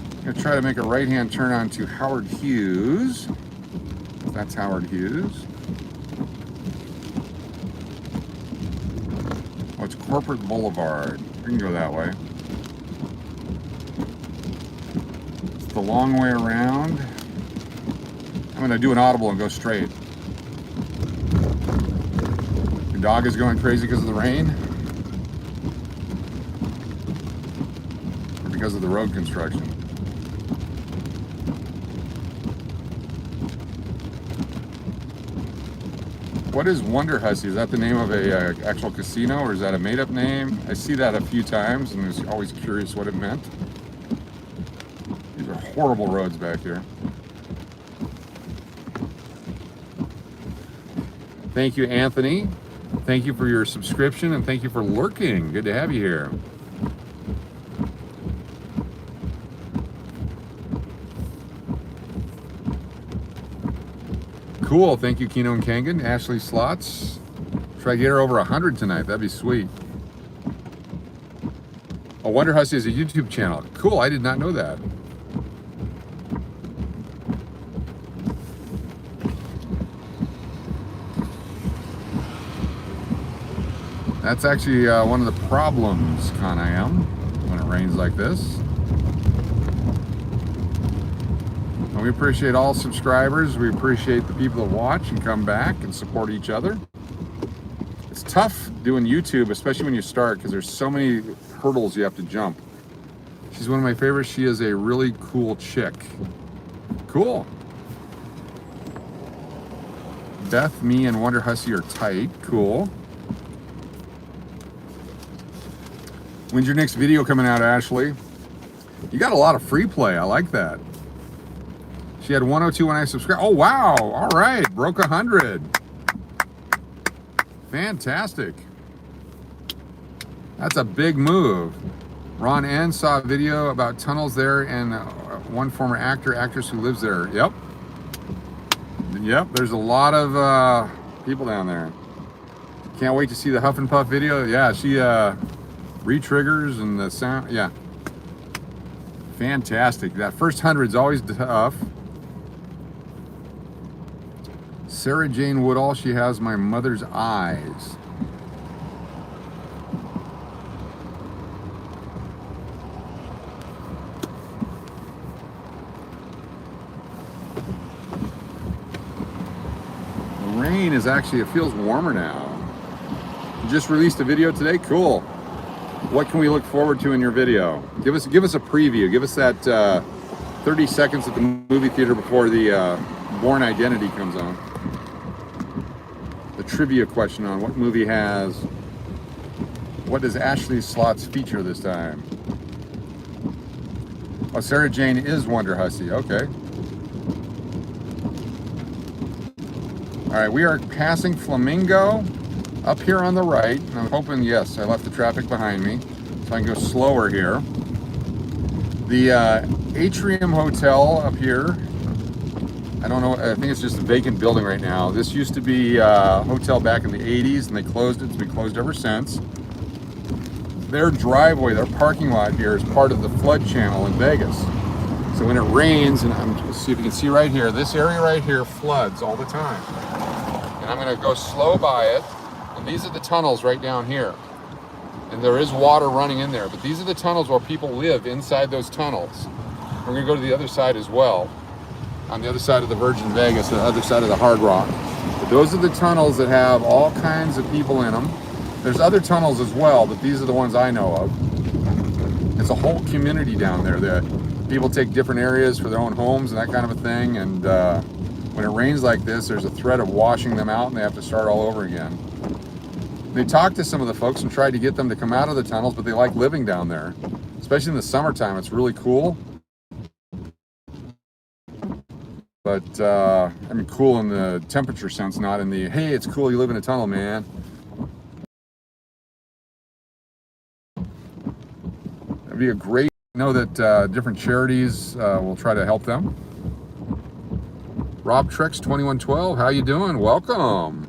I'm going to try to make a right-hand turn onto Howard Hughes. That's Howard Hughes. Oh, it's Corporate Boulevard. We can go that way. The long way around. I'm going to do an audible and go straight. Your dog is going crazy because of the rain? Or because of the road construction? What is Wonder Hussy? Is that the name of a actual casino, or is that a made-up name? I see that a few times and I was always curious what it meant. Horrible roads back here. Thank you, Anthony. Thank you for your subscription, and thank you for lurking. Good to have you here. Cool. Thank you, Keno and Kangan. Ashley Slots. Try to get her over 100 tonight. That'd be sweet. Oh, Wonder Hussy is a YouTube channel. Cool. I did not know that. That's actually one of the problems, Con I am, when it rains like this. And we appreciate all subscribers. We appreciate the people that watch and come back and support each other. It's tough doing YouTube, especially when you start, because there's so many hurdles you have to jump. She's one of my favorites. She is a really cool chick. Cool. Beth, me, and Wonder Hussy are tight. Cool. When's your next video coming out, Ashley? You got a lot of free play. I like that. She had 102 when I subscribed. Oh, wow. All right. Broke 100. Fantastic. That's a big move. Ron N saw a video about tunnels there and one former actress who lives there. Yep. Yep. There's a lot of people down there. Can't wait to see the Huff and Puff video. Yeah, she... re-triggers and the sound, yeah. Fantastic. That first 100's always tough. Sarah Jane Woodall, she has my mother's eyes. The rain is actually, it feels warmer now. You just released a video today? Cool. What can we look forward to in your video? Give us a preview. Give us that 30 seconds at the movie theater before the Born Identity comes on. The trivia question on what movie has... What does Ashley Slots feature this time? Oh, Sarah Jane is Wonder Hussy. Okay. All right, we are passing Flamingo. Up here on the right, and I'm hoping, yes, I left the traffic behind me, so I can go slower here. The Atrium Hotel up here I don't know, I think it's just a vacant building right now. This used to be a hotel back in the 80s, and they closed it. It's been closed ever since. Their driveway, their parking lot here is part of the flood channel in Vegas. So when it rains, and let's see if you can see right here, this area right here floods all the time. And I'm gonna go slow by it, and these are the tunnels right down here. And there is water running in there, but these are the tunnels where people live inside those tunnels. We're gonna go to the other side as well, on the other side of the Virgin Vegas, the other side of the Hard Rock. But those are the tunnels that have all kinds of people in them. There's other tunnels as well, but these are the ones I know of. It's a whole community down there that people take different areas for their own homes and that kind of a thing. And when it rains like this, there's a threat of washing them out and they have to start all over again. They talked to some of the folks and tried to get them to come out of the tunnels, but they like living down there, especially in the summertime. It's really cool. But I mean, cool in the temperature sense, not in the, hey, it's cool you live in a tunnel, man. That'd be a great, I know that different charities will try to help them. Rob Trex 2112, how you doing? Welcome.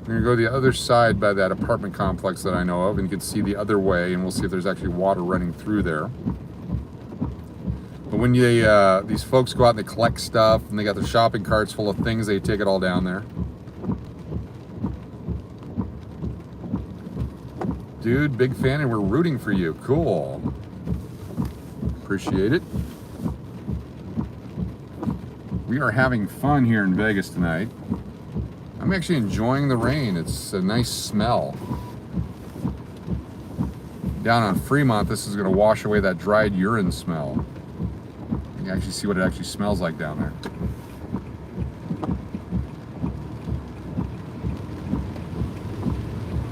We're gonna go the other side by that apartment complex that I know of, and you can see the other way, and we'll see if there's actually water running through there. But when these folks go out and they collect stuff, and they got their shopping carts full of things, they take it all down there. Dude, big fan, and we're rooting for you. Cool. Appreciate it. We are having fun here in Vegas tonight. I'm actually enjoying the rain. It's a nice smell. Down on Fremont, this is going to wash away that dried urine smell. You can actually see what it actually smells like down there.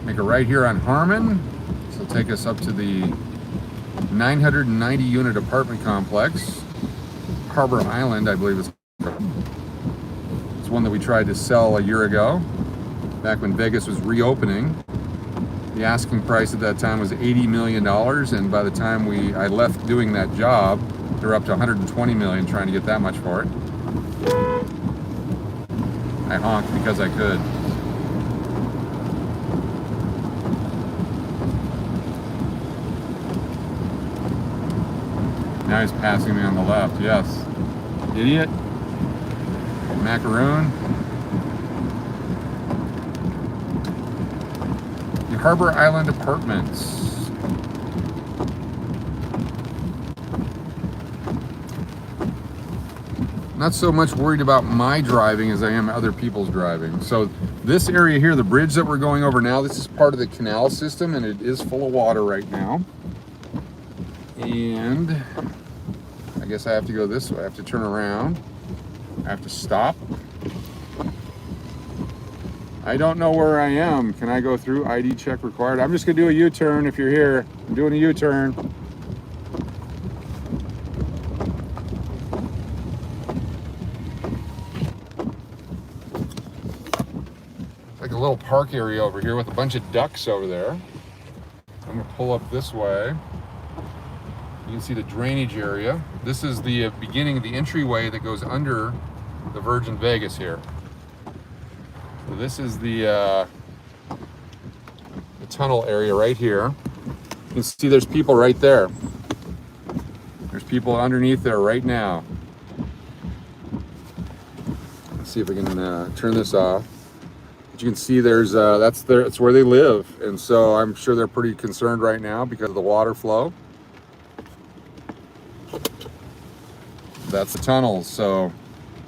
Make a right here on Harmon. This will take us up to the 990 unit apartment complex. Harbor Island, I believe is. It's one that we tried to sell a year ago, back when Vegas was reopening. The asking price at that time was $80 million, and by the time I left doing that job, they were up to $120 million trying to get that much for it. I honked because I could. Now he's passing me on the left, yes. Idiot. Macaroon. The Harbor Island Apartments. Not so much worried about my driving as I am other people's driving. So this area here, the bridge that we're going over now, this is part of the canal system, and it is full of water right now. And I guess I have to go this way. I have to turn around. I have to stop. I don't know where I am. Can I go through? ID check required. I'm just gonna do a U-turn if you're here. I'm doing a U-turn. Like a little park area over here with a bunch of ducks over there. I'm gonna pull up this way. You can see the drainage area. This is the beginning of the entryway that goes under the Virgin Vegas here. So this is the tunnel area right here. You can see there's people right there. There's people underneath there right now. Let's see if we can turn this off. But you can see there's that's where they live, and so I'm sure they're pretty concerned right now because of the water flow. That's the tunnels. So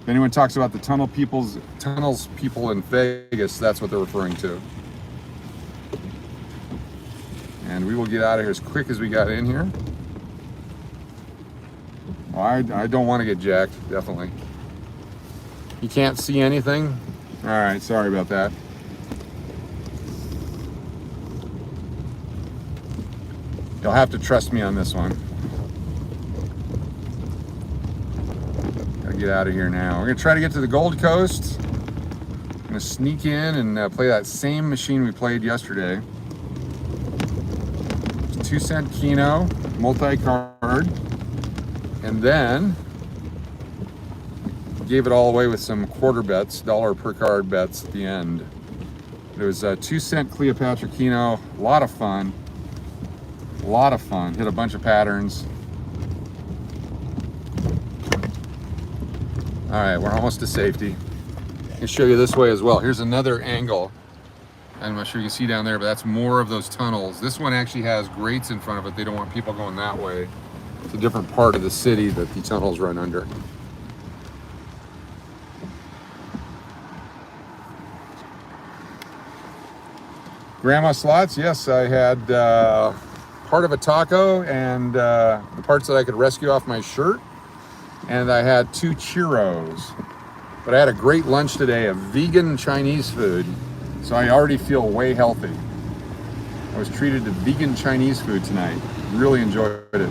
if anyone talks about the tunnels people in Vegas, that's what they're referring to. And we will get out of here as quick as we got in here. Well, I don't want to get jacked, definitely. You can't see anything? All right, sorry about that. You'll have to trust me on this one. Get out of here now. We're gonna try to get to the Gold Coast. I'm gonna sneak in and play that same machine we played yesterday. 2-cent Keno, multi-card, and then gave it all away with some quarter bets, dollar per card bets at the end. It was a 2-cent Cleopatra Keno, a lot of fun. A lot of fun, hit a bunch of patterns. All right, we're almost to safety. Let me show you this way as well. Here's another angle. I'm not sure you can see down there, but that's more of those tunnels. This one actually has grates in front of it. They don't want people going that way. It's a different part of the city that the tunnels run under. Grandma slots, yes, I had part of a taco and the parts that I could rescue off my shirt. And I had 2 churros. But I had a great lunch today of vegan Chinese food. So I already feel way healthy. I was treated to vegan Chinese food tonight. Really enjoyed it.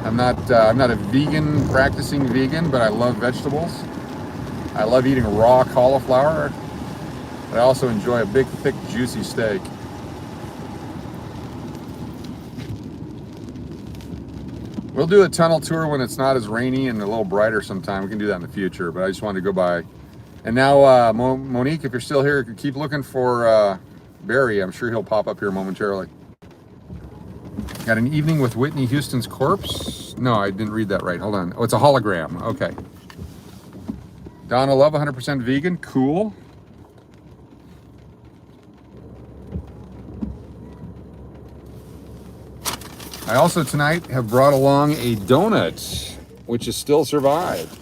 I'm not a vegan, practicing vegan, but I love vegetables. I love eating raw cauliflower. But I also enjoy a big, thick, juicy steak. We'll do a tunnel tour when it's not as rainy and a little brighter sometime. We can do that in the future, but I just wanted to go by. And now, Monique, if you're still here, keep looking for Barry. I'm sure he'll pop up here momentarily. Got an evening with Whitney Houston's corpse. No, I didn't read that right. Hold on. Oh, it's a hologram. Okay. Donna Love, 100% vegan. Cool. I also tonight have brought along a donut, which has still survived.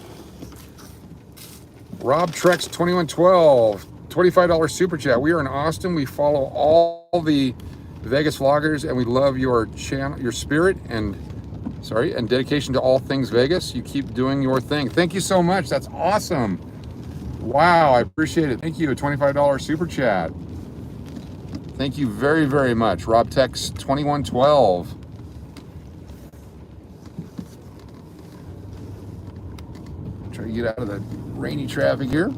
Rob Trex 2112, $25 super chat. We are in Austin. We follow all the Vegas vloggers, and we love your channel, your spirit, and dedication to all things Vegas. You keep doing your thing. Thank you so much. That's awesome. Wow, I appreciate it. Thank you. A $25 super chat. Thank you very, very much. Rob Trex 2112. Try to get out of the rainy traffic here.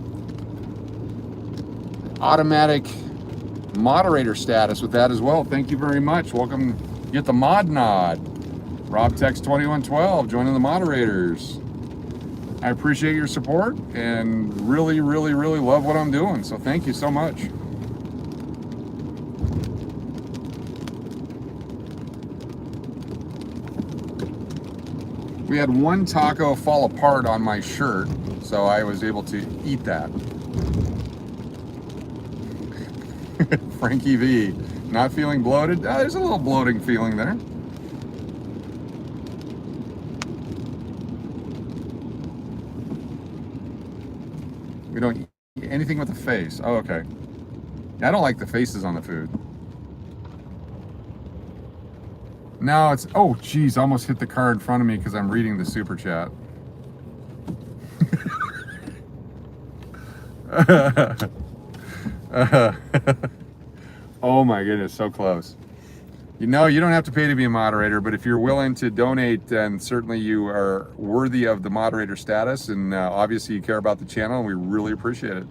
Automatic moderator status with that as well. Thank you very much. Welcome. Get the mod nod. Rob Tex 2112 joining the moderators. I appreciate your support and really, really, really love what I'm doing. So thank you so much. We had one taco fall apart on my shirt, so I was able to eat that. Frankie V, not feeling bloated? There's a little bloating feeling there. We don't eat anything with the face. Oh, okay. I don't like the faces on the food. No, it's, oh geez, almost hit the car in front of me because I'm reading the super chat. Oh my goodness, so close. You know, you don't have to pay to be a moderator, but if you're willing to donate, then certainly you are worthy of the moderator status, and obviously you care about the channel, and we really appreciate it.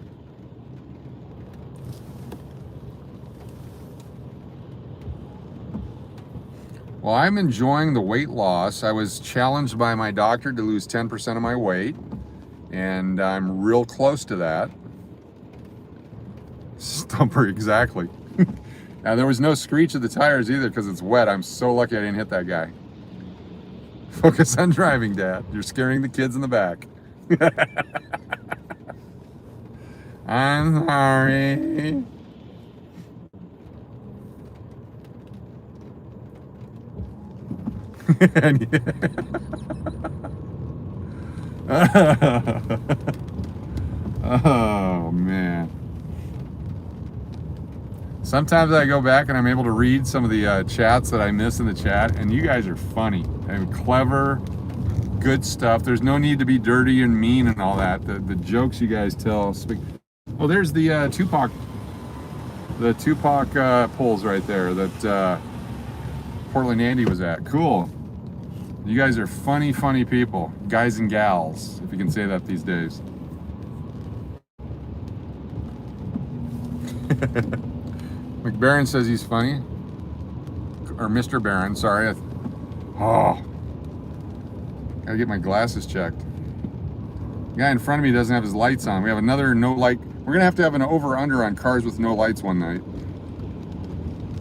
Well, I'm enjoying the weight loss. I was challenged by my doctor to lose 10% of my weight, and I'm real close to that. Stumper, exactly. Now, there was no screech of the tires either because it's wet. I'm so lucky I didn't hit that guy. Focus on driving, Dad. You're scaring the kids in the back. I'm sorry. Oh man. Sometimes I go back and I'm able to read some of the chats that I miss in the chat, and you guys are funny and clever, good stuff. There's no need to be dirty and mean and all that. The jokes you guys tell. Oh, there's the Tupac polls right there that Portland Andy was at. Cool. You guys are funny, funny people. Guys and gals, if you can say that these days. McBaron says he's funny. Or Mr. Barron, sorry. Oh. Gotta get my glasses checked. The guy in front of me doesn't have his lights on. We have another no light. We're gonna have to have an over-under on cars with no lights one night.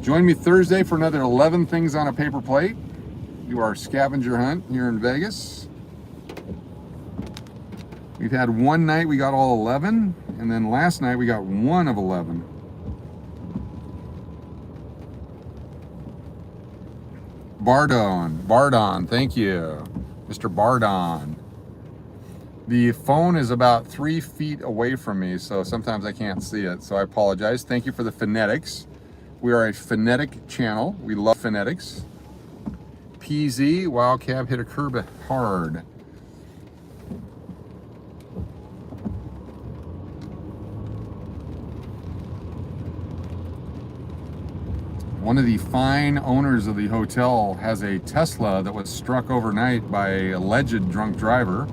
Join me Thursday for another 11 things on a paper plate. Do our scavenger hunt here in Vegas. We've had one night we got all 11, and then last night we got one of 11. Bardon, thank you, Mr. Bardon. The phone is about 3 feet away from me, so sometimes I can't see it, so I apologize. Thank you for the phonetics. We are a phonetic channel. We love phonetics. PZ, wow, cab hit a curb hard. One of the fine owners of the hotel has a Tesla that was struck overnight by an alleged drunk driver.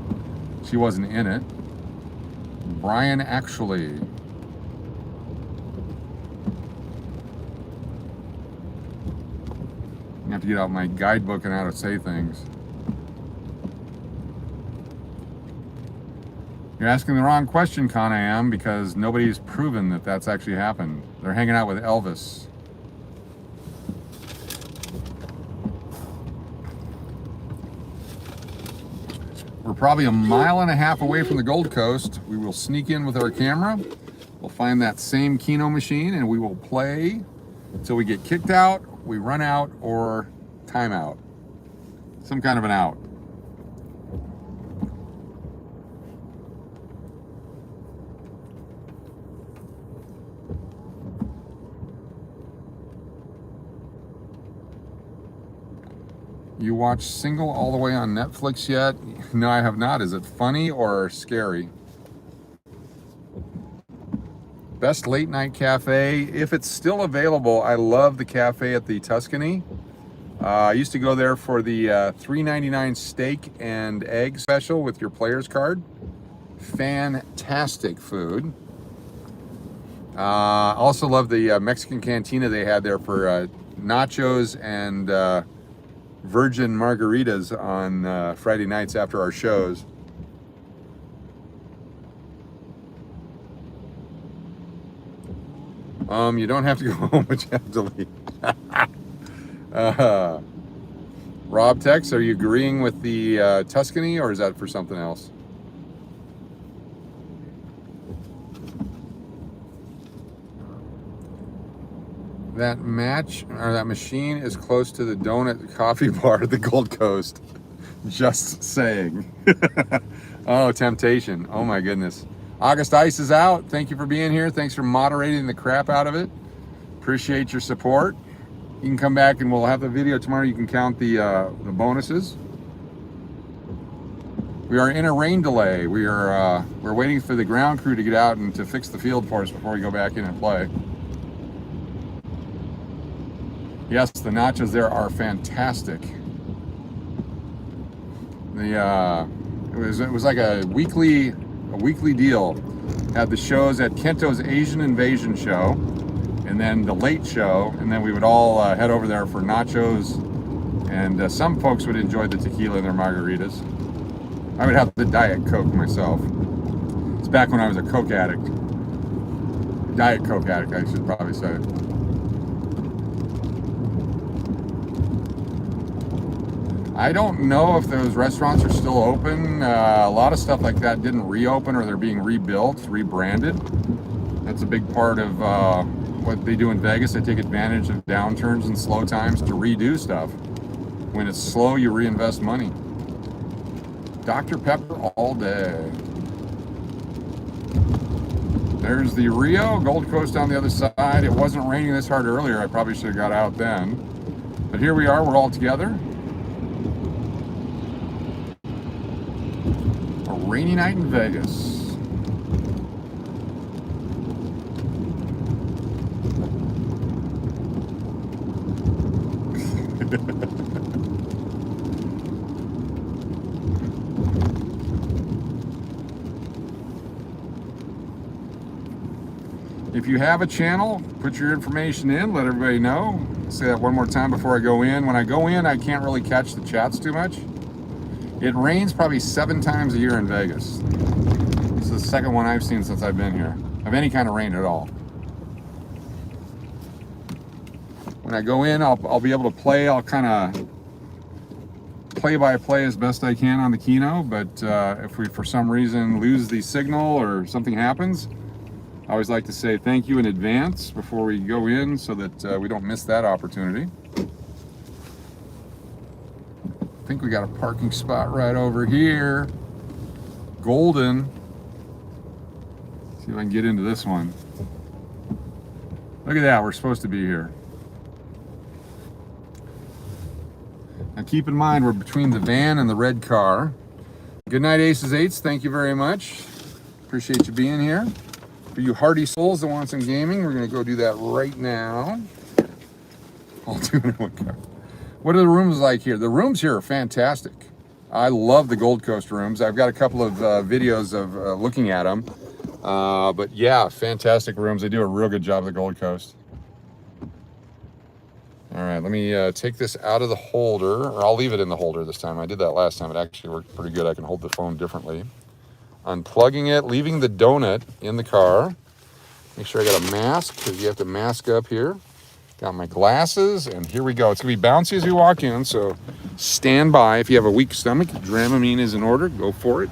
She wasn't in it. Brian actually. I have to get out my guidebook and how to say things. You're asking the wrong question, Con I am, because nobody's proven that that's actually happened. They're hanging out with Elvis. We're probably 1.5 miles away from the Gold Coast. We will sneak in with our camera. We'll find that same Keno machine and we will play until we get kicked out, we run out, or time out. Some kind of an out. You watch Single all the way on Netflix yet? No, I have not. Is it funny or scary? Best late night cafe. If it's still available, I love the cafe at the Tuscany. I used to go there for the $3.99 steak and egg special with your player's card. Fantastic food. Also love the Mexican cantina they had there for nachos and virgin margaritas on Friday nights after our shows. You don't have to go home, but you have to leave. Rob Tex, are you agreeing with the Tuscany, or is that for something else? That machine is close to the donut coffee bar at the Gold Coast. Just saying. Oh, temptation. Oh my goodness. August Ice is out. Thank you for being here. Thanks for moderating the crap out of it. Appreciate your support. You can come back and we'll have the video tomorrow. You can count the bonuses. We are in a rain delay. We're waiting for the ground crew to get out and to fix the field for us before we go back in and play. Yes, the nachos there are fantastic. It was like a weekly deal. Had the shows at Kento's Asian Invasion show, and then the late show, and then we would all head over there for nachos, and some folks would enjoy the tequila and their margaritas. I would have the Diet Coke myself. It's back when I was a Coke addict. Diet Coke addict, I should probably say. I don't know if those restaurants are still open. A lot of stuff like that didn't reopen, or they're being rebuilt, rebranded. That's a big part of what they do in Vegas. They take advantage of downturns and slow times to redo stuff. When it's slow, you reinvest money. Dr. Pepper all day. There's the Rio, Gold Coast on the other side. It wasn't raining this hard earlier. I probably should have got out then. But here we are, we're all together. A rainy night in Vegas. if you have a channel, put your information in, let everybody know. Say that one more time before I go in. When I go in, I can't really catch the chats too much. It rains probably 7 times a year in Vegas. This is the second one I've seen since I've been here, of any kind of rain at all. When I go in, I'll be able to play. I'll kind of play-by-play as best I can on the Keno, but if we for some reason lose the signal or something happens, I always like to say thank you in advance before we go in so that we don't miss that opportunity. I think we got a parking spot right over here. Golden. See if I can get into this one. Look at that, we're supposed to be here. Now keep in mind, we're between the van and the red car. Good night, Aces 8s. Thank you very much. Appreciate you being here. For you hardy souls that want some gaming, we're going to go do that right now. I'll do it in one car. What are the rooms like here? The rooms here are fantastic. I love the Gold Coast rooms. I've got a couple of videos of looking at them. But yeah, fantastic rooms. They do a real good job at the Gold Coast. All right, let me take this out of the holder, or I'll leave it in the holder this time. I did that last time. It actually worked pretty good. I can hold the phone differently. Unplugging it, leaving the donut in the car. Make sure I got a mask, because you have to mask up here. Got my glasses, and here we go. It's gonna be bouncy as we walk in, so stand by. If you have a weak stomach, Dramamine is in order. Go for it.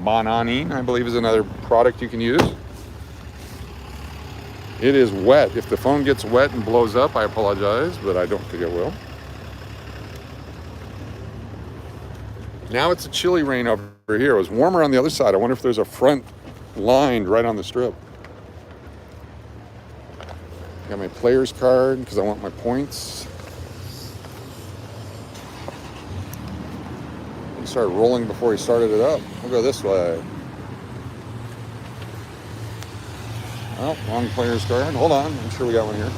Bonanine, I believe, is another product you can use. It is wet. If the phone gets wet and blows up, I apologize, but I don't think it will. Now it's a chilly rain over here. It was warmer on the other side. I wonder if there's a front lined right on the strip. Got my player's card because I want my points. He started rolling before he started it up. We'll go this way. Oh, wrong player's card. Hold on, I'm sure we got one here.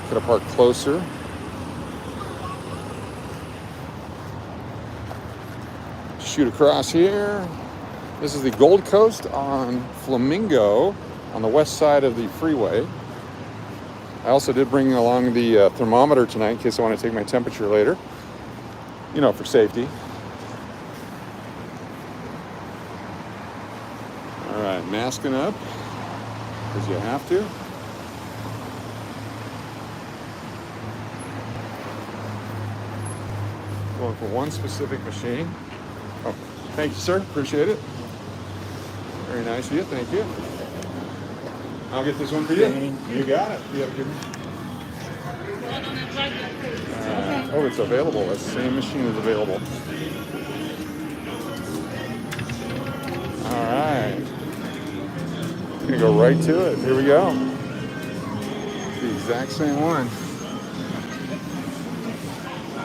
Gotta park closer. Shoot across here. This is the Gold Coast on Flamingo on the west side of the freeway. I also did bring along the thermometer tonight in case I want to take my temperature later. You know, for safety. All right, masking up, because you have to. Going for one specific machine. Oh, thank you, sir. Appreciate it. Very nice of you. Thank you. I'll get this one for you. You got it. You have a good one. Oh, it's available. The same machine is available. All right. I'm gonna go right to it. Here we go. The exact same one.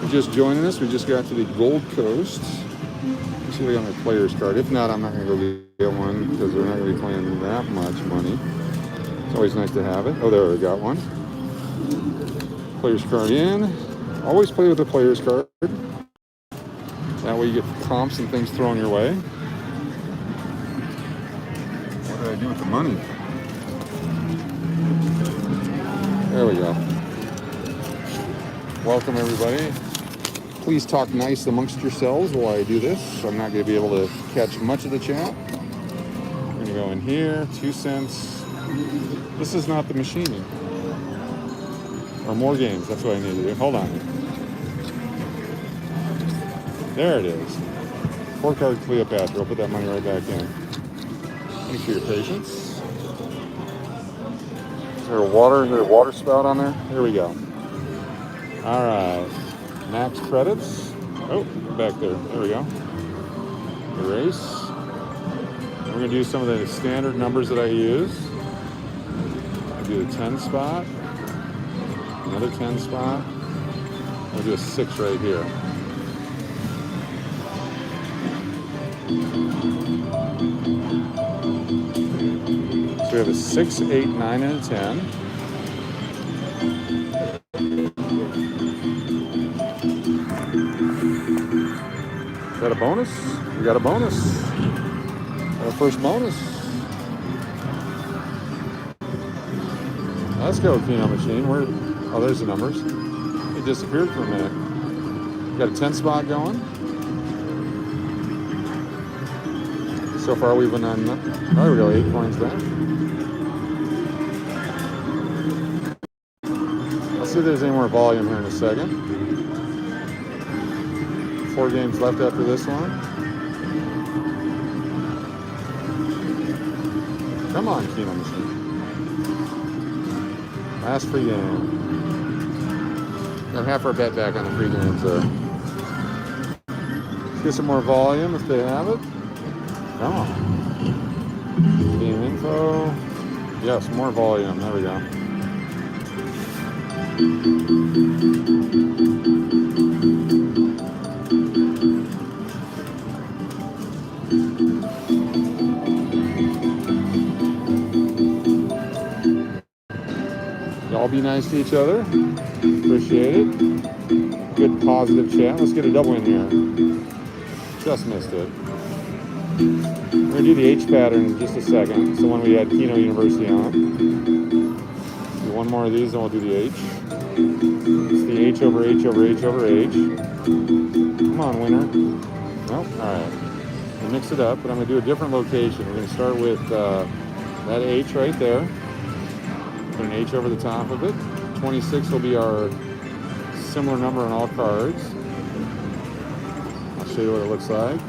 You're just joining us. We just got to the Gold Coast. Let's see if I got my player's card. If not, I'm not gonna go get one because we're not gonna be playing that much money. It's always nice to have it. Oh, there we got one. Player's card in. Always play with the player's card. That way you get comps and things thrown your way. What did I do with the money? There we go. Welcome, everybody. Please talk nice amongst yourselves while I do this. I'm not going to be able to catch much of the chat. I'm going to go in here, 2 cents. This is not the machine. Or more games, that's what I need to do. Hold on. There it is. 4-card Cleopatra. I'll put that money right back in. Thanks for your patience. Is there a water spout on there? Here we go. All right. Max credits. Oh, back there. There we go. Erase. We're going to do some of the standard numbers that I use. I'll do the 10 spot. Another 10 spot. We'll do a 6 right here. So we have a 6, 8, 9, and a 10. Is that a bonus? We got a bonus. Our first bonus. Let's go, Keno machine. Where? Oh, there's the numbers. It disappeared for a minute. Got a 10 spot going. So far we've been on, there we go, 8 coins back. Let's see if there's any more volume here in a second. 4 games left after this one. Come on, Keno machine. Last free game. Got half our bet back on the free games there. Let's get some more volume if they have it. Come on. Game info. Yes, more volume. There we go. Y'all be nice to each other. Appreciate it. Good positive chat. Let's get a double in here. Just missed it. We're going to do the H pattern in just a second. It's the one we had Keno University on. Do one more of these and we'll do the H. It's the H over H over H over H. Come on, winner. Nope. Alright. We'll mix it up, but I'm going to do a different location. We're going to start with that H right there. Put an H over the top of it. 26 will be our similar number on all cards. I'll show you what it looks like.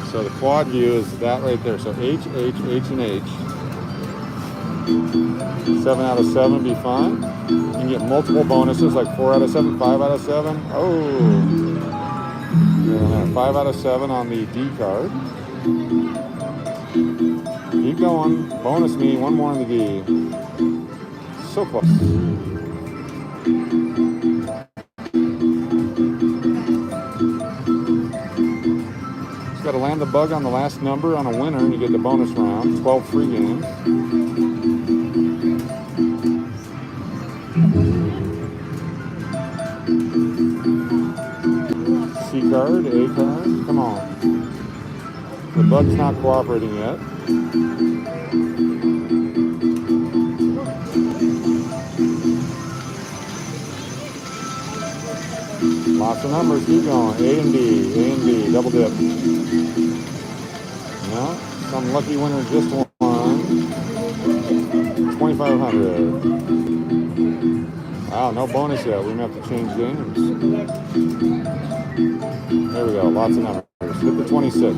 So the quad view is that right there. So H, H, H, and H. 7 out of 7 would be fun. You can get multiple bonuses like 4 out of 7, 5 out of 7. Oh! And 5 out of 7 on the D card. Keep going. Bonus me. One more on the D. So close. Got to land the bug on the last number on a winner and you get the bonus round. 12 free games. C card, A card, come on. The bug's not cooperating yet. Lots of numbers, keep going. A and B, double dip. No, some lucky winner just won. 2,500. Wow, no bonus yet. We may have to change games. There we go, lots of numbers. Hit the 26.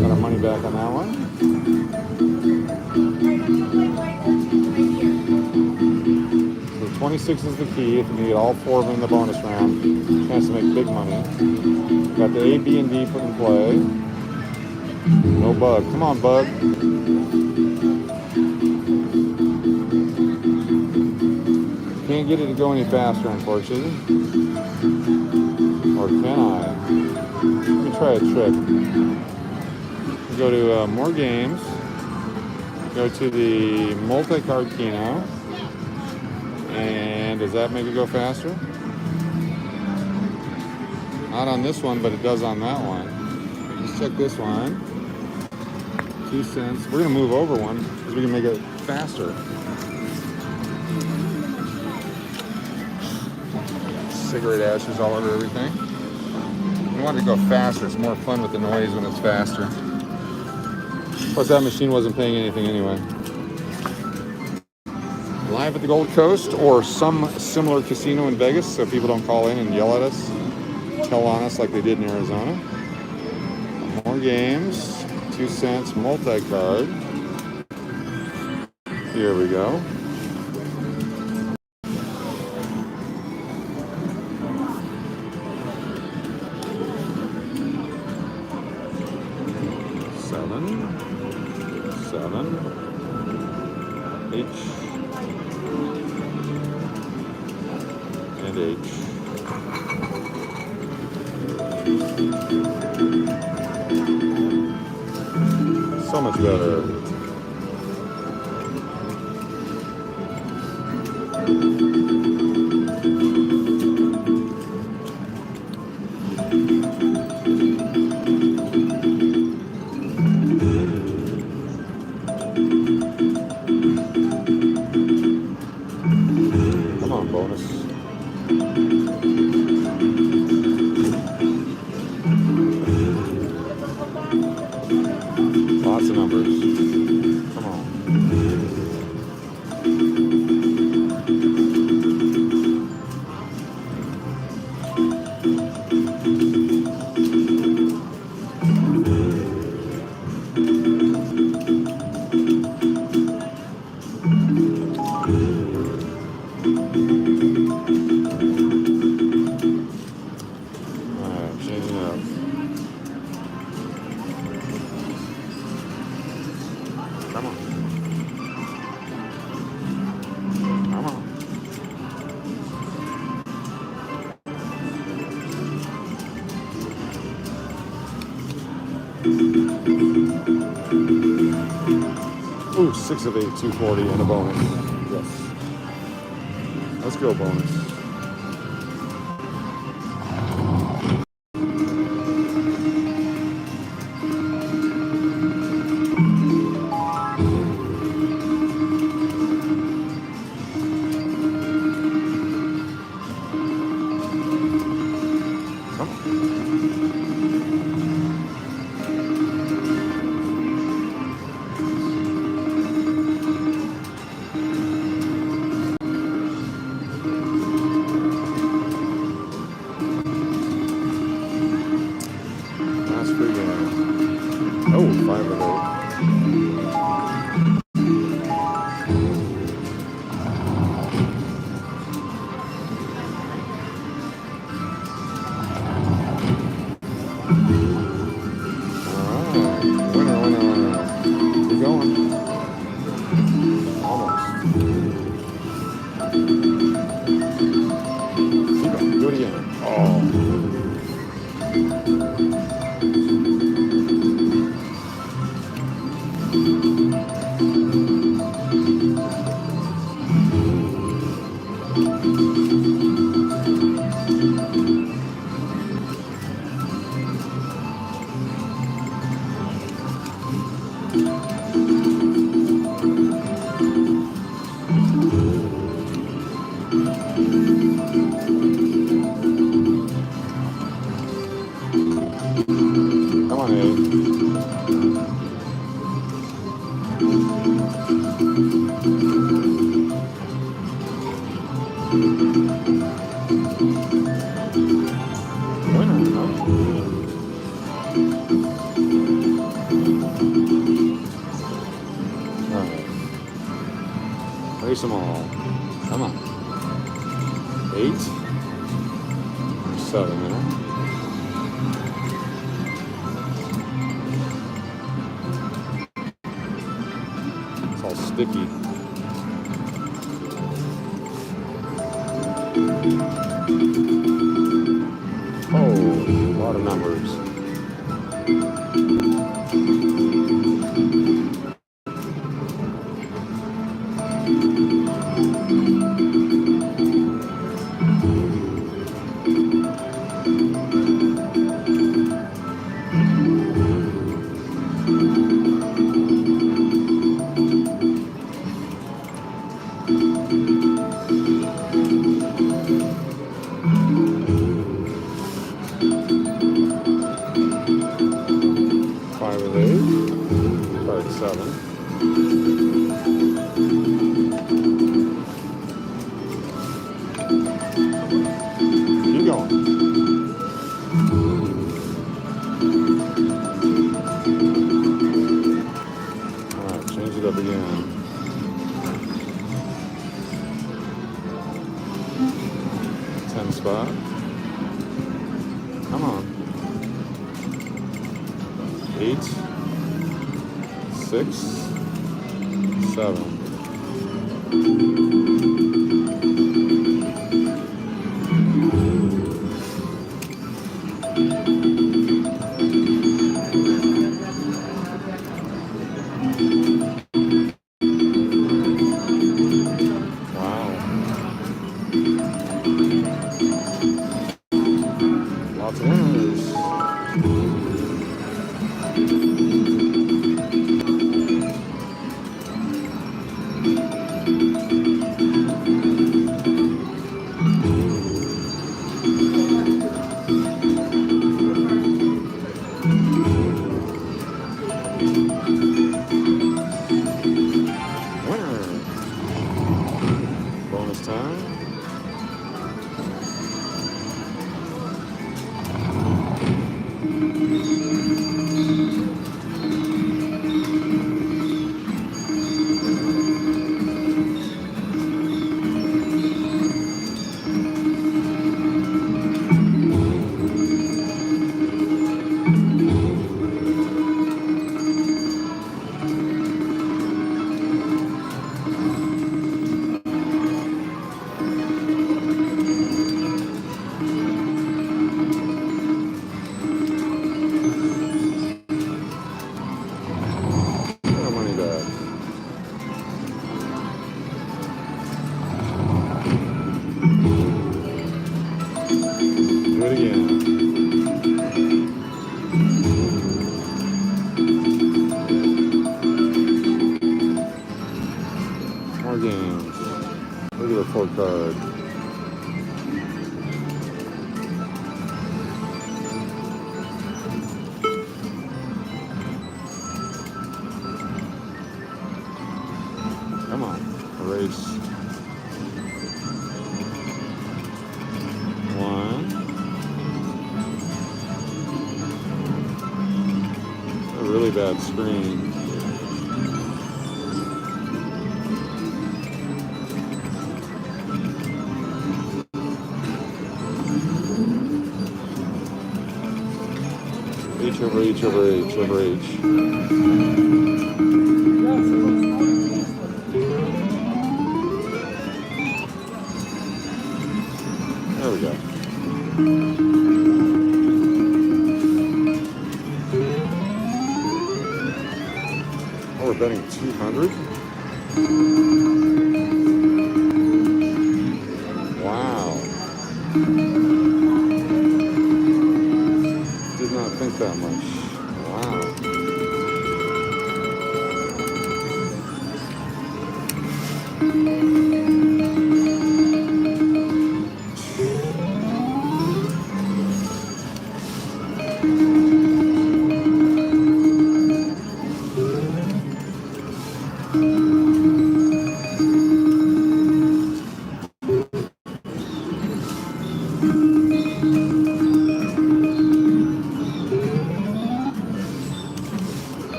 Got our money back on that one. So 26 is the key. If you can get all 4 of them in the bonus round, chance to make big money. Got the A, B, and D put in play. No bug. Come on, bug. Can't get it to go any faster, unfortunately. Or can I? Let me try a trick. Go to more games. Go to the multi-card Keno. And does that make it go faster? Not on this one, but it does on that one. Let's check this one. 2 cents. We're going to move over one because we can make it faster. Cigarette ashes all over everything. We want to go faster. It's more fun with the noise when it's faster. Plus, that machine wasn't paying anything anyway. Live at the Gold Coast or some similar casino in Vegas, so people don't call in and yell at us, tell on us like they did in Arizona. More games. 2 cents multi-card. Here we go. H and H. So much better. Ooh, 6 of 8, 240 and a bonus. Yes. Let's go, bonus. Oh, 5 of 8. Alright, winner, winner, winner. Keep going. Almost. Keep going. Do it again. Oh. Come on, Eddie. Winner, no? Alright. Race them all. Come on. 8. 7 there. It's all sticky. Oh, a lot of numbers. Keep going. Alright, change it up again. Spot. Come on. 8, 6, 7. do it again. More games. Regular 4 card. Come on, erase. 1. A really bad screen. H over H over H over H. There we go. Oh, we're betting 200? Wow. Did not think that much. Wow.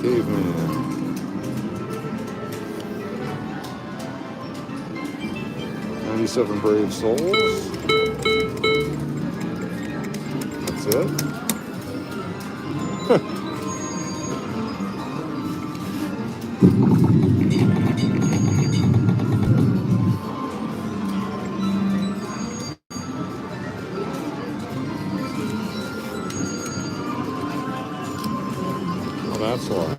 Caveman. 97 brave souls. That's it. Well, that's why.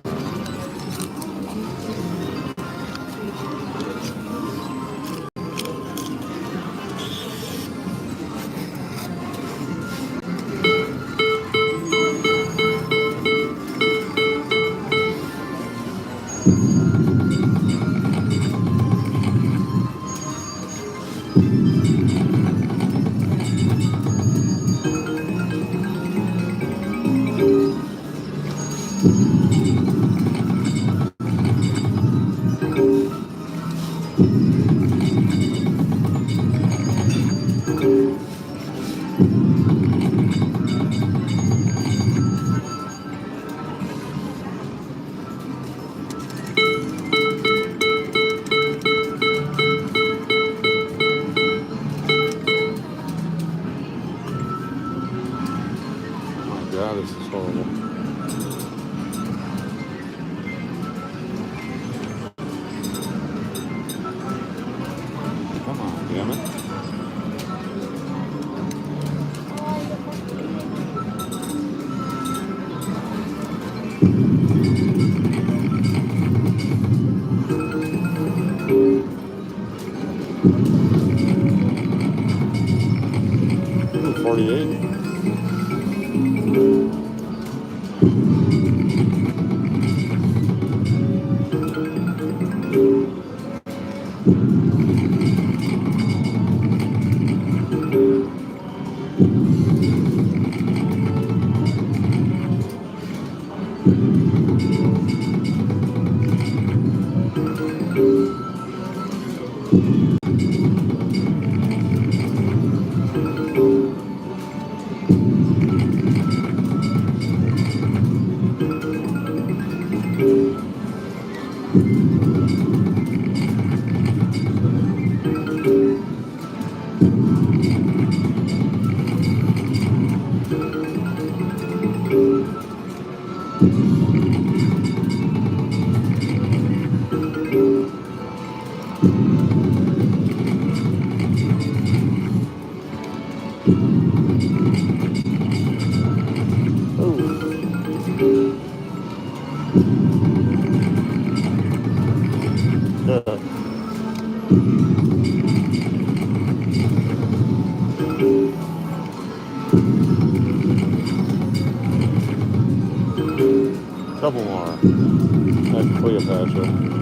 God, this is horrible. Come on, damn it. 48. Couple more. That's Cleopatra.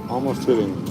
Almost hitting.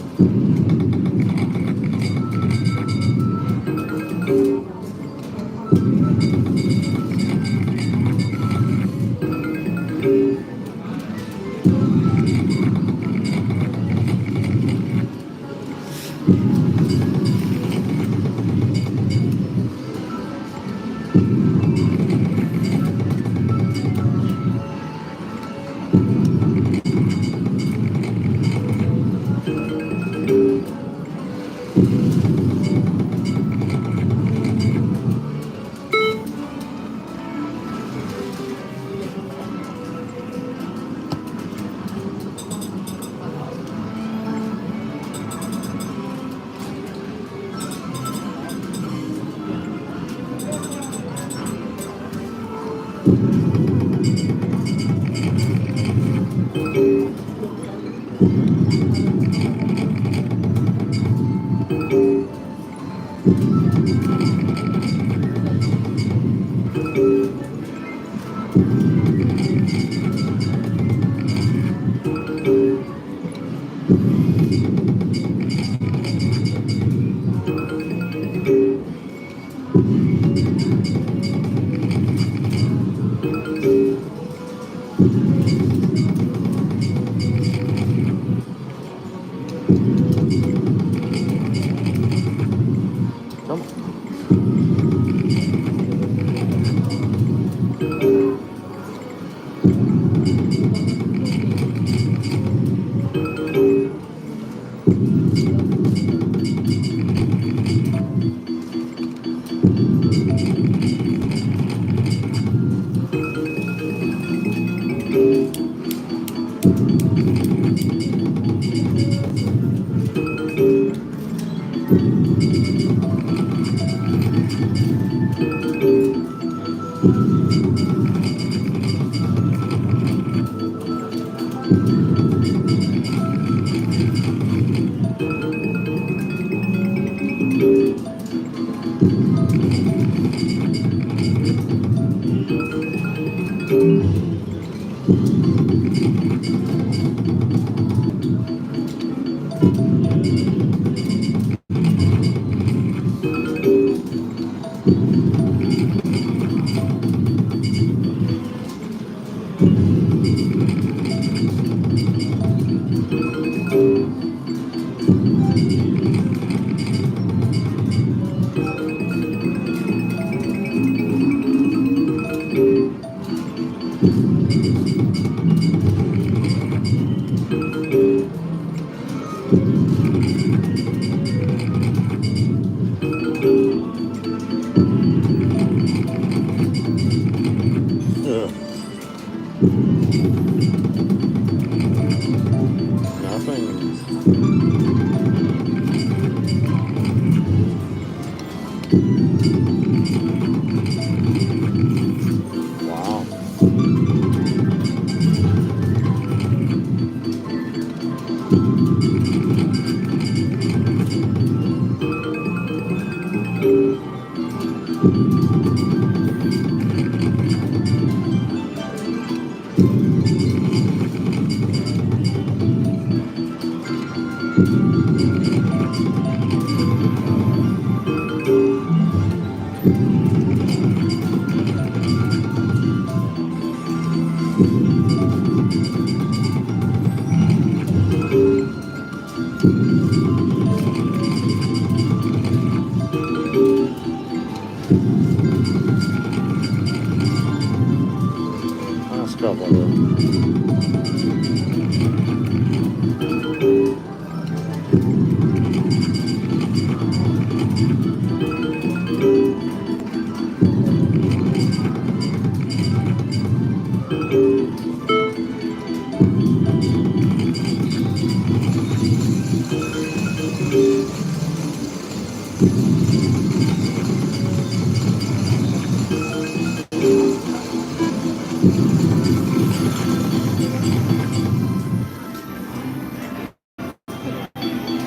Last couple here.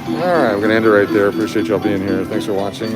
All right, I'm going to end it right there. Appreciate y'all being here. Thanks for watching.